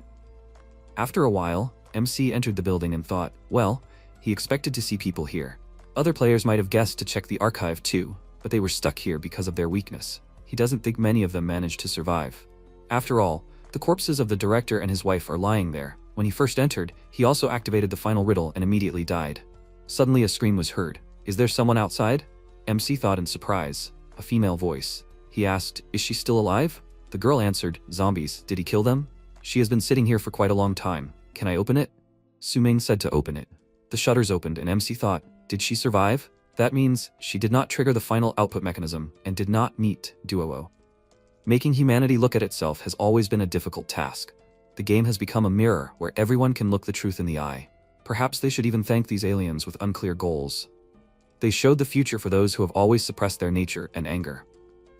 After a while, MC entered the building and thought, well, he expected to see people here. Other players might have guessed to check the archive too, but they were stuck here because of their weakness. He doesn't think many of them managed to survive. After all, the corpses of the director and his wife are lying there. When he first entered, he also activated the final riddle and immediately died. Suddenly a scream was heard. Is there someone outside? MC thought in surprise. A female voice. He asked, is she still alive? The girl answered, zombies, did he kill them? She has been sitting here for quite a long time. Can I open it? Su Ming said to open it. The shutters opened and MC thought, did she survive? That means she did not trigger the final output mechanism and did not meet Duo. Making humanity look at itself has always been a difficult task. The game has become a mirror where everyone can look the truth in the eye. Perhaps they should even thank these aliens with unclear goals. They showed the future for those who have always suppressed their nature and anger.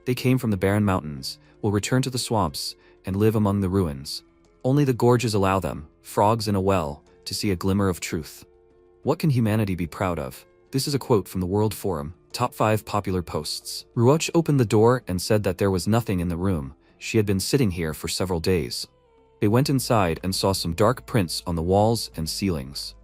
They came from the barren mountains, will return to the swamps, and live among the ruins. Only the gorges allow them, frogs in a well, to see a glimmer of truth. What can humanity be proud of? This is a quote from the World Forum, top 5 popular posts. Ruoch opened the door and said that there was nothing in the room. She had been sitting here for several days. They went inside and saw some dark prints on the walls and ceilings.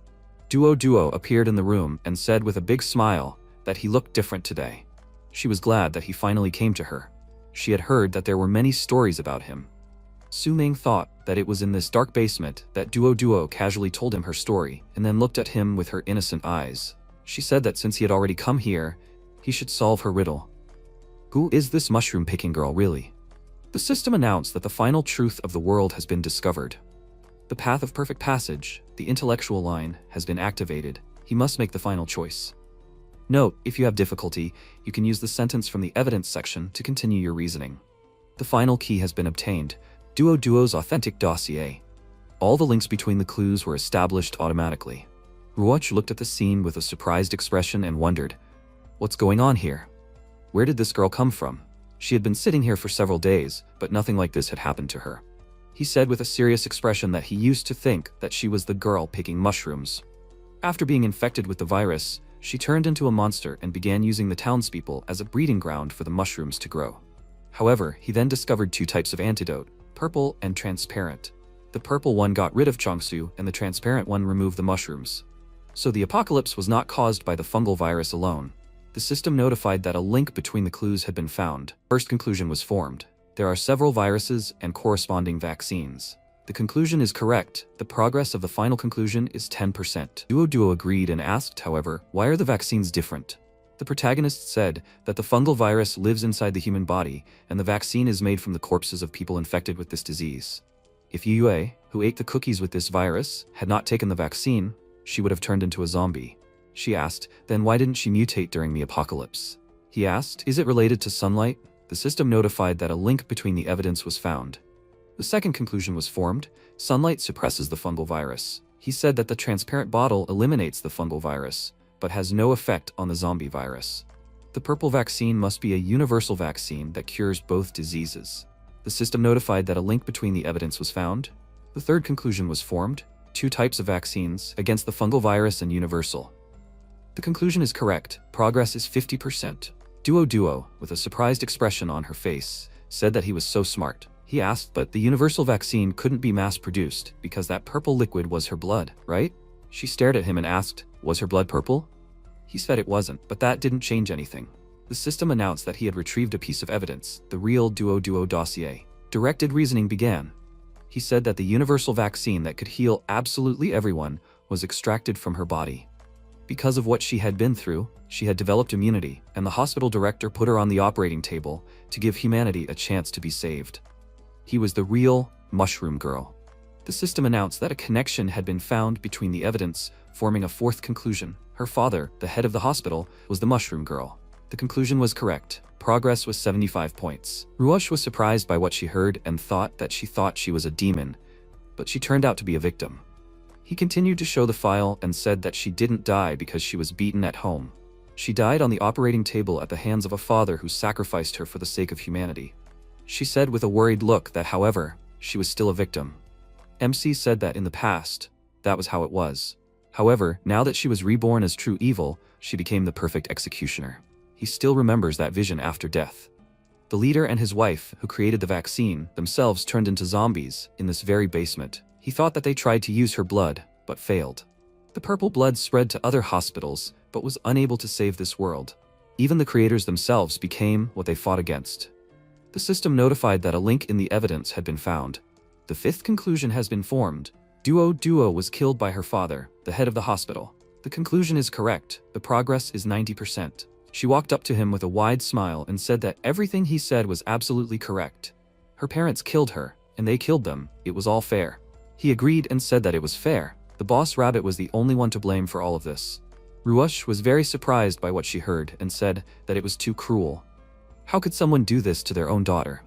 Duo appeared in the room and said with a big smile that he looked different today. She was glad that he finally came to her. She had heard that there were many stories about him. Su Ming thought that it was in this dark basement that Duo casually told him her story and then looked at him with her innocent eyes. She said that since he had already come here, he should solve her riddle. Who is this mushroom-picking girl really? The system announced that the final truth of the world has been discovered. The path of perfect passage, the intellectual line, has been activated. He must make the final choice. Note, if you have difficulty, you can use the sentence from the evidence section to continue your reasoning. The final key has been obtained, Duo's authentic dossier. All the links between the clues were established automatically. Ruoch looked at the scene with a surprised expression and wondered, what's going on here? Where did this girl come from? She had been sitting here for several days, but nothing like this had happened to her. He said with a serious expression that he used to think that she was the girl picking mushrooms. After being infected with the virus, she turned into a monster and began using the townspeople as a breeding ground for the mushrooms to grow. However, he then discovered 2 types of antidote, purple and transparent. The purple one got rid of Changsu and the transparent one removed the mushrooms. So the apocalypse was not caused by the fungal virus alone. The system notified that a link between the clues had been found. First conclusion was formed. There are several viruses and corresponding vaccines. The conclusion is correct. The progress of the final conclusion is 10%. Duo agreed and asked, however, why are the vaccines different? The protagonist said that the fungal virus lives inside the human body and the vaccine is made from the corpses of people infected with this disease. If Yue, who ate the cookies with this virus, had not taken the vaccine, she would have turned into a zombie. She asked, then why didn't she mutate during the apocalypse? He asked, is it related to sunlight? The system notified that a link between the evidence was found. The second conclusion was formed. Sunlight suppresses the fungal virus. He said that the transparent bottle eliminates the fungal virus, but has no effect on the zombie virus. The purple vaccine must be a universal vaccine that cures both diseases. The system notified that a link between the evidence was found. The third conclusion was formed. 2 types of vaccines against the fungal virus and universal. The conclusion is correct. Progress is 50%. Duo, with a surprised expression on her face, said that he was so smart. He asked, but the universal vaccine couldn't be mass-produced because that purple liquid was her blood, right? She stared at him and asked, was her blood purple? He said it wasn't, but that didn't change anything. The system announced that he had retrieved a piece of evidence, the real Duo dossier. Directed reasoning began. He said that the universal vaccine that could heal absolutely everyone was extracted from her body. Because of what she had been through, she had developed immunity, and the hospital director put her on the operating table to give humanity a chance to be saved. He was the real mushroom girl. The system announced that a connection had been found between the evidence, forming a fourth conclusion. Her father, the head of the hospital, was the mushroom girl. The conclusion was correct. Progress was 75 points. Ruosh was surprised by what she heard and thought she was a demon, but she turned out to be a victim. He continued to show the file and said that she didn't die because she was beaten at home. She died on the operating table at the hands of a father who sacrificed her for the sake of humanity. She said with a worried look that, however, she was still a victim. MC said that in the past, that was how it was. However, now that she was reborn as true evil, she became the perfect executioner. He still remembers that vision after death. The leader and his wife, who created the vaccine, themselves turned into zombies in this very basement. He thought that they tried to use her blood, but failed. The purple blood spread to other hospitals, but was unable to save this world. Even the creators themselves became what they fought against. The system notified that a link in the evidence had been found. The fifth conclusion has been formed. Duo was killed by her father, the head of the hospital. The conclusion is correct. The progress is 90%. She walked up to him with a wide smile and said that everything he said was absolutely correct. Her parents killed her, and they killed them. It was all fair. He agreed and said that it was fair. The boss rabbit was the only one to blame for all of this. Ruosh was very surprised by what she heard and said that it was too cruel. How could someone do this to their own daughter?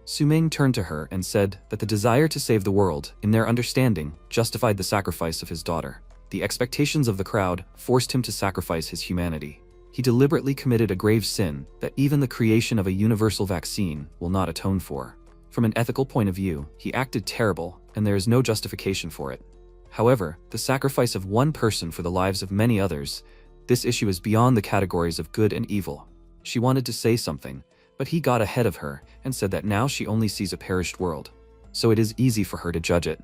Suming turned to her and said that the desire to save the world, in their understanding, justified the sacrifice of his daughter. The expectations of the crowd forced him to sacrifice his humanity. He deliberately committed a grave sin that even the creation of a universal vaccine will not atone for. From an ethical point of view, he acted terrible, and there is no justification for it. However, the sacrifice of one person for the lives of many others, this issue is beyond the categories of good and evil. She wanted to say something, but he got ahead of her and said that now she only sees a perished world. So it is easy for her to judge it.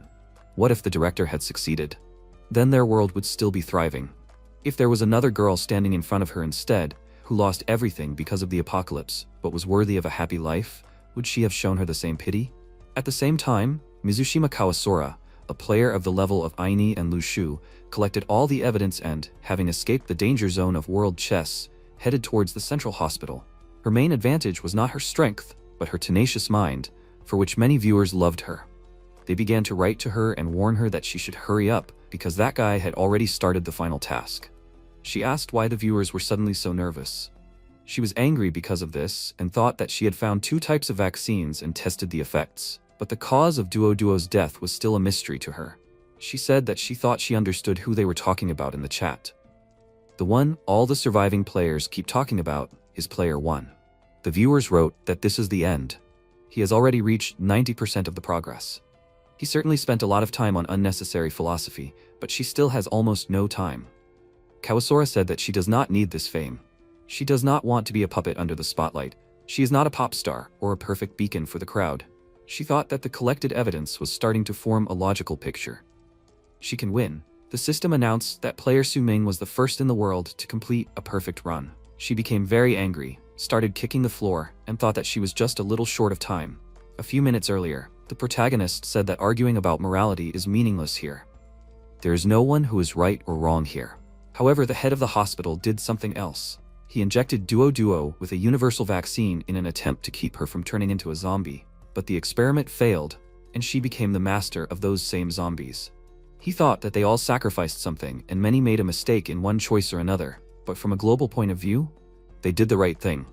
What if the director had succeeded? Then their world would still be thriving. If there was another girl standing in front of her instead, who lost everything because of the apocalypse, but was worthy of a happy life, would she have shown her the same pity? At the same time, Mizushima Kawasora, a player of the level of Aini and Lushu, collected all the evidence and, having escaped the danger zone of world chess, headed towards the central hospital. Her main advantage was not her strength, but her tenacious mind, for which many viewers loved her. They began to write to her and warn her that she should hurry up, because that guy had already started the final task. She asked why the viewers were suddenly so nervous. She was angry because of this and thought that she had found 2 types of vaccines and tested the effects, but the cause of Duo's death was still a mystery to her. She said that she thought she understood who they were talking about in the chat. The one all the surviving players keep talking about is Player 1. The viewers wrote that this is the end. He has already reached 90% of the progress. He certainly spent a lot of time on unnecessary philosophy, but she still has almost no time. Kawasora said that she does not need this fame. She does not want to be a puppet under the spotlight. She is not a pop star or a perfect beacon for the crowd. She thought that the collected evidence was starting to form a logical picture. She can win. The system announced that player Su Ming was the first in the world to complete a perfect run. She became very angry, started kicking the floor, and thought that she was just a little short of time. A few minutes earlier, the protagonist said that arguing about morality is meaningless here. There is no one who is right or wrong here. However, the head of the hospital did something else. He injected Duo Duo with a universal vaccine in an attempt to keep her from turning into a zombie. But the experiment failed, and she became the master of those same zombies. He thought that they all sacrificed something and many made a mistake in one choice or another, but from a global point of view, they did the right thing.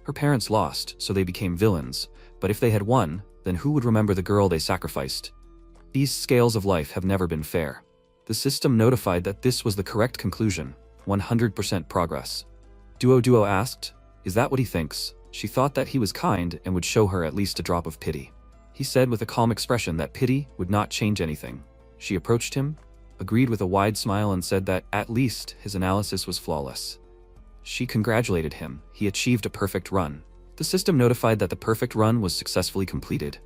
Her parents lost, so they became villains, but if they had won, then who would remember the girl they sacrificed? These scales of life have never been fair. The system notified that this was the correct conclusion, 100% progress. Duo Duo asked, "Is that what he thinks?" She thought that he was kind and would show her at least a drop of pity. He said with a calm expression that pity would not change anything. She approached him, agreed with a wide smile, and said that at least his analysis was flawless. She congratulated him. He achieved a perfect run. The system notified that the perfect run was successfully completed.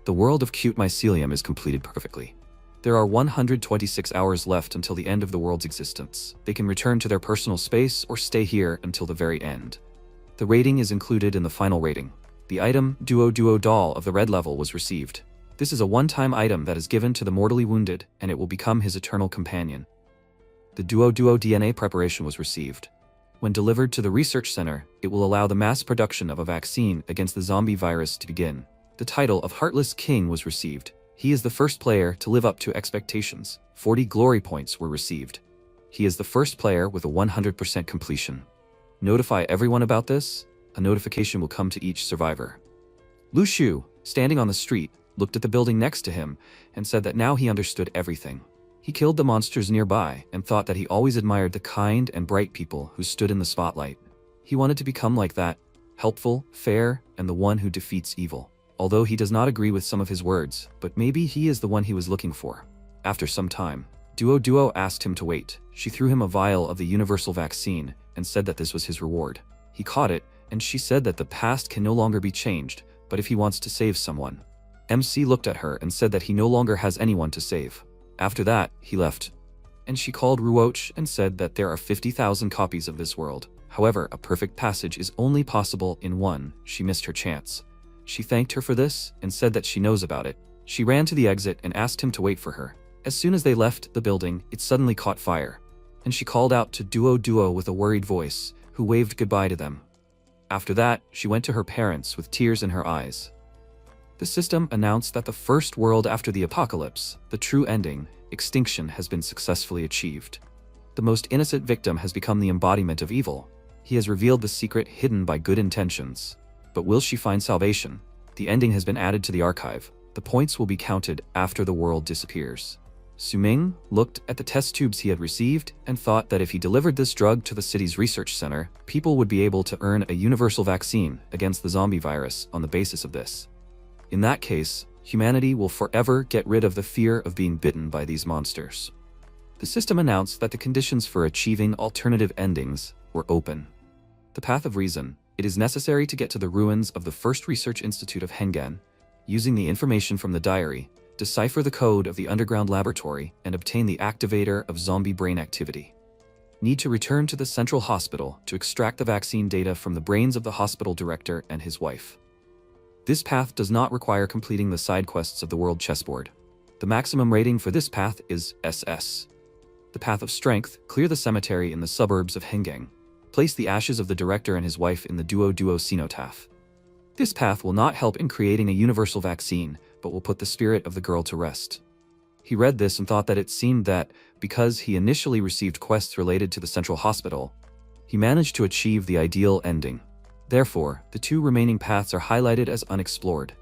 The world of cute mycelium is completed perfectly. There are 126 hours left until the end of the world's existence. They can return to their personal space or stay here until the very end. The rating is included in the final rating. The item Duo Duo Doll of the red level was received. This is a one-time item that is given to the mortally wounded, and it will become his eternal companion. The Duo Duo DNA preparation was received. When delivered to the research center, it will allow the mass production of a vaccine against the zombie virus to begin. The title of Heartless King was received. He is the first player to live up to expectations. 40 glory points were received. He is the first player with a 100% completion. Notify everyone about this. A notification will come to each survivor. Lu Shu, standing on the street, looked at the building next to him and said that now he understood everything. He killed the monsters nearby and thought that he always admired the kind and bright people who stood in the spotlight. He wanted to become like that, helpful, fair, and the one who defeats evil. Although he does not agree with some of his words, but maybe he is the one he was looking for. After some time, Duo Duo asked him to wait. She threw him a vial of the universal vaccine and said that this was his reward. He caught it, and she said that the past can no longer be changed, but if he wants to save someone. MC looked at her and said that he no longer has anyone to save. After that, he left. And she called Ruoch and said that there are 50,000 copies of this world. However, a perfect passage is only possible in one. She missed her chance. She thanked her for this and said that she knows about it. She ran to the exit and asked him to wait for her. As soon as they left the building, it suddenly caught fire. And she called out to Duo Duo with a worried voice, who waved goodbye to them. After that, she went to her parents with tears in her eyes. The system announced that the first world after the apocalypse, the true ending, extinction, has been successfully achieved. The most innocent victim has become the embodiment of evil. He has revealed the secret hidden by good intentions. But will she find salvation? The ending has been added to the archive. The points will be counted after the world disappears. Su Ming looked at the test tubes he had received and thought that if he delivered this drug to the city's research center, people would be able to earn a universal vaccine against the zombie virus on the basis of this. In that case, humanity will forever get rid of the fear of being bitten by these monsters. The system announced that the conditions for achieving alternative endings were open. The path of reason. It is necessary to get to the ruins of the first research institute of Hengan, using the information from the diary, decipher the code of the underground laboratory, and obtain the activator of zombie brain activity. Need to return to the central hospital to extract the vaccine data from the brains of the hospital director and his wife. This path does not require completing the side quests of the world chessboard. The maximum rating for this path is SS. The path of strength. Clear the cemetery in the suburbs of Hengang. Place the ashes of the director and his wife in the Duo Duo cenotaph. This path will not help in creating a universal vaccine, but will put the spirit of the girl to rest. He read this and thought that it seemed that, because he initially received quests related to the central hospital, he managed to achieve the ideal ending. Therefore, the two remaining paths are highlighted as unexplored.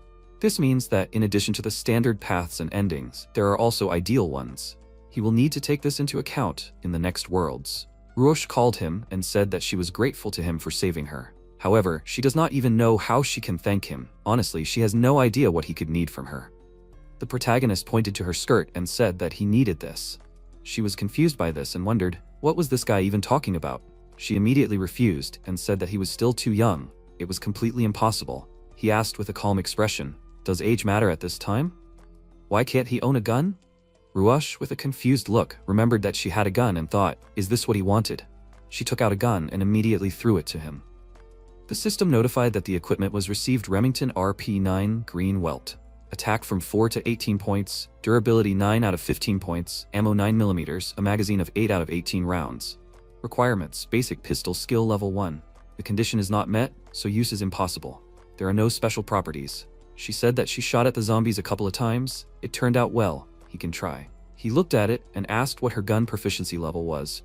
This means that in addition to the standard paths and endings, there are also ideal ones. He will need to take this into account in the next worlds. Ruosh called him and said that she was grateful to him for saving her. However, she does not even know how she can thank him. Honestly, she has no idea what he could need from her. The protagonist pointed to her skirt and said that he needed this. She was confused by this and wondered, what was this guy even talking about? She immediately refused and said that he was still too young. It was completely impossible. He asked with a calm expression, Does age matter at this time? Why can't he own a gun? Ruosh, with a confused look, remembered that she had a gun and thought, is this what he wanted? She took out a gun and immediately threw it to him. The system notified that the equipment was received Remington RP9 Green Welt. Attack from 4 to 18 points, durability 9 out of 15 points, ammo 9mm, a magazine of 8 out of 18 rounds. Requirements: basic pistol skill level 1. The condition is not met, so use is impossible. There are no special properties. She said that she shot at the zombies a couple of times. It turned out well. He can try. He looked at it and asked what her gun proficiency level was.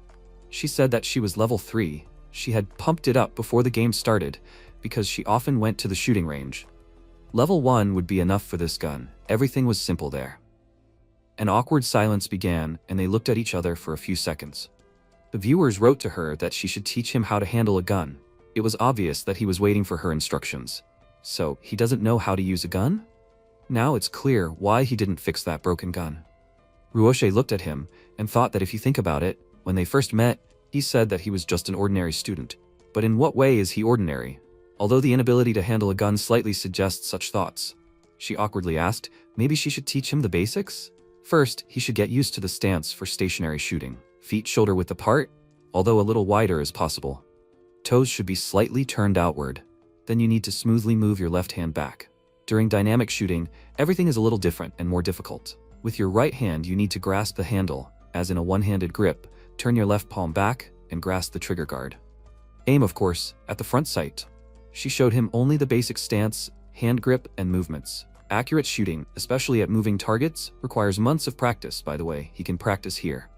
She said that she was level 3. She had pumped it up before the game started because she often went to the shooting range. Level 1 would be enough for this gun. Everything was simple there. An awkward silence began, and they looked at each other for a few seconds. The viewers wrote to her that she should teach him how to handle a gun. It was obvious that he was waiting for her instructions. So, he doesn't know how to use a gun? Now it's clear why he didn't fix that broken gun. Ruoche looked at him and thought that if you think about it, when they first met, he said that he was just an ordinary student. But in what way is he ordinary? Although the inability to handle a gun slightly suggests such thoughts. She awkwardly asked, maybe she should teach him the basics? First, he should get used to the stance for stationary shooting. Feet shoulder-width apart, although a little wider is possible. Toes should be slightly turned outward. Then you need to smoothly move your left hand back. During dynamic shooting, everything is a little different and more difficult. With your right hand, you need to grasp the handle, as in a one-handed grip, turn your left palm back, and grasp the trigger guard. Aim, of course, at the front sight. She showed him only the basic stance, hand grip, and movements. Accurate shooting, especially at moving targets, requires months of practice, by the way. He can practice here.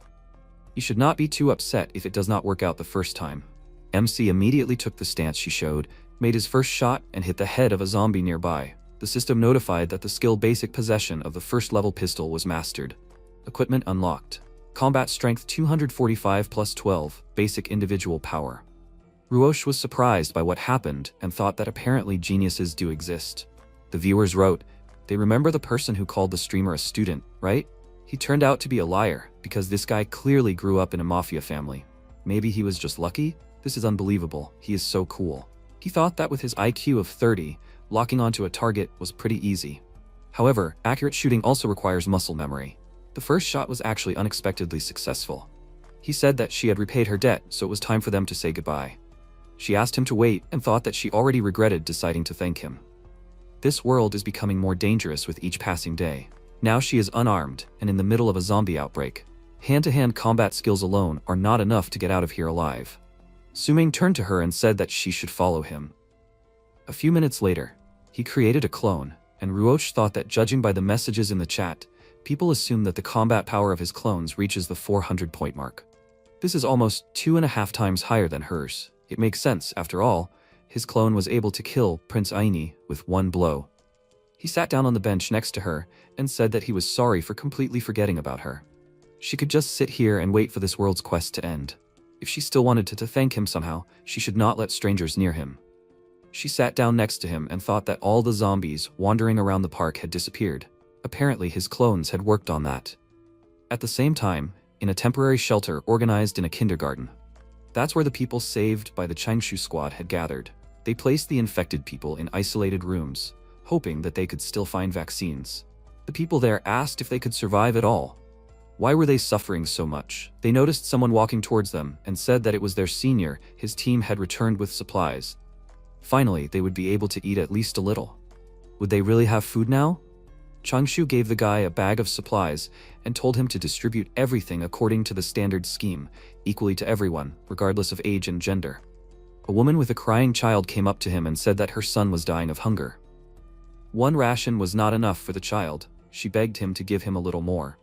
You should not be too upset if it does not work out the first time. MC immediately took the stance she showed, made his first shot, and hit the head of a zombie nearby. The system notified that the skill basic possession of the first level pistol was mastered. Equipment unlocked. Combat strength 245 plus 12, basic individual power. Ruosh was surprised by what happened and thought that apparently geniuses do exist. The viewers wrote, they remember the person who called the streamer a student, right? He turned out to be a liar, because this guy clearly grew up in a mafia family. Maybe he was just lucky? This is unbelievable. He is so cool. He thought that with his IQ of 30, locking onto a target was pretty easy. However, accurate shooting also requires muscle memory. The first shot was actually unexpectedly successful. He said that she had repaid her debt, so it was time for them to say goodbye. She asked him to wait and thought that she already regretted deciding to thank him. This world is becoming more dangerous with each passing day. Now she is unarmed and in the middle of a zombie outbreak. Hand-to-hand combat skills alone are not enough to get out of here alive. Suming turned to her and said that she should follow him. A few minutes later, he created a clone, and Ruosh thought that judging by the messages in the chat, people assume that the combat power of his clones reaches the 400-point mark. This is almost 2.5 times higher than hers. It makes sense, after all, his clone was able to kill Prince Aini with one blow. He sat down on the bench next to her and said that he was sorry for completely forgetting about her. She could just sit here and wait for this world's quest to end. If she still wanted to thank him somehow, she should not let strangers near him. She sat down next to him and thought that all the zombies wandering around the park had disappeared. Apparently his clones had worked on that. At the same time, in a temporary shelter organized in a kindergarten. That's where the people saved by the Changshu squad had gathered. They placed the infected people in isolated rooms, hoping that they could still find vaccines. The people there asked if they could survive at all. Why were they suffering so much? They noticed someone walking towards them and said that it was their senior. His team had returned with supplies. Finally, they would be able to eat at least a little. Would they really have food now? Changshu gave the guy a bag of supplies and told him to distribute everything according to the standard scheme, equally to everyone, regardless of age and gender. A woman with a crying child came up to him and said that her son was dying of hunger. One ration was not enough for the child. She begged him to give him a little more.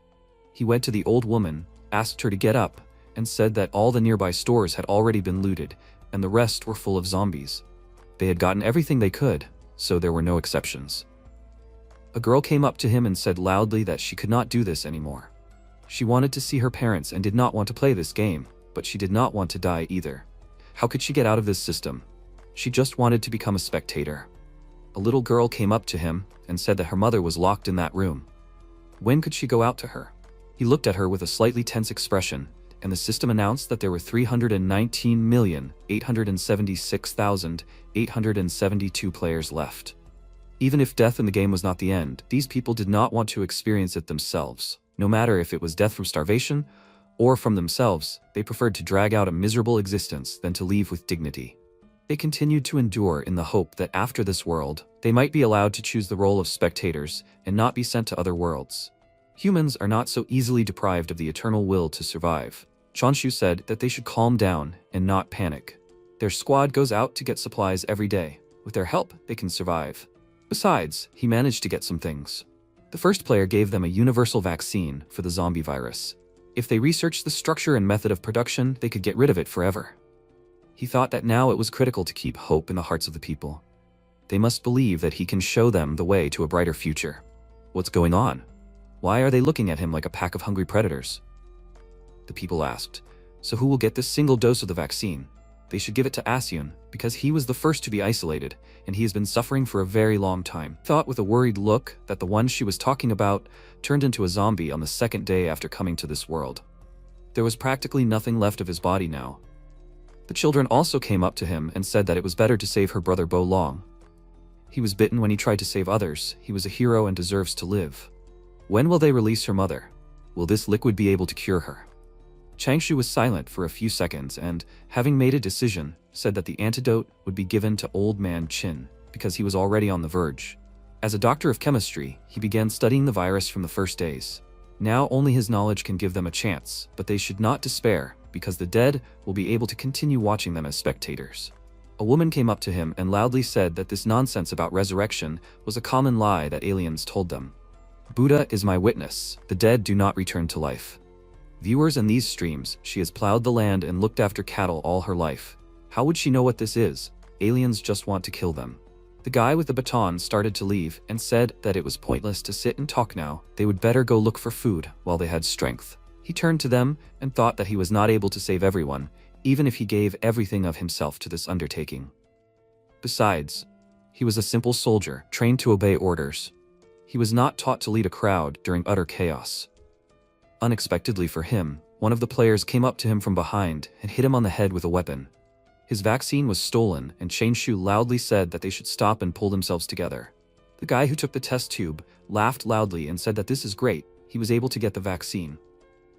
He went to the old woman, asked her to get up, and said that all the nearby stores had already been looted, and the rest were full of zombies. They had gotten everything they could, so there were no exceptions. A girl came up to him and said loudly that she could not do this anymore. She wanted to see her parents and did not want to play this game, but she did not want to die either. How could she get out of this system? She just wanted to become a spectator. A little girl came up to him and said that her mother was locked in that room. When could she go out to her? He looked at her with a slightly tense expression, and the system announced that there were 319,876,872 players left. Even if death in the game was not the end, these people did not want to experience it themselves. No matter if it was death from starvation or from themselves, they preferred to drag out a miserable existence than to leave with dignity. They continued to endure in the hope that after this world, they might be allowed to choose the role of spectators and not be sent to other worlds. Humans are not so easily deprived of the eternal will to survive. Chonshu said that they should calm down and not panic. Their squad goes out to get supplies every day. With their help, they can survive. Besides, he managed to get some things. The first player gave them a universal vaccine for the zombie virus. If they researched the structure and method of production, they could get rid of it forever. He thought that now it was critical to keep hope in the hearts of the people. They must believe that he can show them the way to a brighter future. What's going on? Why are they looking at him like a pack of hungry predators? The people asked. So who will get this single dose of the vaccine? They should give it to Asyun, because he was the first to be isolated, and he has been suffering for a very long time. Thought with a worried look that the one she was talking about turned into a zombie on the second day after coming to this world. There was practically nothing left of his body now. The children also came up to him and said that it was better to save her brother Bo Long. He was bitten when he tried to save others. He was a hero and deserves to live. When will they release her mother? Will this liquid be able to cure her? Changshu was silent for a few seconds and, having made a decision, said that the antidote would be given to Old Man Chin, because he was already on the verge. As a doctor of chemistry, he began studying the virus from the first days. Now only his knowledge can give them a chance, but they should not despair, because the dead will be able to continue watching them as spectators. A woman came up to him and loudly said that this nonsense about resurrection was a common lie that aliens told them. Buddha is my witness, the dead do not return to life. Viewers in these streams, she has plowed the land and looked after cattle all her life. How would she know what this is? Aliens just want to kill them. The guy with the baton started to leave and said that it was pointless to sit and talk now. They would better go look for food while they had strength. He turned to them and thought that he was not able to save everyone, even if he gave everything of himself to this undertaking. Besides, he was a simple soldier, trained to obey orders. He was not taught to lead a crowd during utter chaos. Unexpectedly for him, one of the players came up to him from behind and hit him on the head with a weapon. His vaccine was stolen, and Changshu loudly said that they should stop and pull themselves together. The guy who took the test tube laughed loudly and said that this is great, he was able to get the vaccine.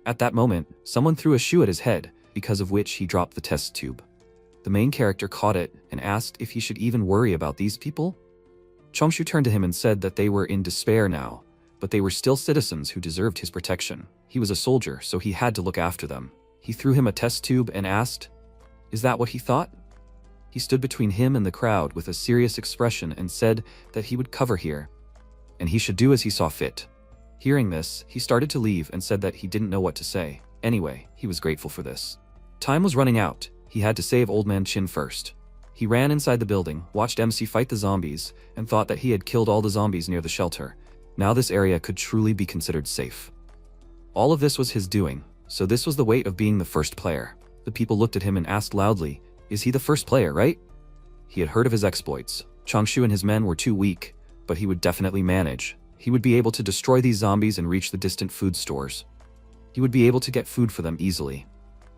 At that moment, someone threw a shoe at his head, because of which he dropped the test tube. The main character caught it and asked if he should even worry about these people. Changshu turned to him and said that they were in despair now, but they were still citizens who deserved his protection. He was a soldier, so he had to look after them. He threw him a test tube and asked, "Is that what he thought?" He stood between him and the crowd with a serious expression and said that he would cover here, and he should do as he saw fit. Hearing this, he started to leave and said that he didn't know what to say. Anyway, he was grateful for this. Time was running out. He had to save Old Man Chin first. He ran inside the building, watched MC fight the zombies, and thought that he had killed all the zombies near the shelter. Now this area could truly be considered safe. All of this was his doing, so this was the weight of being the first player. The people looked at him and asked loudly, "Is he the first player, right?" He had heard of his exploits. Changshu and his men were too weak, but he would definitely manage. He would be able to destroy these zombies and reach the distant food stores. He would be able to get food for them easily.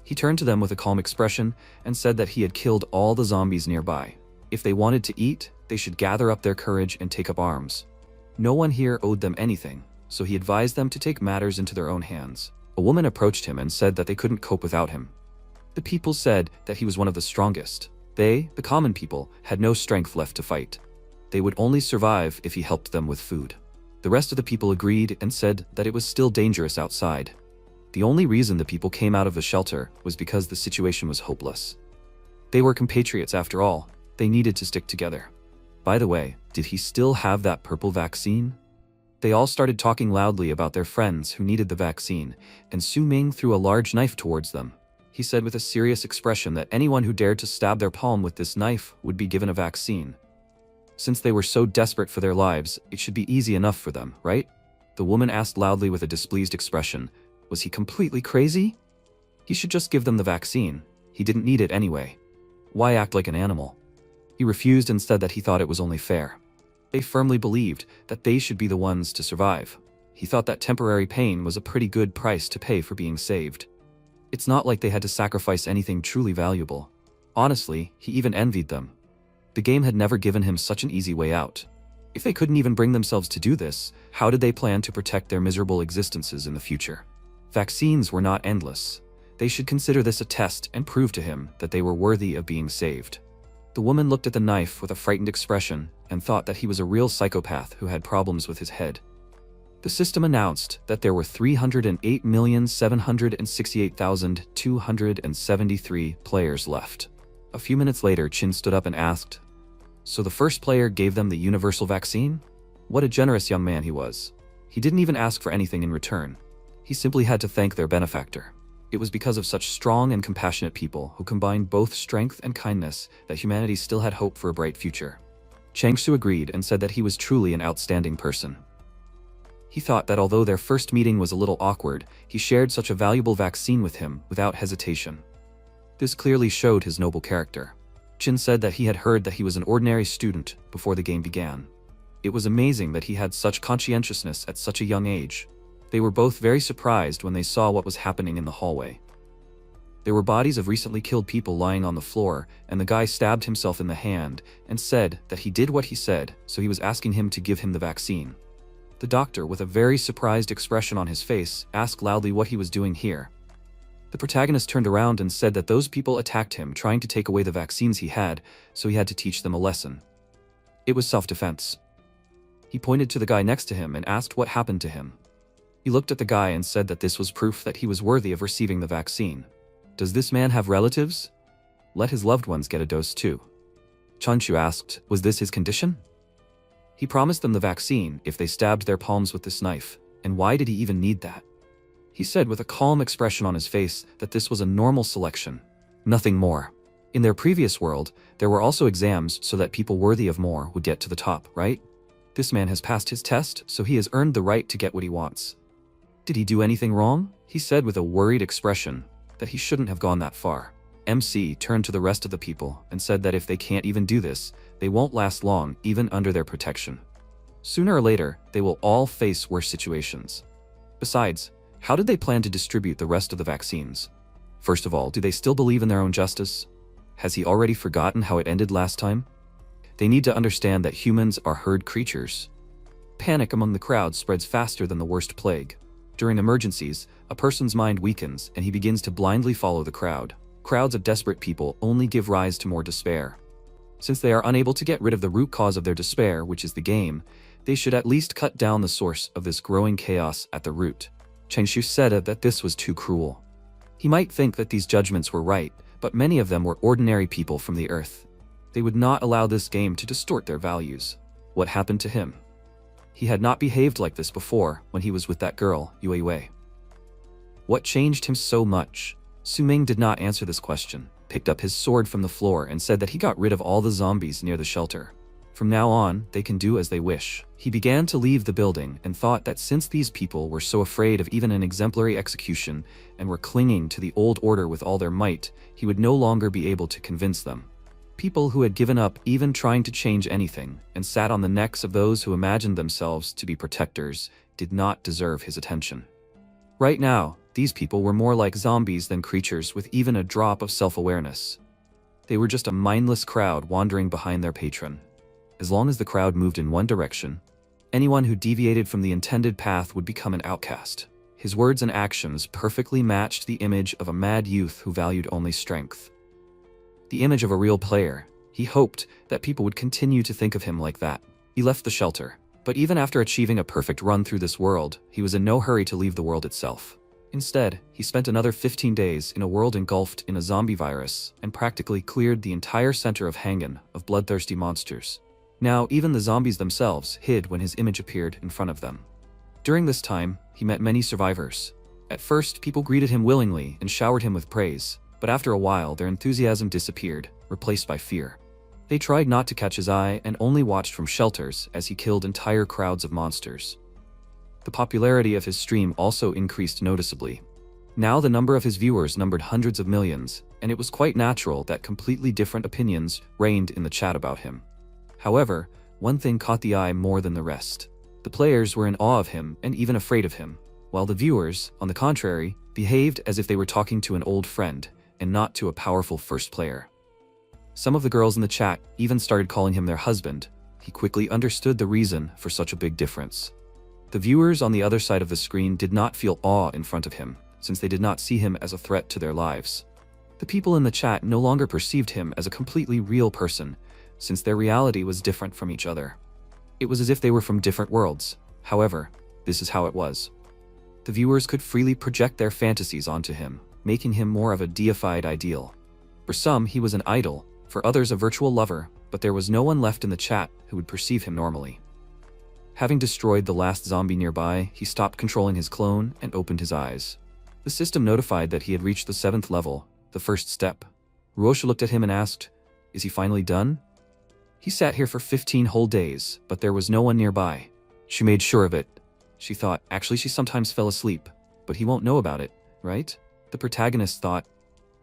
He turned to them with a calm expression and said that he had killed all the zombies nearby. If they wanted to eat, they should gather up their courage and take up arms. No one here owed them anything, so he advised them to take matters into their own hands. A woman approached him and said that they couldn't cope without him. The people said that he was one of the strongest. They, the common people, had no strength left to fight. They would only survive if he helped them with food. The rest of the people agreed and said that it was still dangerous outside. The only reason the people came out of the shelter was because the situation was hopeless. They were compatriots after all. They needed to stick together. By the way, did he still have that purple vaccine? They all started talking loudly about their friends who needed the vaccine, and Su Ming threw a large knife towards them. He said with a serious expression that anyone who dared to stab their palm with this knife would be given a vaccine. Since they were so desperate for their lives, it should be easy enough for them, right? The woman asked loudly with a displeased expression. Was he completely crazy? He should just give them the vaccine. He didn't need it anyway. Why act like an animal? He refused and said that he thought it was only fair. They firmly believed that they should be the ones to survive. He thought that temporary pain was a pretty good price to pay for being saved. It's not like they had to sacrifice anything truly valuable. Honestly, he even envied them. The game had never given him such an easy way out. If they couldn't even bring themselves to do this, how did they plan to protect their miserable existences in the future? Vaccines were not endless. They should consider this a test and prove to him that they were worthy of being saved. The woman looked at the knife with a frightened expression and thought that he was a real psychopath who had problems with his head. The system announced that there were 308,768,273 players left. A few minutes later, Chin stood up and asked, "So the first player gave them the universal vaccine?" What a generous young man he was. He didn't even ask for anything in return. He simply had to thank their benefactor. It was because of such strong and compassionate people who combined both strength and kindness that humanity still had hope for a bright future. Changshu agreed and said that he was truly an outstanding person. He thought that although their first meeting was a little awkward, he shared such a valuable vaccine with him without hesitation. This clearly showed his noble character. Chin said that he had heard that he was an ordinary student before the game began. It was amazing that he had such conscientiousness at such a young age. They were both very surprised when they saw what was happening in the hallway. There were bodies of recently killed people lying on the floor, and the guy stabbed himself in the hand and said that he did what he said, so he was asking him to give him the vaccine. The doctor, with a very surprised expression on his face, asked loudly what he was doing here. The protagonist turned around and said that those people attacked him, trying to take away the vaccines he had, so he had to teach them a lesson. It was self-defense. He pointed to the guy next to him and asked what happened to him. He looked at the guy and said that this was proof that he was worthy of receiving the vaccine. Does this man have relatives? Let his loved ones get a dose too. Chanshu asked, was this his condition? He promised them the vaccine if they stabbed their palms with this knife, and why did he even need that? He said with a calm expression on his face that this was a normal selection, nothing more. In their previous world, there were also exams so that people worthy of more would get to the top, right? This man has passed his test, so he has earned the right to get what he wants. Did he do anything wrong? He said with a worried expression that he shouldn't have gone that far. MC turned to the rest of the people and said that if they can't even do this, they won't last long even under their protection. Sooner or later, they will all face worse situations. Besides, how did they plan to distribute the rest of the vaccines? First of all, do they still believe in their own justice? Has he already forgotten how it ended last time? They need to understand that humans are herd creatures. Panic among the crowd spreads faster than the worst plague. During emergencies, a person's mind weakens and he begins to blindly follow the crowd. Crowds of desperate people only give rise to more despair. Since they are unable to get rid of the root cause of their despair, which is the game, they should at least cut down the source of this growing chaos at the root. Changshu said that this was too cruel. He might think that these judgments were right, but many of them were ordinary people from the earth. They would not allow this game to distort their values. What happened to him? He had not behaved like this before when he was with that girl, Yue. What changed him so much? Su Ming did not answer this question, picked up his sword from the floor and said that he got rid of all the zombies near the shelter. From now on, they can do as they wish. He began to leave the building and thought that since these people were so afraid of even an exemplary execution and were clinging to the old order with all their might, he would no longer be able to convince them. People who had given up even trying to change anything and sat on the necks of those who imagined themselves to be protectors did not deserve his attention. Right now, these people were more like zombies than creatures with even a drop of self-awareness. They were just a mindless crowd wandering behind their patron. As long as the crowd moved in one direction, anyone who deviated from the intended path would become an outcast. His words and actions perfectly matched the image of a mad youth who valued only strength. The image of a real player. He hoped that people would continue to think of him like that. He left the shelter, but even after achieving a perfect run through this world, he was in no hurry to leave the world itself. Instead, he spent another 15 days in a world engulfed in a zombie virus and practically cleared the entire center of Hangan of bloodthirsty monsters. Now, even the zombies themselves hid when his image appeared in front of them. During this time, he met many survivors. At first, people greeted him willingly and showered him with praise, but after a while their enthusiasm disappeared, replaced by fear. They tried not to catch his eye and only watched from shelters as he killed entire crowds of monsters. The popularity of his stream also increased noticeably. Now the number of his viewers numbered hundreds of millions, and it was quite natural that completely different opinions reigned in the chat about him. However, one thing caught the eye more than the rest. The players were in awe of him and even afraid of him, while the viewers, on the contrary, behaved as if they were talking to an old friend and not to a powerful first player. Some of the girls in the chat even started calling him their husband, He quickly understood the reason for such a big difference. The viewers on the other side of the screen did not feel awe in front of him, since they did not see him as a threat to their lives. The people in the chat no longer perceived him as a completely real person, since their reality was different from each other. It was as if they were from different worlds. However, this is how it was. The viewers could freely project their fantasies onto him, making him more of a deified ideal. For some, he was an idol, for others a virtual lover, but there was no one left in the chat who would perceive him normally. Having destroyed the last zombie nearby, he stopped controlling his clone and opened his eyes. The system notified that he had reached the 7th level, the first step. Ruosha looked at him and asked, "Is he finally done?" He sat here for 15 whole days, but there was no one nearby. She made sure of it. She thought, actually she sometimes fell asleep, but he won't know about it, right? The protagonist thought,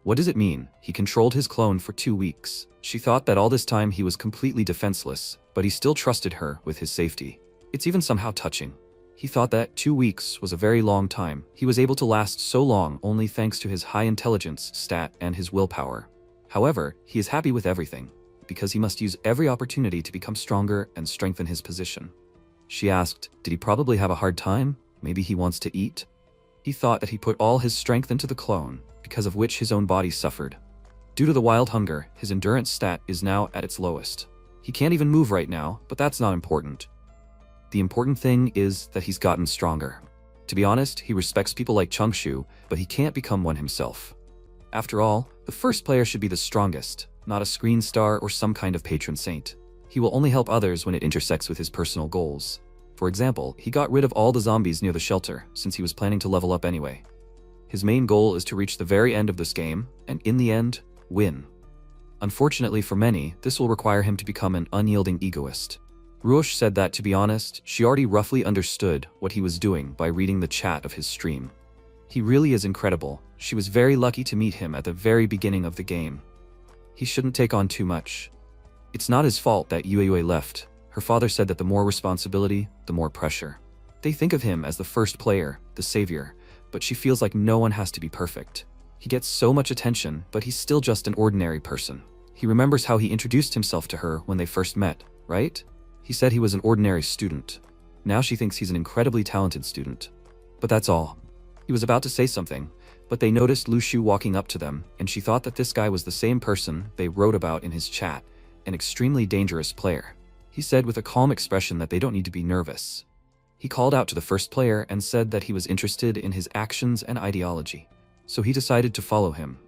what does it mean? He controlled his clone for 2 weeks. She thought that all this time he was completely defenseless, but he still trusted her with his safety. It's even somehow touching. He thought that 2 weeks was a very long time. He was able to last so long only thanks to his high intelligence stat and his willpower. However, he is happy with everything, because he must use every opportunity to become stronger and strengthen his position. She asked, did he probably have a hard time? Maybe he wants to eat? He thought that he put all his strength into the clone, because of which his own body suffered. Due to the wild hunger, his endurance stat is now at its lowest. He can't even move right now, but that's not important. The important thing is that he's gotten stronger. To be honest, he respects people like Changshu, but he can't become one himself. After all, the first player should be the strongest, not a screen star or some kind of patron saint. He will only help others when it intersects with his personal goals. For example, he got rid of all the zombies near the shelter, since he was planning to level up anyway. His main goal is to reach the very end of this game, and in the end, win. Unfortunately for many, this will require him to become an unyielding egoist. Ruosh said that, to be honest, she already roughly understood what he was doing by reading the chat of his stream. He really is incredible. She was very lucky to meet him at the very beginning of the game. He shouldn't take on too much. It's not his fault that Yue left. Her father said that the more responsibility, the more pressure. They think of him as the first player, the savior, but she feels like no one has to be perfect. He gets so much attention, but he's still just an ordinary person. He remembers how he introduced himself to her when they first met, right? He said he was an ordinary student. Now she thinks he's an incredibly talented student. But that's all. He was about to say something, but they noticed Lu Shu walking up to them, and she thought that this guy was the same person they wrote about in his chat, an extremely dangerous player. He said with a calm expression that they don't need to be nervous. He called out to the first player and said that he was interested in his actions and ideology. So he decided to follow him.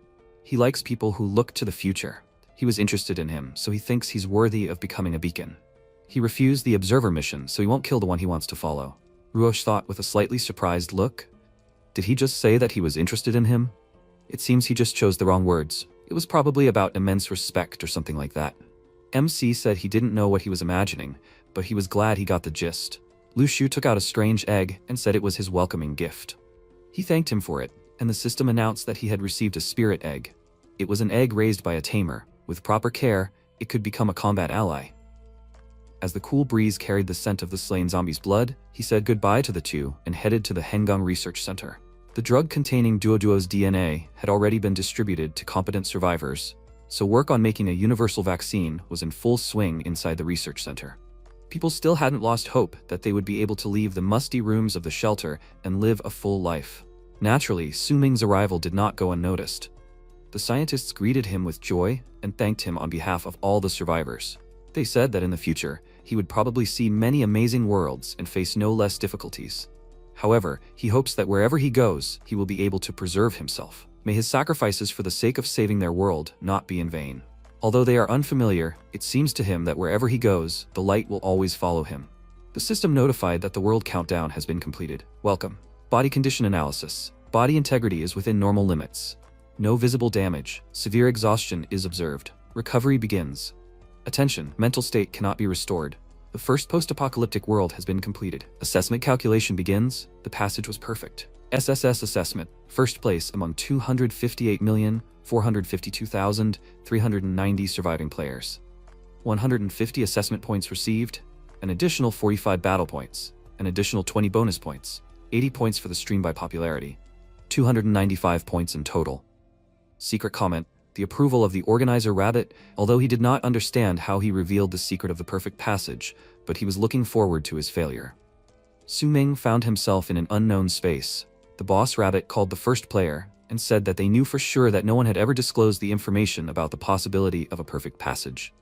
He likes people who look to the future. He was interested in him, so he thinks he's worthy of becoming a beacon. He refused the observer mission, so he won't kill the one he wants to follow. Ruosh thought with a slightly surprised look. Did he just say that he was interested in him? It seems he just chose the wrong words. It was probably about immense respect or something like that. MC said he didn't know what he was imagining, but he was glad he got the gist. Lu Shu took out a strange egg and said it was his welcoming gift. He thanked him for it, and the system announced that he had received a spirit egg. It was an egg raised by a tamer. With proper care, it could become a combat ally. As the cool breeze carried the scent of the slain zombie's blood, he said goodbye to the two and headed to the Hengang Research Center. The drug containing Duoduo's DNA had already been distributed to competent survivors, so work on making a universal vaccine was in full swing inside the research center. People still hadn't lost hope that they would be able to leave the musty rooms of the shelter and live a full life. Naturally, Su Ming's arrival did not go unnoticed. The scientists greeted him with joy and thanked him on behalf of all the survivors. They said that in the future, he would probably see many amazing worlds and face no less difficulties. However, he hopes that wherever he goes, he will be able to preserve himself. May his sacrifices for the sake of saving their world not be in vain. Although they are unfamiliar, it seems to him that wherever he goes, the light will always follow him. The system notified that the world countdown has been completed. Welcome. Body condition analysis. Body integrity is within normal limits. No visible damage. Severe exhaustion is observed. Recovery begins. Attention, mental state cannot be restored. The first post-apocalyptic world has been completed. Assessment calculation begins. The passage was perfect. SSS assessment, first place among 258,452,390 surviving players. 150 assessment points received, an additional 45 battle points, an additional 20 bonus points, 80 points for the stream by popularity, 295 points in total. Secret comment, the approval of the organizer rabbit, although he did not understand how he revealed the secret of the perfect passage, but he was looking forward to his failure. Su Ming found himself in an unknown space. The boss rabbit called the first player and said that they knew for sure that no one had ever disclosed the information about the possibility of a perfect passage.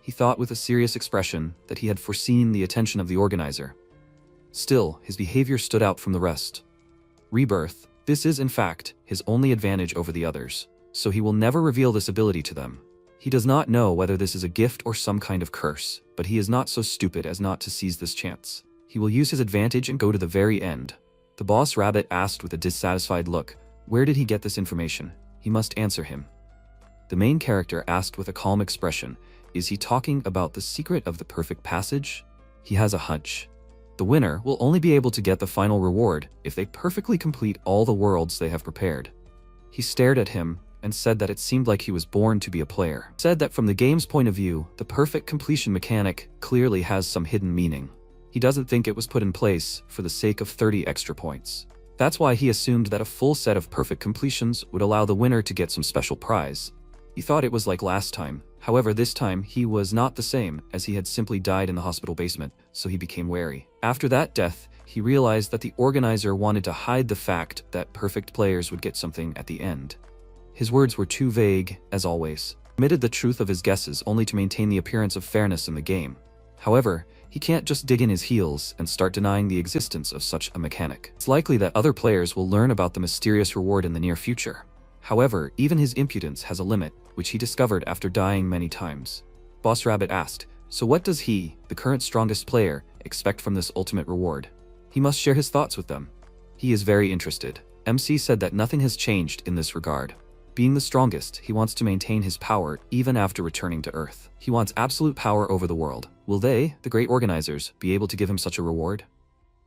He thought with a serious expression that he had foreseen the attention of the organizer. Still, his behavior stood out from the rest. Rebirth, this is in fact his only advantage over the others, so he will never reveal this ability to them. He does not know whether this is a gift or some kind of curse, but he is not so stupid as not to seize this chance. He will use his advantage and go to the very end. The boss rabbit asked with a dissatisfied look, where did he get this information? He must answer him. The main character asked with a calm expression, is he talking about the secret of the perfect passage? He has a hunch. The winner will only be able to get the final reward if they perfectly complete all the worlds they have prepared. He stared at him and said that it seemed like he was born to be a player. Said that from the game's point of view, the perfect completion mechanic clearly has some hidden meaning. He doesn't think it was put in place for the sake of 30 extra points. That's why he assumed that a full set of perfect completions would allow the winner to get some special prize. He thought it was like last time. However, this time he was not the same, as he had simply died in the hospital basement, so he became wary. After that death, he realized that the organizer wanted to hide the fact that perfect players would get something at the end. His words were too vague, as always. He admitted the truth of his guesses only to maintain the appearance of fairness in the game. However, he can't just dig in his heels and start denying the existence of such a mechanic. It's likely that other players will learn about the mysterious reward in the near future. However, even his impudence has a limit, which he discovered after dying many times. Boss Rabbit asked, so what does he, the current strongest player, expect from this ultimate reward? He must share his thoughts with them. He is very interested. MC said that nothing has changed in this regard. Being the strongest, he wants to maintain his power even after returning to Earth. He wants absolute power over the world. Will they, the great organizers, be able to give him such a reward?